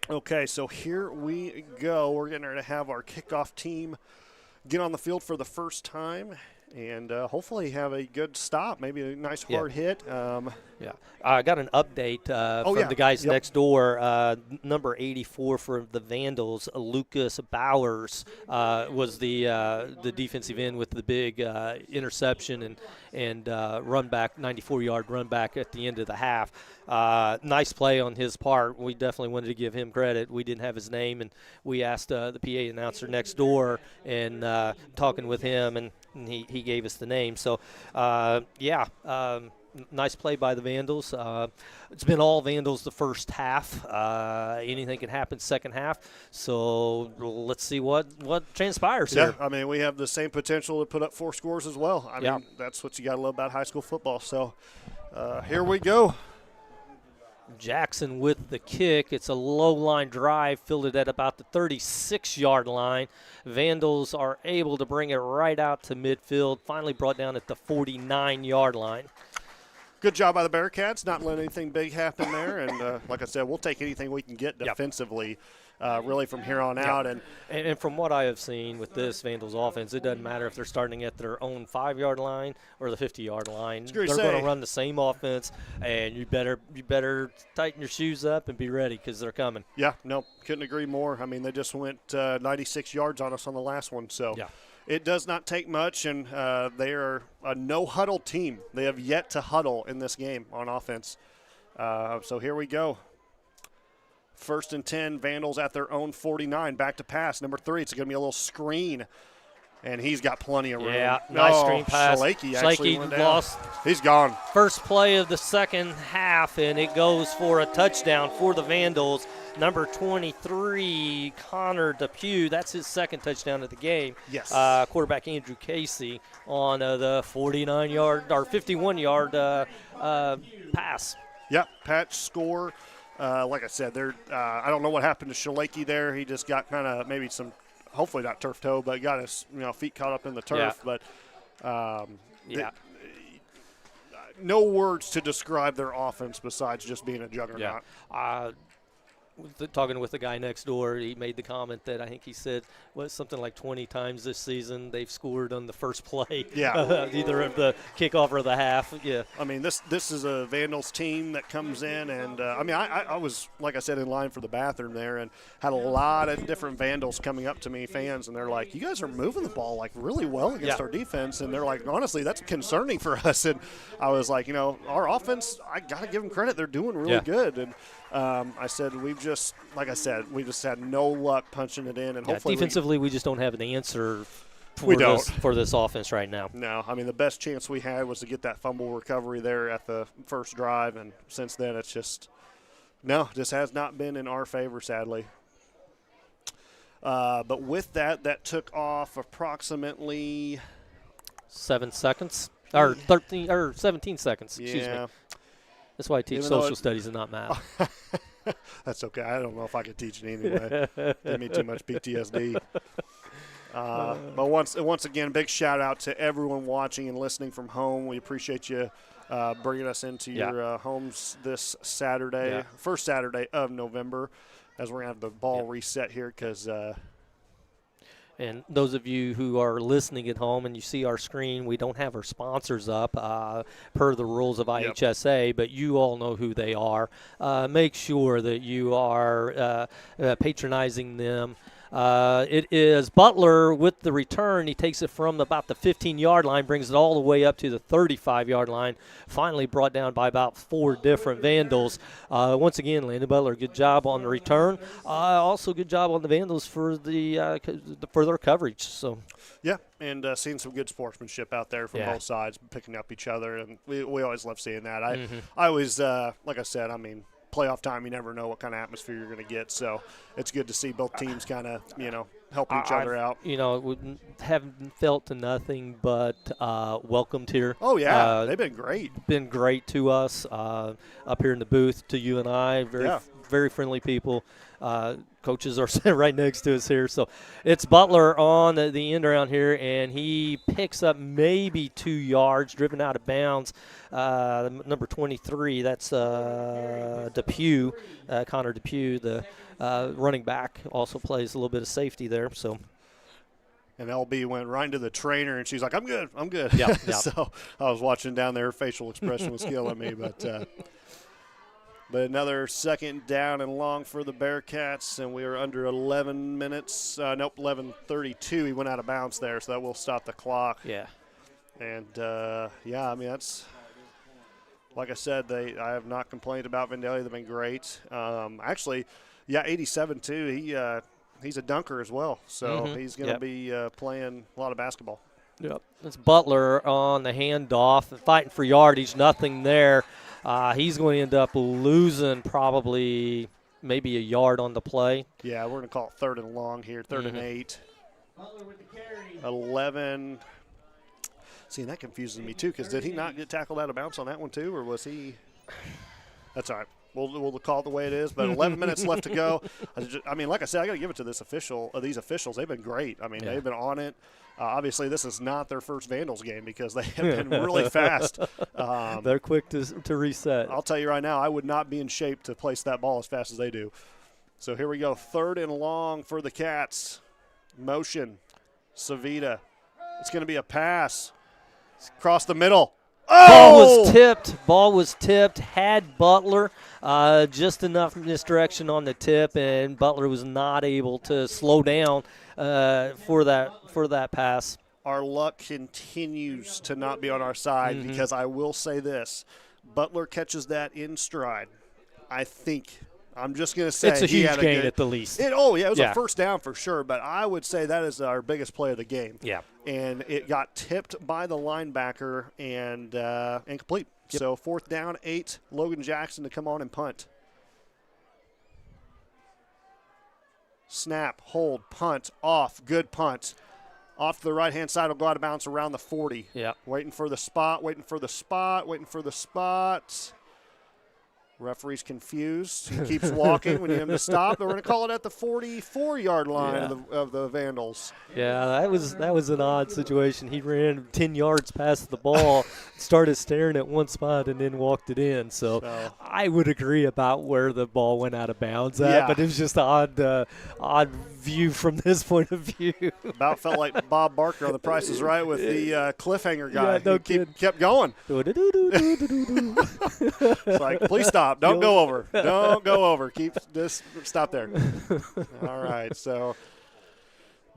Okay, so here we go. We're getting ready to have our kickoff team get on the field for the first time. And hopefully have a good stop, maybe a nice hard hit. I got an update from the guys next door. Number 84 for the Vandals, Lucas Bowers, was the defensive end with the big interception and run back, 94-yard run back at the end of the half. Nice play on his part. We definitely wanted to give him credit. We didn't have his name, and we asked the PA announcer next door and talking with him, and he gave us the name. So, nice play by the Vandals. It's been all Vandals the first half. Anything can happen second half. So let's see what transpires here. I mean, we have the same potential to put up 4 scores as well. I mean, that's what you got to love about high school football. So here we go. Jackson with the kick. It's a low-line drive, fielded at about the 36-yard line. Vandals are able to bring it right out to midfield, finally brought down at the 49-yard line. Good job by the Bearcats, not letting anything big happen there. And like I said, we'll take anything we can get defensively really from here on out. And from what I have seen with this Vandals offense, it doesn't matter if they're starting at their own 5-yard line or the 50-yard line. They're going to run the same offense, and you better tighten your shoes up and be ready because they're coming. Yeah, no, couldn't agree more. I mean, they just went 96 yards on us on the last one. So it does not take much, and they are a no-huddle team. They have yet to huddle in this game on offense. So here we go. 1st and 10, Vandals at their own 49. Back to pass. Number 3, it's going to be a little screen. and he's got plenty of room. Yeah, nice screen pass. Shalaki actually went down. Lost. He's gone. First play of the second half, and it goes for a touchdown for the Vandals. Number 23, Connor Depew. That's his second touchdown of the game. Yes. Quarterback Andrew Casey on the 49-yard or 51-yard pass. Yep, patch score. Like I said, I don't know what happened to Shalaki there. He just got kind of maybe some, hopefully not turf toe, but got his feet caught up in the turf. Yeah. But Yeah. No words to describe their offense besides just being a juggernaut. Yeah. Talking with the guy next door, he made the comment that I think he said something like 20 times this season they've scored on the first play. Yeah. Either of the kickoff or the half. Yeah. I mean, this is a Vandals team that comes in, and I was, like I said, in line for the bathroom there and had a lot of different Vandals coming up to me, fans, and they're like, you guys are moving the ball like really well against our defense, and they're like, honestly, that's concerning for us. And I was like, our offense, I got to give them credit. They're doing really good. And I said, we just had no luck punching it in, and hopefully defensively we just don't have an answer for this offense right now. No, I mean the best chance we had was to get that fumble recovery there at the first drive, and since then it's just has not been in our favor, sadly. But with that took off approximately 7 seconds or 13 or 17 seconds. Yeah. Excuse me. That's why I teach social studies and not math. That's okay. I don't know if I could teach it anyway. Give me too much PTSD. But once again, big shout out to everyone watching and listening from home. We appreciate you bringing us into your homes this Saturday, first Saturday of November, as we're going to have the ball reset here because and those of you who are listening at home and you see our screen, we don't have our sponsors up per the rules of IHSA, but you all know who they are. Make sure that you are patronizing them. It is Butler with the return. He takes it from about the 15-yard line, brings it all the way up to the 35-yard line, finally brought down by about 4 different Vandals. Once again, Landon Butler, good job on the return. Also good job on the Vandals for their coverage. So, yeah, and seeing some good sportsmanship out there from both sides, picking up each other, and we always love seeing that. I always, like I said, playoff time, you never know what kind of atmosphere you're going to get. So it's good to see both teams kind of, helping each other out. Haven't felt nothing but welcomed here. Oh, yeah. They've been great. Been great to us up here in the booth, to you and I. Very friendly people. Coaches are sitting right next to us here. So it's Butler on the end around here, and he picks up maybe 2 yards, driven out of bounds. Number 23, that's Depew, Connor Depew, the running back, also plays a little bit of safety there. So. And LB went right into the trainer, and she's like, I'm good. Yep. So I was watching down there. Her facial expression was killing me. But another second down and long for the Bearcats, and we are under 11 minutes. 11:32. He went out of bounds there, so that will stop the clock. Yeah. And, that's – like I said, I have not complained about Vandalia. They've been great. 87 too. He's a dunker as well, so he's going to be playing a lot of basketball. Yep. It's Butler on the handoff, fighting for yardage, nothing there. He's going to end up losing probably maybe a yard on the play. Yeah, we're going to call it 3rd and long here, 3rd and 8. 11. See, that confuses me too, because did he not get tackled out of bounds on that one too, or was he? That's all right. We'll call it the way it is, but 11 minutes left to go. Like I said, I got to give it to these officials. They've been great. They've been on it. Obviously, this is not their first Vandals game because they have been really fast. They're quick to reset. I'll tell you right now, I would not be in shape to place that ball as fast as they do. So here we go, 3rd and long for the Cats. Motion, Savita. It's going to be a pass. Across the middle. Oh! Ball was tipped. Had Butler just enough misdirection on the tip, and Butler was not able to slow down for that pass. Our luck continues to not be on our side because I will say this: Butler catches that in stride. I think I'm just going to say it's a huge gain at the least. It was a first down for sure, but I would say that is our biggest play of the game. Yeah. And it got tipped by the linebacker and incomplete. Yep. So 4th down, 8, Logan Jackson to come on and punt. Snap, hold, punt, off, good punt. Off to the right-hand side, will go out of bounds around the 40. Yeah. Waiting for the spot. Referee's confused. He keeps walking. We need him to stop. We're going to call it at the 44-yard line of the Vandals. Yeah, that was an odd situation. He ran 10 yards past the ball, started staring at one spot, and then walked it in. So I would agree about where the ball went out of bounds at, but it was just an odd view from this point of view. About felt like Bob Barker on The Price is Right with the cliffhanger guy. He kept going. It's like, please stop. Don't go over. Don't go over. Stop there. All right. So,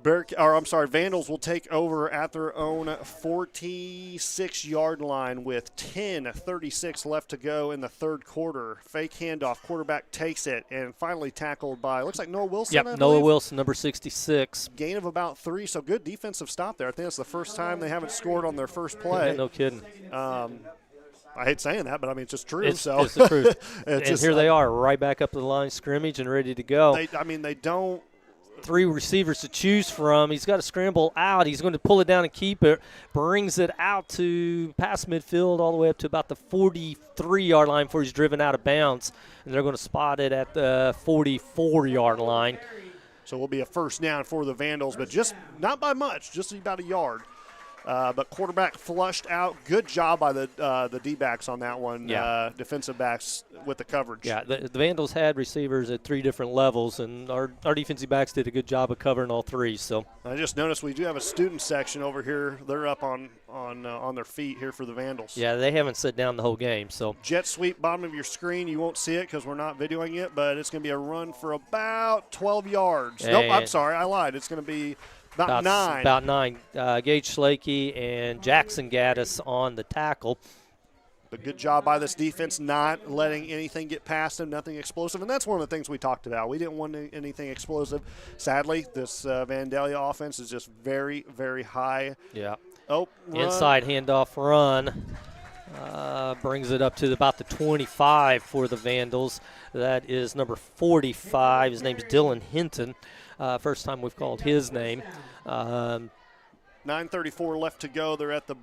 Vandals will take over at their own 46-yard line with 10:36 left to go in the third quarter. Fake handoff. Quarterback takes it and finally tackled by, looks like Noah Wilson. Yep, Noah Wilson, number 66. Gain of about 3, so good defensive stop there. I think that's the first time they haven't scored on their first play. Yeah, no kidding. I hate saying that, but I mean, it's just true. It's the truth. And here they are, right back up to the line of scrimmage and ready to go. They don't. 3 receivers to choose from. He's got to scramble out. He's going to pull it down and keep it. Brings it out to past midfield all the way up to about the 43-yard line before he's driven out of bounds. And they're going to spot it at the 44-yard line. So it will be a first down for the Vandals, but just not by much, just about a yard. But quarterback flushed out. Good job by the D-backs on that one, defensive backs with the coverage. Yeah, the Vandals had receivers at 3 different levels, and our defensive backs did a good job of covering all 3. So I just noticed we do have a student section over here. They're up on their feet here for the Vandals. Yeah, they haven't sat down the whole game. So jet sweep, bottom of your screen. You won't see it because we're not videoing it, but it's going to be a run for about 12 yards. Nope, I'm sorry, I lied. It's going to be about 9. About 9. Gage Schlakey and Jackson Gaddis on the tackle. But good job by this defense not letting anything get past them, nothing explosive. And that's one of the things we talked about. We didn't want anything explosive. Sadly, this Vandalia offense is just very, very high. Yeah. Oh, inside handoff run. Brings it up to about the 25 for the Vandals. That is number 45. His name's Dylan Hinton. First time we've called his name. 9:34 left to go. They're at the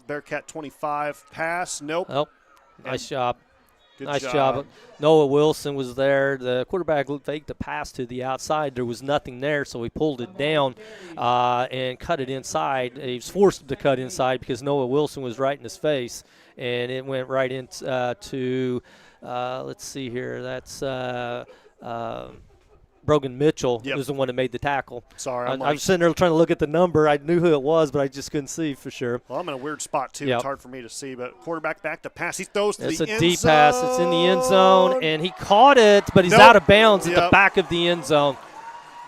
Bearcat 25. Pass. Nope. Oh, nice job. Good job. Noah Wilson was there. The quarterback faked the pass to the outside. There was nothing there, so he pulled it down and cut it inside. He was forced to cut inside because Noah Wilson was right in his face, and it went right into let's see here. That's Brogan Mitchell was the one that made the tackle. Sorry, I was sitting there trying to look at the number. I knew who it was, but I just couldn't see for sure. Well, I'm in a weird spot, too. It's hard for me to see, but quarterback back to pass. He throws to the end zone. It's a deep pass. It's in the end zone, and he caught it, but he's out of bounds at the back of the end zone.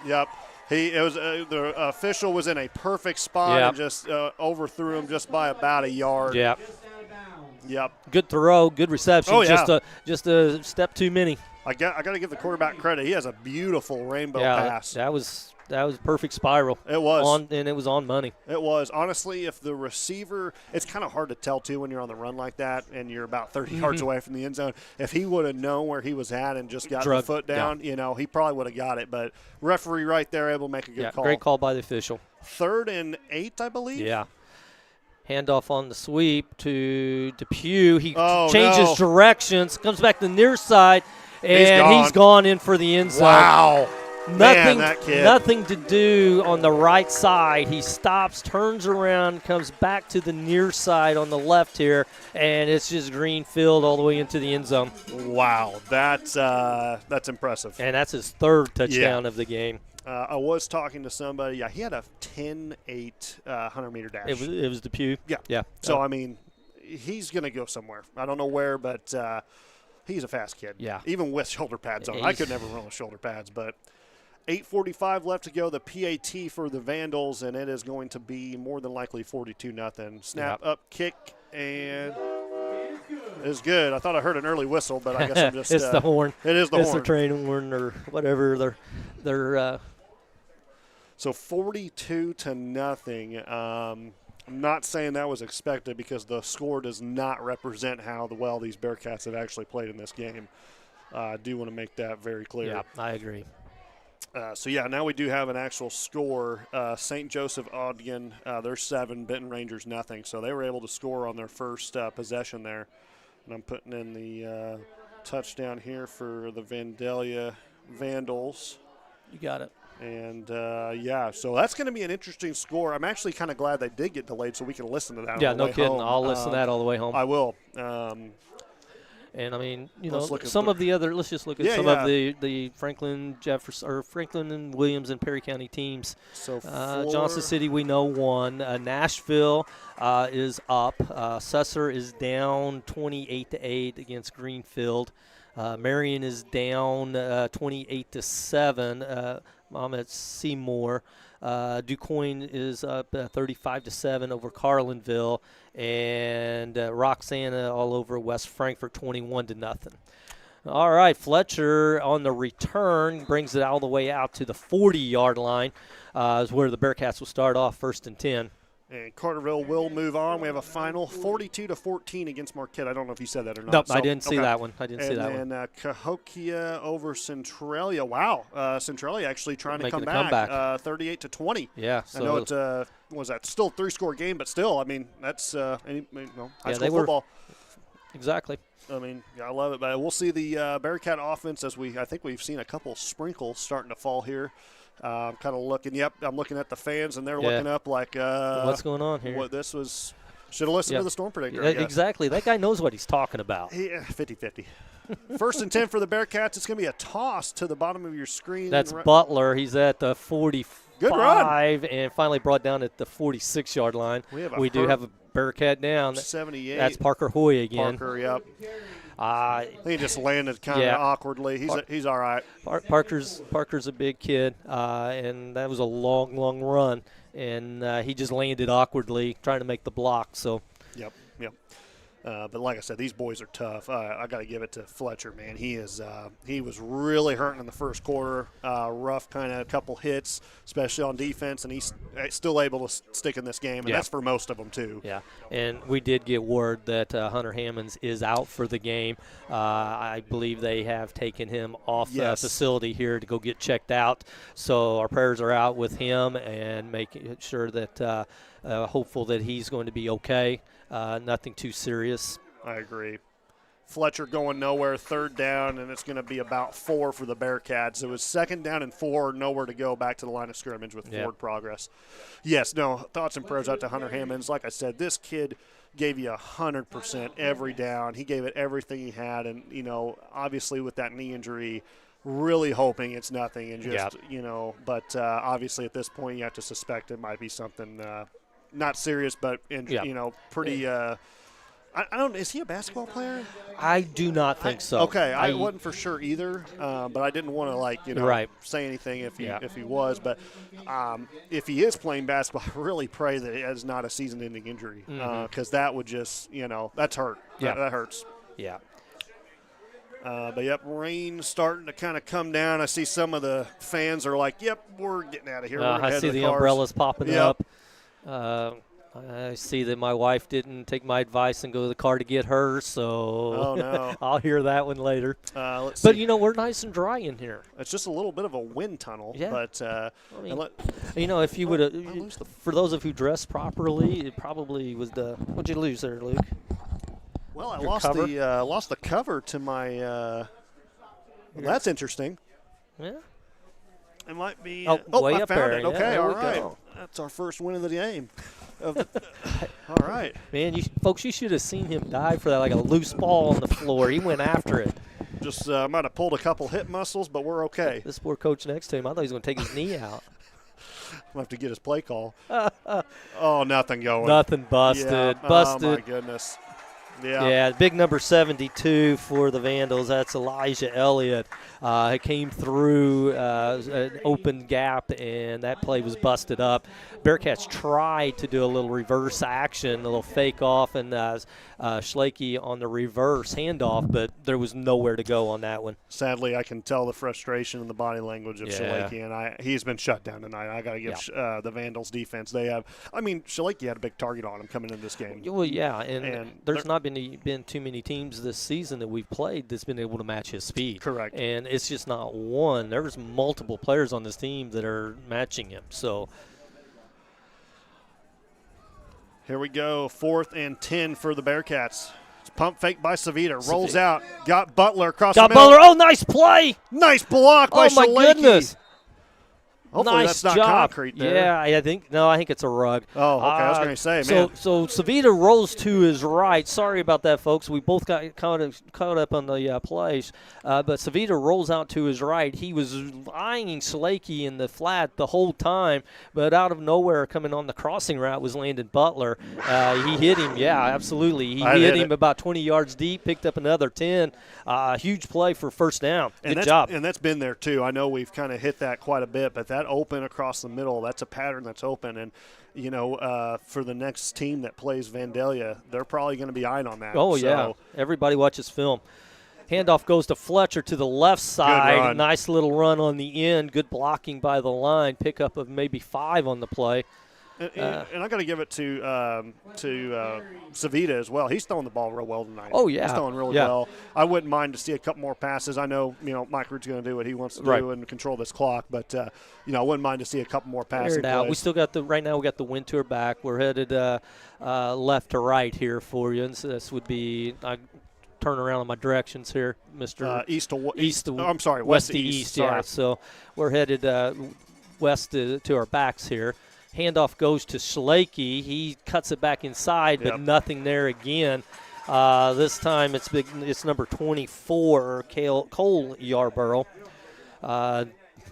Yep. The official was in a perfect spot and just overthrew him just by about a yard. Yep. Yep. Good throw, good reception. Oh, yeah. Just a step too many. I got to give the quarterback credit. He has a beautiful rainbow pass. That was perfect spiral. It was. And it was on money. It was. Honestly, if the receiver – it's kind of hard to tell, too, when you're on the run like that and you're about 30 yards away from the end zone. If he would have known where he was at and just got the foot down, he probably would have got it. But referee right there able to make a good call. Great call by the official. 3rd and 8, I believe. Yeah. Handoff on the sweep to Depew. He changes directions, comes back to the near side, and he's gone in for the end zone. Wow. Nothing to do on the right side. He stops, turns around, comes back to the near side on the left here, and it's just green field all the way into the end zone. Wow, that's impressive. And that's his 3rd touchdown of the game. I was talking to somebody. Yeah, he had a 10-8 100-meter dash. It was Depew. Yeah. So, I mean, he's going to go somewhere. I don't know where, but he's a fast kid. Yeah. Even with shoulder pads on. I could never run with shoulder pads, but 8:45 left to go. The PAT for the Vandals, and it is going to be more than likely 42-0. Snap up, kick, and is good. I thought I heard an early whistle, but I guess I'm just. It's the horn. It is the horn. horn. It's the train horn or whatever. They're. So 42-0. I'm not saying that was expected because the score does not represent how well these Bearcats have actually played in this game. I do want to make that very clear. Yeah, I agree. Now we do have an actual score. St. Joseph Ogden, they're 7, Benton Rangers nothing. So they were able to score on their first possession there. And I'm putting in the touchdown here for the Vandalia Vandals. You got it. And, so that's going to be an interesting score. I'm actually kind of glad they did get delayed so we can listen to that Yeah, on the no way kidding. home. I'll listen to that all the way home. I will. And I mean, let's just look at some of the Franklin and Williams and Perry County teams. So Johnson City, we know, won. Nashville is up. CZRE is down 28-8 against Greenfield. Marion is down 28-7. At Seymour. DuQuoin is up 35-7 over Carlinville, and Roxana all over West Frankfort 21-0. All right, Fletcher on the return brings it all the way out to the 40-yard line, is where the Bearcats will start off 1st and 10. And Carterville will move on. We have a final 42-14 against Marquette. I don't know if you said that or not. Nope, I didn't see that one. And then Cahokia over Centralia. Wow, Centralia actually trying to come back. 38-20. Yeah. So I know it was that still a 3-score game, but still, I mean that's high school football. Exactly. I mean, I love it. But we'll see the Bearcat offense I think we've seen a couple sprinkles starting to fall here. Kind of looking. Yep, I'm looking at the fans, and they're looking up like, what's going on here? What this was? Should have listened to the storm predictor. Exactly. That guy knows what he's talking about. Yeah, 50-50. 1st and 10 for the Bearcats. It's going to be a toss to the bottom of your screen. That's Butler. He's at the 45. Good run. And finally brought down at the 46-yard line. We do have a Bearcat down. 78. That's Parker Hoy again. Parker, yep. He just landed kind of awkwardly. He's all right. Parker's a big kid, and that was a long run, and he just landed awkwardly trying to make the block. So. Yep. But like I said, these boys are tough. I got to give it to Fletcher, man. He was really hurting in the first quarter. Rough kind of couple hits, especially on defense, and he's still able to stick in this game, and that's for most of them too. Yeah, and we did get word that Hunter Hammonds is out for the game. I believe they have taken him off the facility here to go get checked out. So our prayers are out with him and making sure that hopeful that he's going to be okay. Nothing too serious. I agree. Fletcher going nowhere, 3rd down, and it's going to be about 4 for the Bearcats. It was 2nd down and 4, nowhere to go, back to the line of scrimmage with forward progress. Thoughts and prayers out to Hunter Hammonds. Like I said, this kid gave you 100% every down. He gave it everything he had, and, obviously with that knee injury, really hoping it's nothing and just, but obviously at this point you have to suspect it might be something not serious, but pretty. I don't. Is he a basketball player? I do not think so. Okay, I wasn't for sure either, but I didn't want to say anything if he was. But if he is playing basketball, I really pray that it is not a season-ending injury because that would just that's hurt. Yeah, that hurts. Yeah. But rain starting to kind of come down. I see some of the fans are like, "Yep, we're getting out of here." I see the umbrellas popping up. I see that my wife didn't take my advice and go to the car to get hers, so I'll hear that one later. Let's see. We're nice and dry in here. It's just a little bit of a wind tunnel. Yeah. But, if you would have, for those of who dress properly, it probably was what'd you lose there, Luke? Well, I lost the cover to my, that's interesting. Yeah. It might be. Way I up found there. it. Okay, yeah, all right. Go. That's our first win of the game. All right. Man, you should have seen him dive for that like a loose ball on the floor. He went after it. Just might have pulled a couple hip muscles, but we're okay. This poor coach next to him, I thought he was going to take his knee out. I'll have to get his play call. Nothing going. Nothing busted. Yeah. Busted. Oh, my goodness. Yeah, big number 72 for the Vandals. That's Elijah Elliott. He came through an open gap, and that play was busted up. Bearcats tried to do a little reverse action, a little fake off, and Schlake on the reverse handoff, but there was nowhere to go on that one. Sadly, I can tell the frustration in the body language of Schlake, and he's been shut down tonight. I got to give the Vandals defense. Schlake had a big target on him coming into this game. Well, yeah, and there's not been too many teams this season that we've played that's been able to match his speed. Correct. And it's just not one. There's multiple players on this team that are matching him. So here we go, 4th and 10 for the Bearcats. It's pump fake by Savita. Rolls out. Got Butler across the middle. Got Butler. Oh, nice play. Nice block by Schlake. Oh, my goodness. Hopefully nice that's not job. concrete there. Yeah, I think it's a rug. Oh, okay. I was going to say, man. So Savita rolls to his right. Sorry about that, folks. We both got caught up on the plays. But Savita rolls out to his right. He was eyeing Schlake in the flat the whole time, but out of nowhere, coming on the crossing route was Landon Butler. He hit him. Yeah, absolutely. He hit him about 20 yards deep, picked up another 10. Huge play for first down. Good job. And that's been there, too. I know we've kind of hit that quite a bit, but that open across the middle, that's a pattern that's open. And, for the next team that plays Vandalia, they're probably going to be eyeing on that. Oh, yeah. Everybody watches film. Handoff goes to Fletcher to the left side. Nice little run on the end. Good blocking by the line. Pickup of maybe 5 on the play. And I got to give it to Savita as well. He's throwing the ball real well tonight. Oh, yeah. He's throwing really well. I wouldn't mind to see a couple more passes. I know, Mike Root's going to do what he wants to do and control this clock, but, I wouldn't mind to see a couple more passes. We still got right now we got the wind tour back. We're headed left to right here for you. And so this would be turn around on my directions here, Mr. West to east. Sorry. Yeah, so we're headed west to our backs here. Handoff goes to Schlake. He cuts it back inside, but nothing there again. This time it's number 24, Cole Yarborough.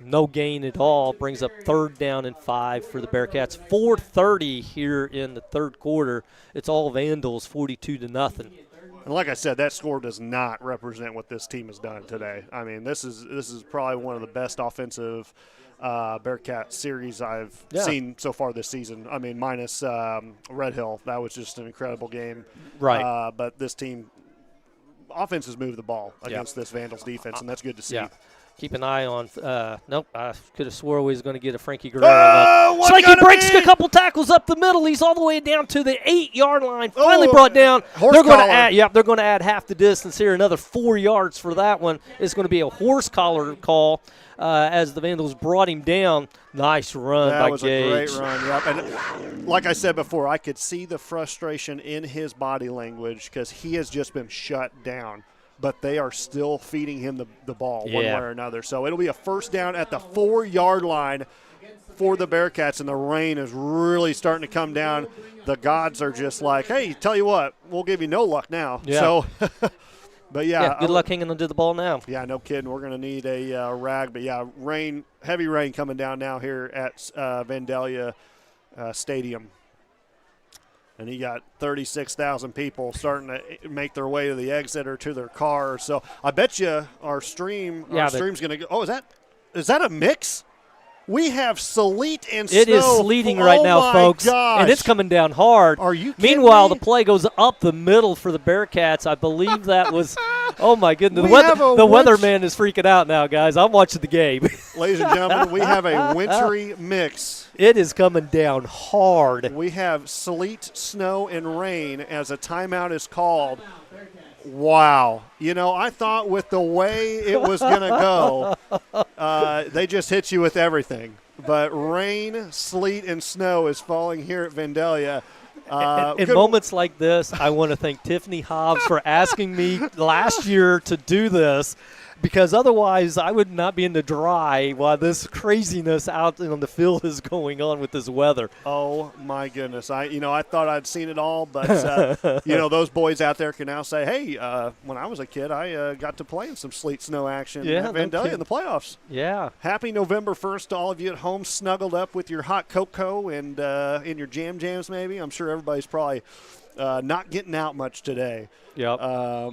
No gain at all. Brings up 3rd down and 5 for the Bearcats. 4:30 here in the third quarter. It's all Vandals, 42-0. And like I said, that score does not represent what this team has done today. I mean, this is probably one of the best offensive Bearcat series I've seen so far this season. I mean, minus Red Hill. That was just an incredible game. Right. But this team, offense has moved the ball against this Vandals defense, and that's good to see. Yeah. Keep an eye on nope, I could have swore we was going to get a Frankie Guerrero. Schlake breaks a couple tackles up the middle. He's all the way down to the 8-yard line. Finally brought down. They're going to add half the distance here, another 4 yards for that one. It's going to be a horse collar call as the Vandals brought him down. Nice run by Gage. That was a great run, yep. And like I said before, I could see the frustration in his body language because he has just been shut down. But they are still feeding him the ball one way or another. So it'll be a first down at the 4-yard line for the Bearcats, and the rain is really starting to come down. The gods are just like, hey, tell you what, we'll give you no luck now. Yeah. So, but good luck hanging onto the ball now. Yeah, no kidding. We're going to need a rag. But, heavy rain coming down now here at Vandalia Stadium. And he got 36,000 people starting to make their way to the exit or to their car. So I bet you our stream's going to go. Oh, is that a mix? We have sleet and snow. It is sleeting right now, folks. Gosh. And it's coming down hard. Are you kidding Meanwhile, me? the play goes up the middle for the Bearcats. I believe that was – oh, my goodness. The weatherman is freaking out now, guys. I'm watching the game. Ladies and gentlemen, we have a wintry mix. It is coming down hard. We have sleet, snow, and rain as a timeout is called. Wow. I thought with the way it was going to go, they just hit you with everything. But rain, sleet, and snow is falling here at Vandalia. In moments like this, I want to thank Tiffany Hobbs for asking me last year to do this, because otherwise I would not be in the dry while this craziness out on the field is going on with this weather. Oh, my goodness. I thought I'd seen it all, but, those boys out there can now say, hey, when I was a kid, I got to play in some sleet snow action at Vandalia in the playoffs. Yeah. Happy November 1st to all of you at home, snuggled up with your hot cocoa and in your jams maybe. I'm sure everybody's probably not getting out much today. Yep.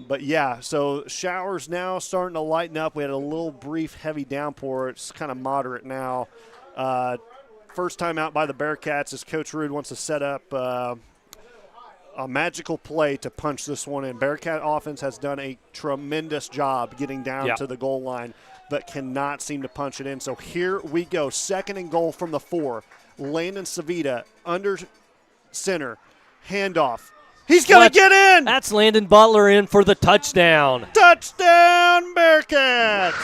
But, so showers now starting to lighten up. We had a little brief heavy downpour. It's kind of moderate now. First time out by the Bearcats as Coach Rude wants to set up a magical play to punch this one in. Bearcat offense has done a tremendous job getting down to the goal line, but cannot seem to punch it in. So here we go. 2nd and goal from the 4. Landon Savita under center. Handoff. He's going to get in. That's Landon Butler in for the touchdown. Touchdown, Bearcats.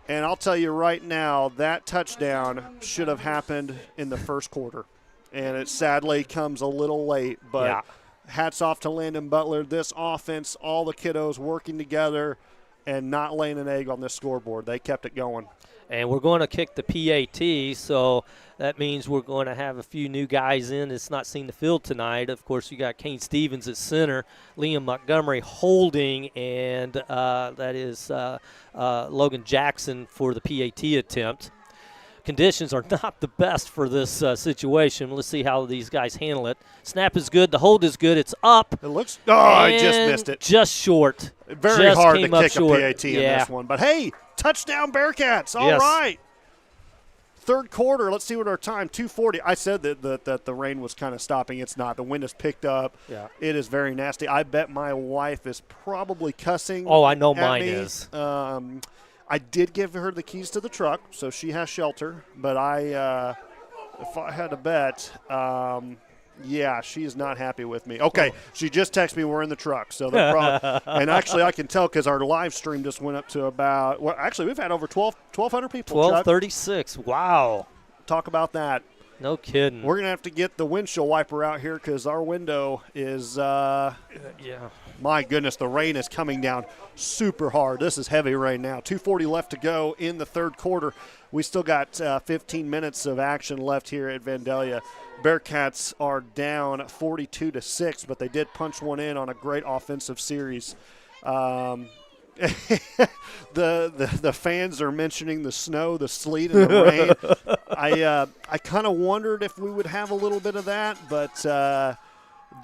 And I'll tell you right now, that touchdown should have happened in the first quarter. And it sadly comes a little late. But hats off to Landon Butler. This offense, all the kiddos working together and not laying an egg on this scoreboard. They kept it going. And we're going to kick the PAT, so that means we're going to have a few new guys in that's not seen the field tonight. Of course, you got Kane Stevens at center, Liam Montgomery holding, and that is Logan Jackson for the PAT attempt. Conditions are not the best for this situation. Let's see how these guys handle it. Snap is good. The hold is good. It's up. It looks – I just missed it. Just short. Very hard to kick a PAT in this one. But, hey, touchdown Bearcats. All right. Third quarter, let's see what our time, 2:40. I said that the rain was kind of stopping. It's not. The wind has picked up. Yeah. It is very nasty. I bet my wife is probably cussing. Oh, I know mine me. is. I did give her the keys to the truck, so she has shelter. But if I had to bet, she is not happy with me. Okay, she just texted me we're in the truck. So and actually I can tell because our live stream just went up to about, actually we've had over 1,200 people. 1,236. Wow. Talk about that. No kidding. We're going to have to get the windshield wiper out here because our window is, my goodness, the rain is coming down super hard. This is heavy rain now. 2:40 left to go in the third quarter. We still got 15 minutes of action left here at Vandalia. Bearcats are down 42-6, but they did punch one in on a great offensive series. The fans are mentioning the snow, the sleet, and the rain. I kind of wondered if we would have a little bit of that, but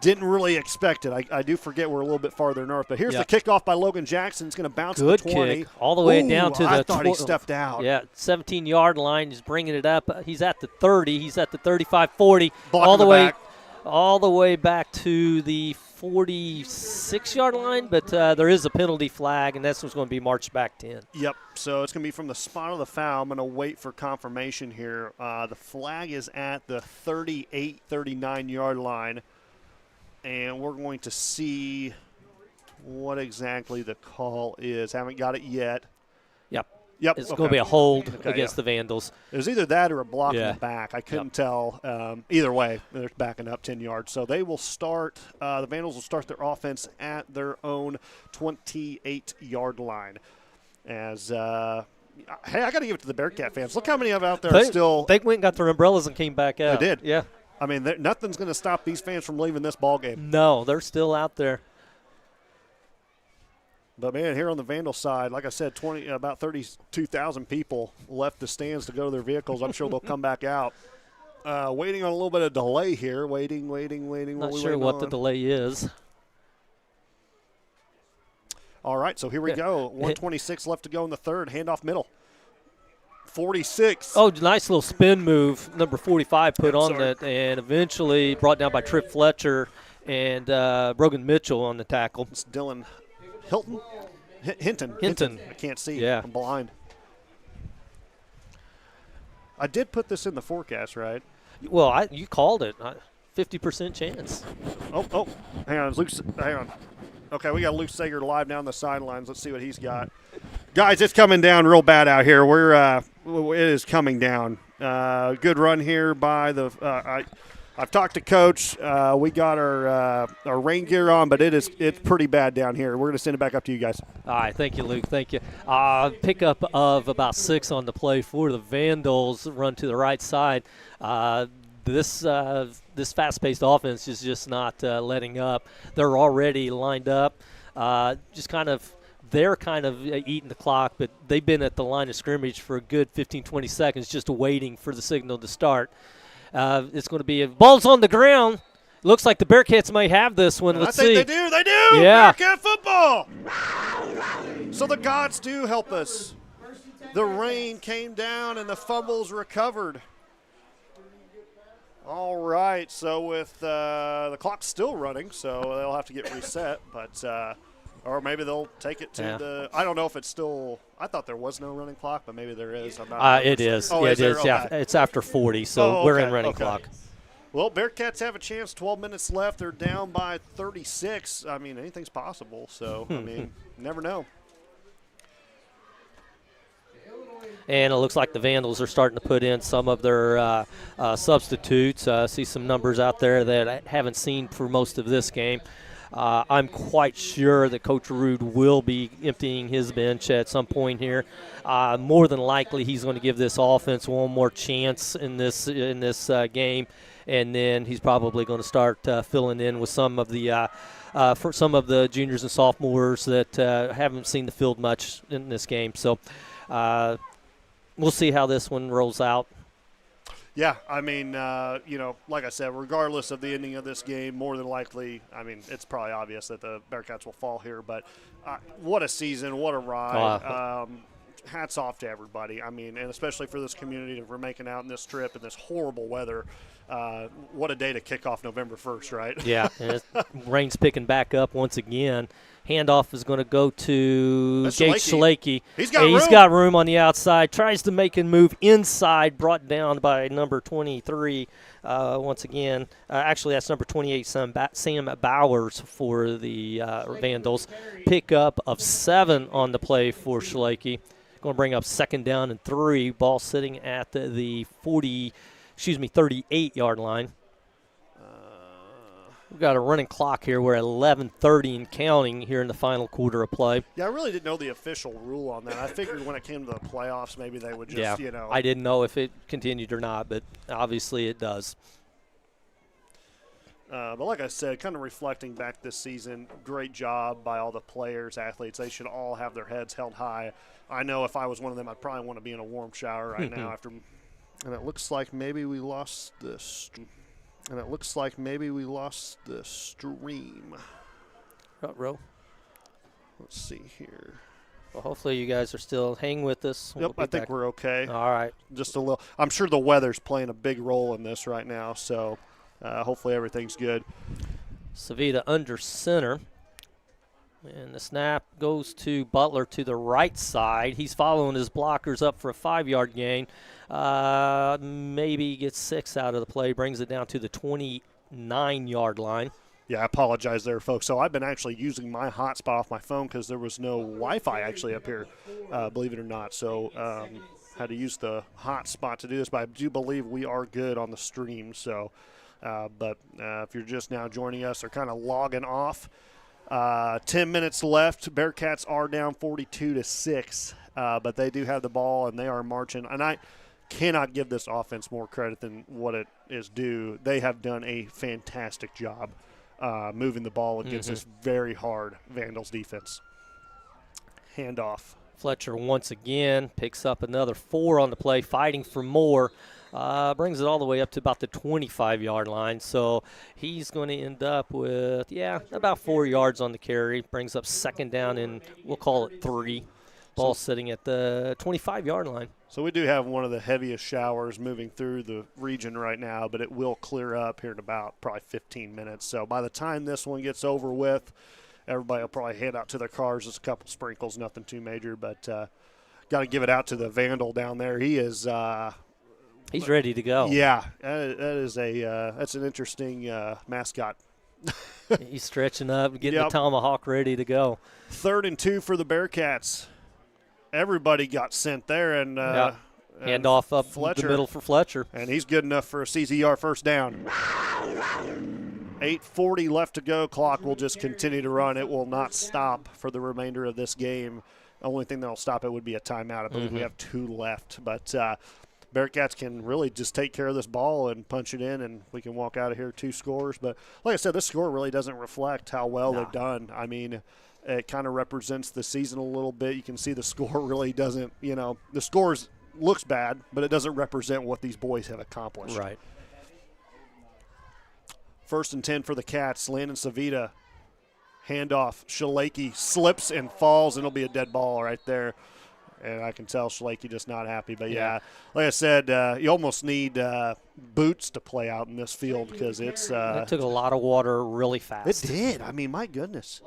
didn't really expect it. I do forget we're a little bit farther north. But here's the kickoff by Logan Jackson. It's going to bounce to the 20. Kick all the way down to I thought he stepped out. Yeah, 17-yard line. He's bringing it up. He's at the 30. He's at the 35-40. All the way back to the 46-yard line, but there is a penalty flag, and this one's going to be marched back 10. Yep, so it's going to be from the spot of the foul. I'm going to wait for confirmation here. The flag is at the 38, 39-yard line, and we're going to see what exactly the call is. Haven't got it yet. Yep. It's going to be a hold against the Vandals. It was either that or a block in the back. I couldn't tell. Either way, they're backing up 10 yards. So they will start the Vandals will start their offense at their own 28-yard line. As hey, I got to give it to the Bearcat fans. Look how many of out there are still. They went and got their umbrellas and came back out. They did. Yeah. I mean, nothing's going to stop these fans from leaving this ball game. No, they're still out there. But, man, here on the Vandal side, like I said, about 32,000 people left the stands to go to their vehicles. I'm sure they'll come back out. Waiting on a little bit of delay here. Waiting. Not sure what the delay is. All right, so here we go. 126 left to go in the third. Handoff middle. 46. Oh, nice little spin move. Number 45 put on that, and eventually brought down by Tripp Fletcher and Brogan Mitchell on the tackle. It's Dylan Hinton. I can't see. Yeah. I'm blind. I did put this in the forecast, right? Well, you called it. 50% chance. Oh, hang on. Hang on. Okay, we got Luke Sager live down the sidelines. Let's see what he's got. Guys, it's coming down real bad out here. It is coming down. Good run here by the I've talked to Coach. We got our rain gear on, but it's pretty bad down here. We're going to send it back up to you guys. All right, thank you, Luke. Thank you. Pickup of about 6 on the play for the Vandals. Run to the right side. This fast-paced offense is just not letting up. They're already lined up. They're kind of eating the clock, but they've been at the line of scrimmage for a good 15, 20 seconds just waiting for the signal to start. It's going to be ball's on the ground. Looks like the Bearcats may have this one. Let's see. They do. Yeah. Bearcat football. So the gods do help us. The rain came down and the fumbles recovered. All right, so with the clock's still running, so they'll have to get reset, but or maybe they'll take it to the. I don't know if it's still. I thought there was no running clock, but maybe there is. I'm not. It is. Oh, yeah, is it is. there? Yeah, Okay. it's after 40, so we're in running clock. Well, Bearcats have a chance. 12 minutes left. They're down by 36. I mean, anything's possible. So I mean, never know. And it looks like the Vandals are starting to put in some of their substitutes. See some numbers out there that I haven't seen for most of this game. I'm quite sure that Coach Rude will be emptying his bench at some point here. More than likely, he's going to give this offense one more chance in this game, and then he's probably going to start filling in with some of the for some of the juniors and sophomores that haven't seen the field much in this game. So. We'll see how this one rolls out. Yeah, I mean, like I said, regardless of the ending of this game, more than likely, I mean, it's probably obvious that the Bearcats will fall here. But what a season, what a ride. Hats off to everybody. I mean, and especially for this community for making out in this trip in this horrible weather. What a day to kick off November 1st, right? Yeah, and rain's picking back up once again. Handoff is going to go to Gage Schalake. He's got room on the outside. Tries to make a move inside, brought down by number 23 once again. Actually, that's number 28, Sam Bowers for the Vandals. Pickup of 7 on the play for Schalake. Going to bring up 2nd down and 3. Ball sitting at the 38-yard line. We've got a running clock here. We're at 11:30 and counting here in the final quarter of play. Yeah, I really didn't know the official rule on that. I figured when it came to the playoffs, maybe they would just, I didn't know if it continued or not, but obviously it does. But like I said, kind of reflecting back this season, great job by all the players, athletes. They should all have their heads held high. I know if I was one of them, I'd probably want to be in a warm shower right now after. And it looks like maybe we lost this. Stream. Row. Let's see here. Well, hopefully you guys are still hanging with us. Yep, I think we're okay. All right. Just a little. I'm sure the weather's playing a big role in this right now, so hopefully everything's good. Savita under center. And the snap goes to Butler to the right side. He's following his blockers up for a 5-yard gain. Maybe gets 6 out of the play, brings it down to the 29-yard line. Yeah, I apologize there, folks. So I've been actually using my hotspot off my phone because there was no Wi-Fi actually up here, believe it or not. So had to use the hotspot to do this, but I do believe we are good on the stream. So, but if you're just now joining us or kind of logging off, 10 minutes left. Bearcats are down 42-6, but they do have the ball and they are marching. And I cannot give this offense more credit than what it is due. They have done a fantastic job moving the ball against this very hard Vandals defense. Handoff. Fletcher once again picks up another 4 on the play, fighting for more. Brings it all the way up to about the 25-yard line. So he's going to end up with, about 4 yards on the carry. Brings up 2nd down and we'll call it 3. Ball sitting at the 25-yard line. So we do have one of the heaviest showers moving through the region right now, but it will clear up here in about probably 15 minutes. So by the time this one gets over with, everybody will probably head out to their cars. Just a couple sprinkles, nothing too major, but got to give it out to the Vandal down there. He is he's ready to go. Yeah, that's an interesting mascot. He's stretching up, getting the tomahawk ready to go. 3rd and 2 for the Bearcats. Everybody got sent there, and hand off up Fletcher. The middle for Fletcher. And he's good enough for a CZR first down. 8:40 left to go. Clock will just continue to run. It will not stop for the remainder of this game. The only thing that will stop it would be a timeout. I believe we have 2 left. But Bearcats can really just take care of this ball and punch it in, and we can walk out of here 2 scores. But like I said, this score really doesn't reflect how well they've done. I mean, it kind of represents the season a little bit. You can see the score really doesn't, the scores looks bad, but it doesn't represent what these boys have accomplished. Right. 1st and 10 for the Cats. Landon Savita, handoff. Schalake slips and falls, and it'll be a dead ball right there. and I can tell Schlake just not happy. But, yeah, like I said, you almost need boots to play out in this field because it's it took a lot of water really fast. It did. I mean, my goodness.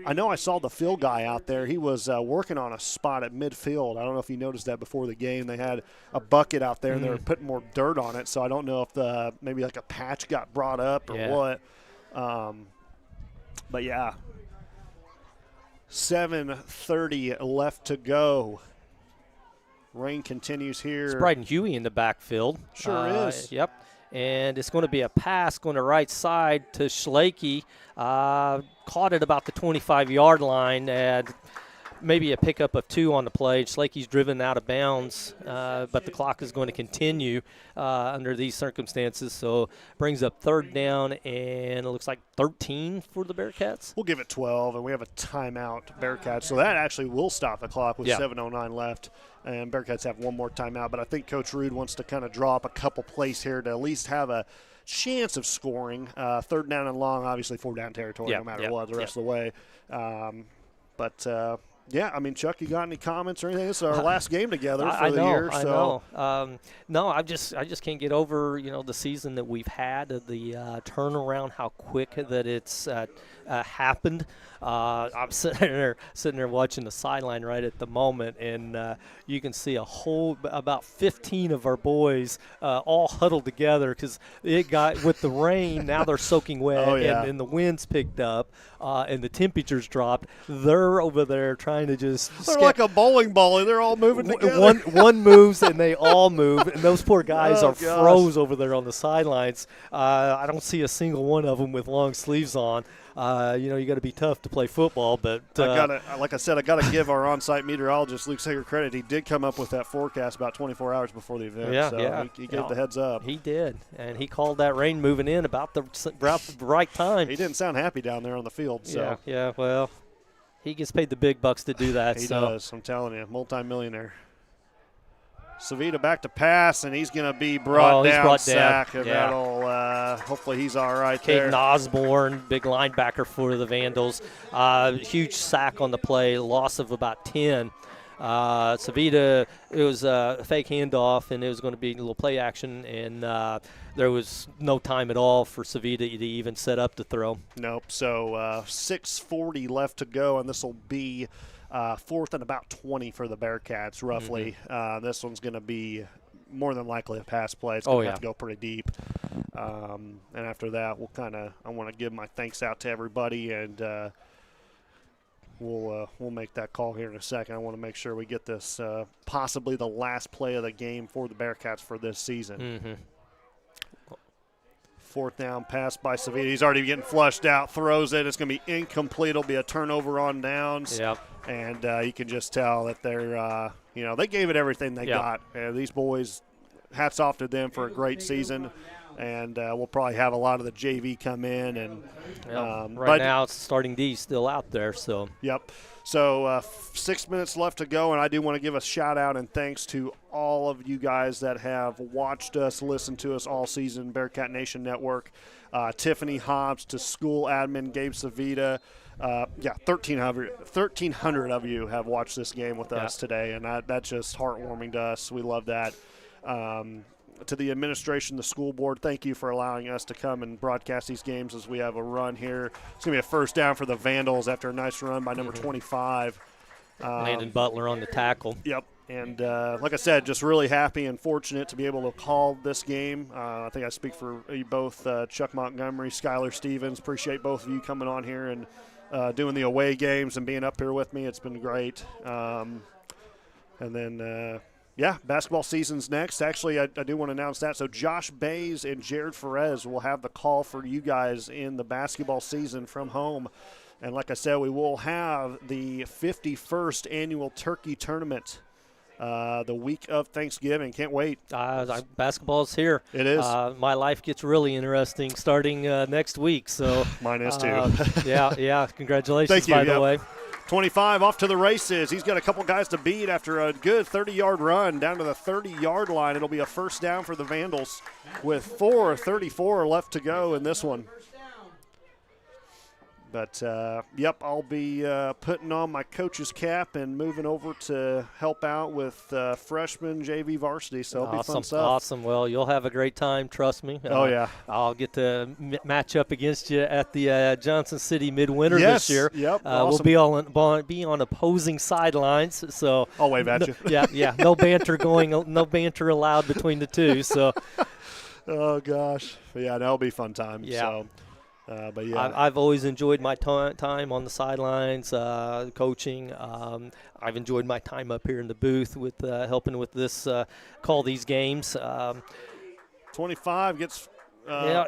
I know I saw the field guy out there. He was working on a spot at midfield. I don't know if you noticed that before the game. They had a bucket out there, and they were putting more dirt on it. So I don't know if maybe like a patch got brought up or what. But, yeah, 7:30 left to go. Rain continues here. It's Bryden Huey in the backfield. Sure is. Yep. And it's going to be a pass going to right side to Schlake. Caught it about the 25-yard line, and maybe a pickup of 2 on the play. Schlake's driven out of bounds, but the clock is going to continue under these circumstances. So brings up 3rd down, and it looks like 13 for the Bearcats. We'll give it 12, and we have a timeout, Bearcats. So that actually will stop the clock with 7:09 left. And Bearcats have one more timeout. But I think Coach Rude wants to kind of draw up a couple plays here to at least have a chance of scoring. 3rd down and long, obviously 4-down territory no matter what the rest of the way. Yeah, I mean, Chuck, you got any comments or anything? This is our last game together for the year. I know. No, I just can't get over, the season that we've had, the turnaround, how quick that it's happened. I'm sitting there watching the sideline right at the moment, and you can see about 15 of our boys all huddled together because it got with the rain. Now they're soaking wet, and the winds picked up, and the temperatures dropped. They're over there trying to just. They're like a bowling ball, and they're all moving together. One moves, and they all move, and those poor guys are froze over there on the sidelines. I don't see a single one of them with long sleeves on. You got to be tough to play football, but like I said, I gotta give our on-site meteorologist Luke Sager credit. He did come up with that forecast about 24 hours before the event. He gave the heads up. He did, and he called that rain moving in about the right time. He didn't sound happy down there on the field. So well, he gets paid the big bucks to do that. He does. I'm telling you, multi-millionaire. Savita back to pass, and he's going to be brought down. Sack, and that'll hopefully he's all right there. Caden Osborne, big linebacker for the Vandals. Huge sack on the play, loss of about 10. Savita, it was a fake handoff, and it was going to be a little play action, and there was no time at all for Savita to even set up the throw. Nope. So 6:40 left to go, and this will be 4th and about 20 for the Bearcats, roughly. This one's going to be more than likely a pass play. It's going to have to go pretty deep. And after that, I want to give my thanks out to everybody, and we'll make that call here in a second. I want to make sure we get this possibly the last play of the game for the Bearcats for this season. 4th down pass by Savita. He's already getting flushed out, throws it. It's going to be incomplete. It'll be a turnover on downs. Yep. And you can just tell that they're, they gave it everything they got. These boys, hats off to them for a great season. And we'll probably have a lot of the JV come in. And right now, it's starting D still out there. So. Yep. So 6 minutes left to go, and I do want to give a shout-out and thanks to all of you guys that have watched us, listened to us all season, Bearcat Nation Network, Tiffany Hobbs to school admin, Gabe Savita. 1,300 of you have watched this game with us today, and that's just heartwarming to us. We love that. To the administration, the school board, thank you for allowing us to come and broadcast these games as we have a run here. It's going to be a 1st down for the Vandals after a nice run by number 25. Landon Butler on the tackle. Yep. And like I said, just really happy and fortunate to be able to call this game. I think I speak for you both, Chuck Montgomery, Skylar Stevens. Appreciate both of you coming on here and doing the away games and being up here with me. It's been great. And then basketball season's next. Actually, I do want to announce that. So Josh Bays and Jared Ferez will have the call for you guys in the basketball season from home. And like I said, we will have the 51st annual turkey tournament the week of Thanksgiving. Can't wait. Basketball's here. It is. My life gets really interesting starting next week. So mine is too. Congratulations, Thank you. By the way. 25 off to the races. He's got a couple guys to beat after a good 30-yard run down to the 30-yard line. It'll be a 1st down for the Vandals with 4:34 left to go in this one. But, yep, I'll be putting on my coach's cap and moving over to help out with freshman JV varsity. So it'll be fun stuff. Awesome. Well, you'll have a great time, trust me. Oh, yeah. I'll get to match up against you at the Johnson City Midwinter this year. Yep, awesome. We'll be on opposing sidelines. So I'll wave at you. Yeah. No banter allowed between the two. So. Oh, gosh. But yeah, that'll be fun time. Yeah. So. But yeah, I've always enjoyed my time on the sidelines, coaching. I've enjoyed my time up here in the booth with helping with this call these games. 25 gets.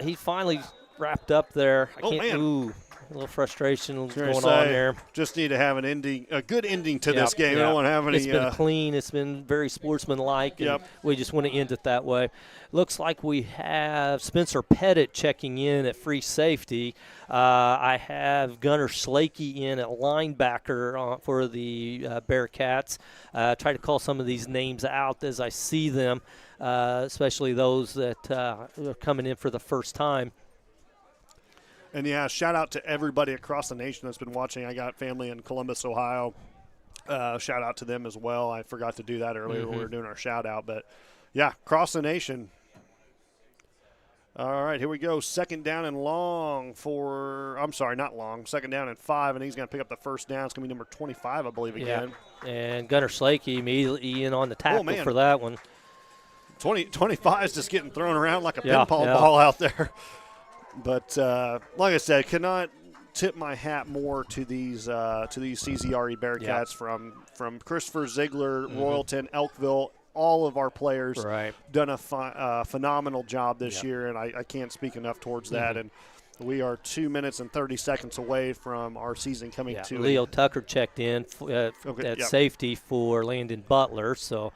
He finally wrapped up there. Man. A little frustration going on there. Just need to have a good ending to this game. I don't want to have any. It's been clean. It's been very sportsmanlike, and we just want to end it that way. Looks like we have Spencer Pettit checking in at free safety. I have Gunnar Slakey in at linebacker for the Bearcats. Try to call some of these names out as I see them, especially those that are coming in for the first time. And, yeah, shout out to everybody across the nation that's been watching. I got family in Columbus, Ohio. Shout out to them as well. I forgot to do that earlier when we were doing our shout out. But, yeah, across the nation. All right, here we go. Second down and long second down and 5, and he's going to pick up the first down. It's going to be number 25, I believe, again. Yeah. And Gunnar Slakey immediately in on the tackle for that one. 25 is just getting thrown around like a ping pong ball out there. But like I said, cannot tip my hat more to these CZRE Bearcats from Christopher Ziegler, Royalton, Elkville. All of our players done a phenomenal job this year, and I can't speak enough towards that. And we are 2 minutes and 30 seconds away from our season coming to. Leo Tucker checked in at safety for Landon Butler. So.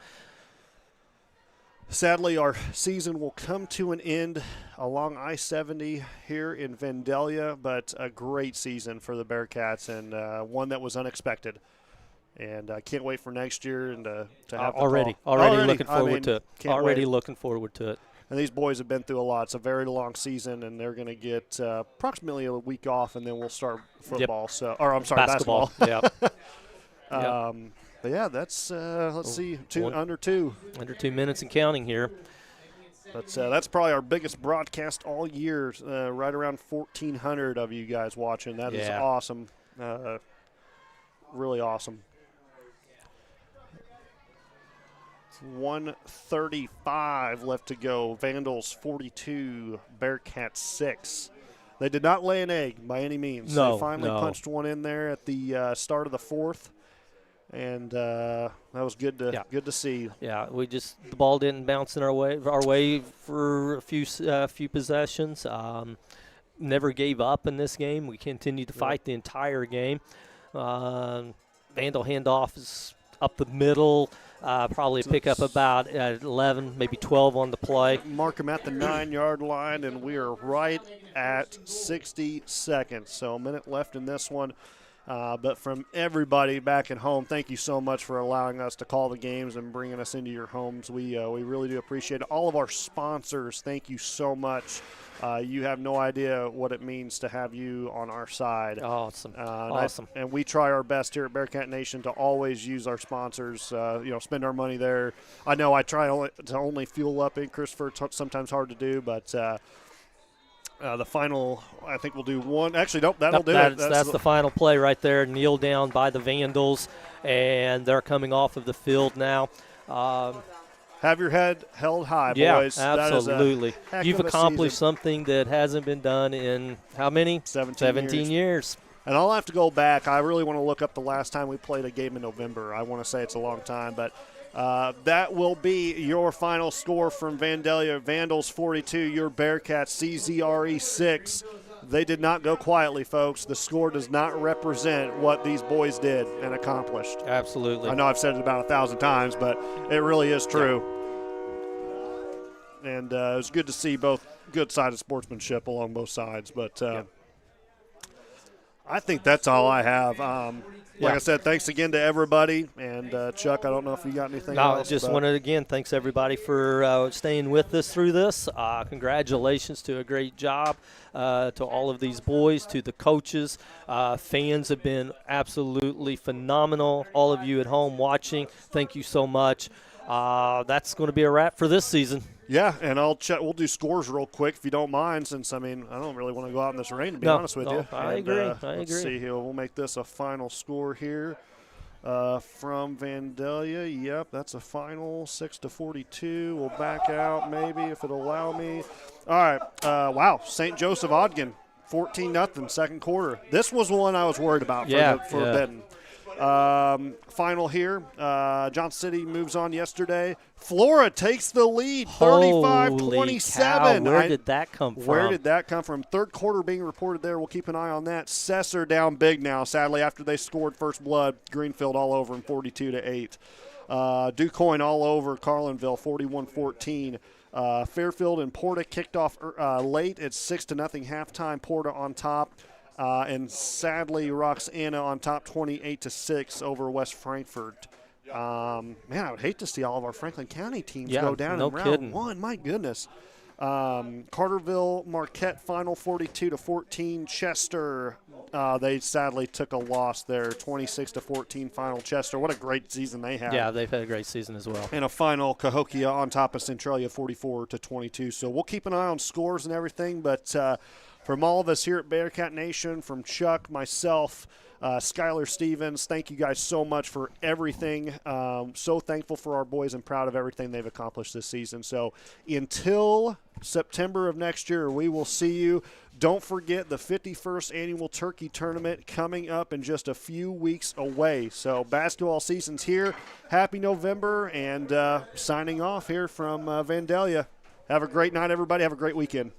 Sadly, our season will come to an end along I-70 here in Vandalia, but a great season for the Bearcats and one that was unexpected. And I can't wait for next year and to have already looking forward to it. Already looking forward to it. And these boys have been through a lot. It's a very long season, and they're going to get approximately a week off, and then we'll start football. Basketball. But yeah, that's let's see, under 2 minutes and counting here. But that's probably our biggest broadcast all year. Right around 1,400 of you guys watching. That is awesome. Really awesome. 1:35 left to go. Vandals 42, Bearcats 6. They did not lay an egg by any means. They finally punched one in there at the start of the fourth. And that was good to see. Yeah, the ball didn't bounce in our way for a few possessions. Never gave up in this game. We continued to fight the entire game. Vandal handoff is up the middle. Probably pick up about 11, maybe 12 on the play. Mark him at the 9-yard line, and we are right at 60 seconds. So a minute left in this one. But from everybody back at home, thank you so much for allowing us to call the games and bringing us into your homes. We really do appreciate it. All of our sponsors, thank you so much. You have no idea what it means to have you on our side. Awesome. And we try our best here at Bearcat Nation to always use our sponsors, spend our money there. I know I try to only fuel up in Christopher. It's sometimes hard to do, but the final, I think we'll do one. Actually, nope, that'll do it. That's the final play right there. Kneel down by the Vandals, and they're coming off of the field now. Have your head held high, boys. Yeah, absolutely. You've accomplished season. Something that hasn't been done in how many? 17 years. And I'll have to go back. I really want to look up the last time we played a game in November. I want to say it's a long time, but that will be your final score from Vandalia. Vandals 42, your Bearcats CZRE 6. They did not go quietly, folks. The score does not represent what these boys did and accomplished. Absolutely. I know I've said it about 1,000 times, but it really is true. Yeah. And it was good to see both good side of sportsmanship along both sides. But I think that's all I have. Like Yeah. I said, thanks again to everybody. And, Chuck, I don't know if you got anything No, else. just wanted again, thanks everybody for staying with us through this. Congratulations to a great job to all of these boys, to the coaches. Fans have been absolutely phenomenal. All of you at home watching, thank you so much. That's going to be a wrap for this season. Yeah, and I'll check. We'll do scores real quick if you don't mind, since, I don't really want to go out in this rain, to be honest with you. I agree. Let's see here. We'll make this a final score here from Vandalia. Yep, that's a final 6-42. We'll back out maybe if it'll allow me. All right. Wow, St. Joseph Ogden, 14-0, second quarter. This was one I was worried about for Benton. Final here. Johnson City moves on yesterday. Flora takes the lead, 35-27. Where did that come from? Where did that come from? Third quarter being reported there. We'll keep an eye on that. Cesar down big now, sadly, after they scored first blood. Greenfield all over them, 42-8. DuQuoin all over Carlinville, 41-14. Fairfield and Porta kicked off late at 6-0 halftime. Porta on top. And sadly, Roxana on top 28-6 over West Frankfort. Man, I would hate to see all of our Franklin County teams go down in round one. My goodness. Carterville Marquette final 42-14. Chester, they sadly took a loss there, 26-14 final. Chester, what a great season they had. Yeah, they've had a great season as well. And a final Cahokia on top of Centralia 44-22. So we'll keep an eye on scores and everything, but from all of us here at Bearcat Nation, from Chuck, myself, Skylar Stevens, thank you guys so much for everything. So thankful for our boys and proud of everything they've accomplished this season. So until September of next year, we will see you. Don't forget the 51st Annual Turkey Tournament coming up in just a few weeks away. So basketball season's here. Happy November, and signing off here from Vandalia. Have a great night, everybody. Have a great weekend.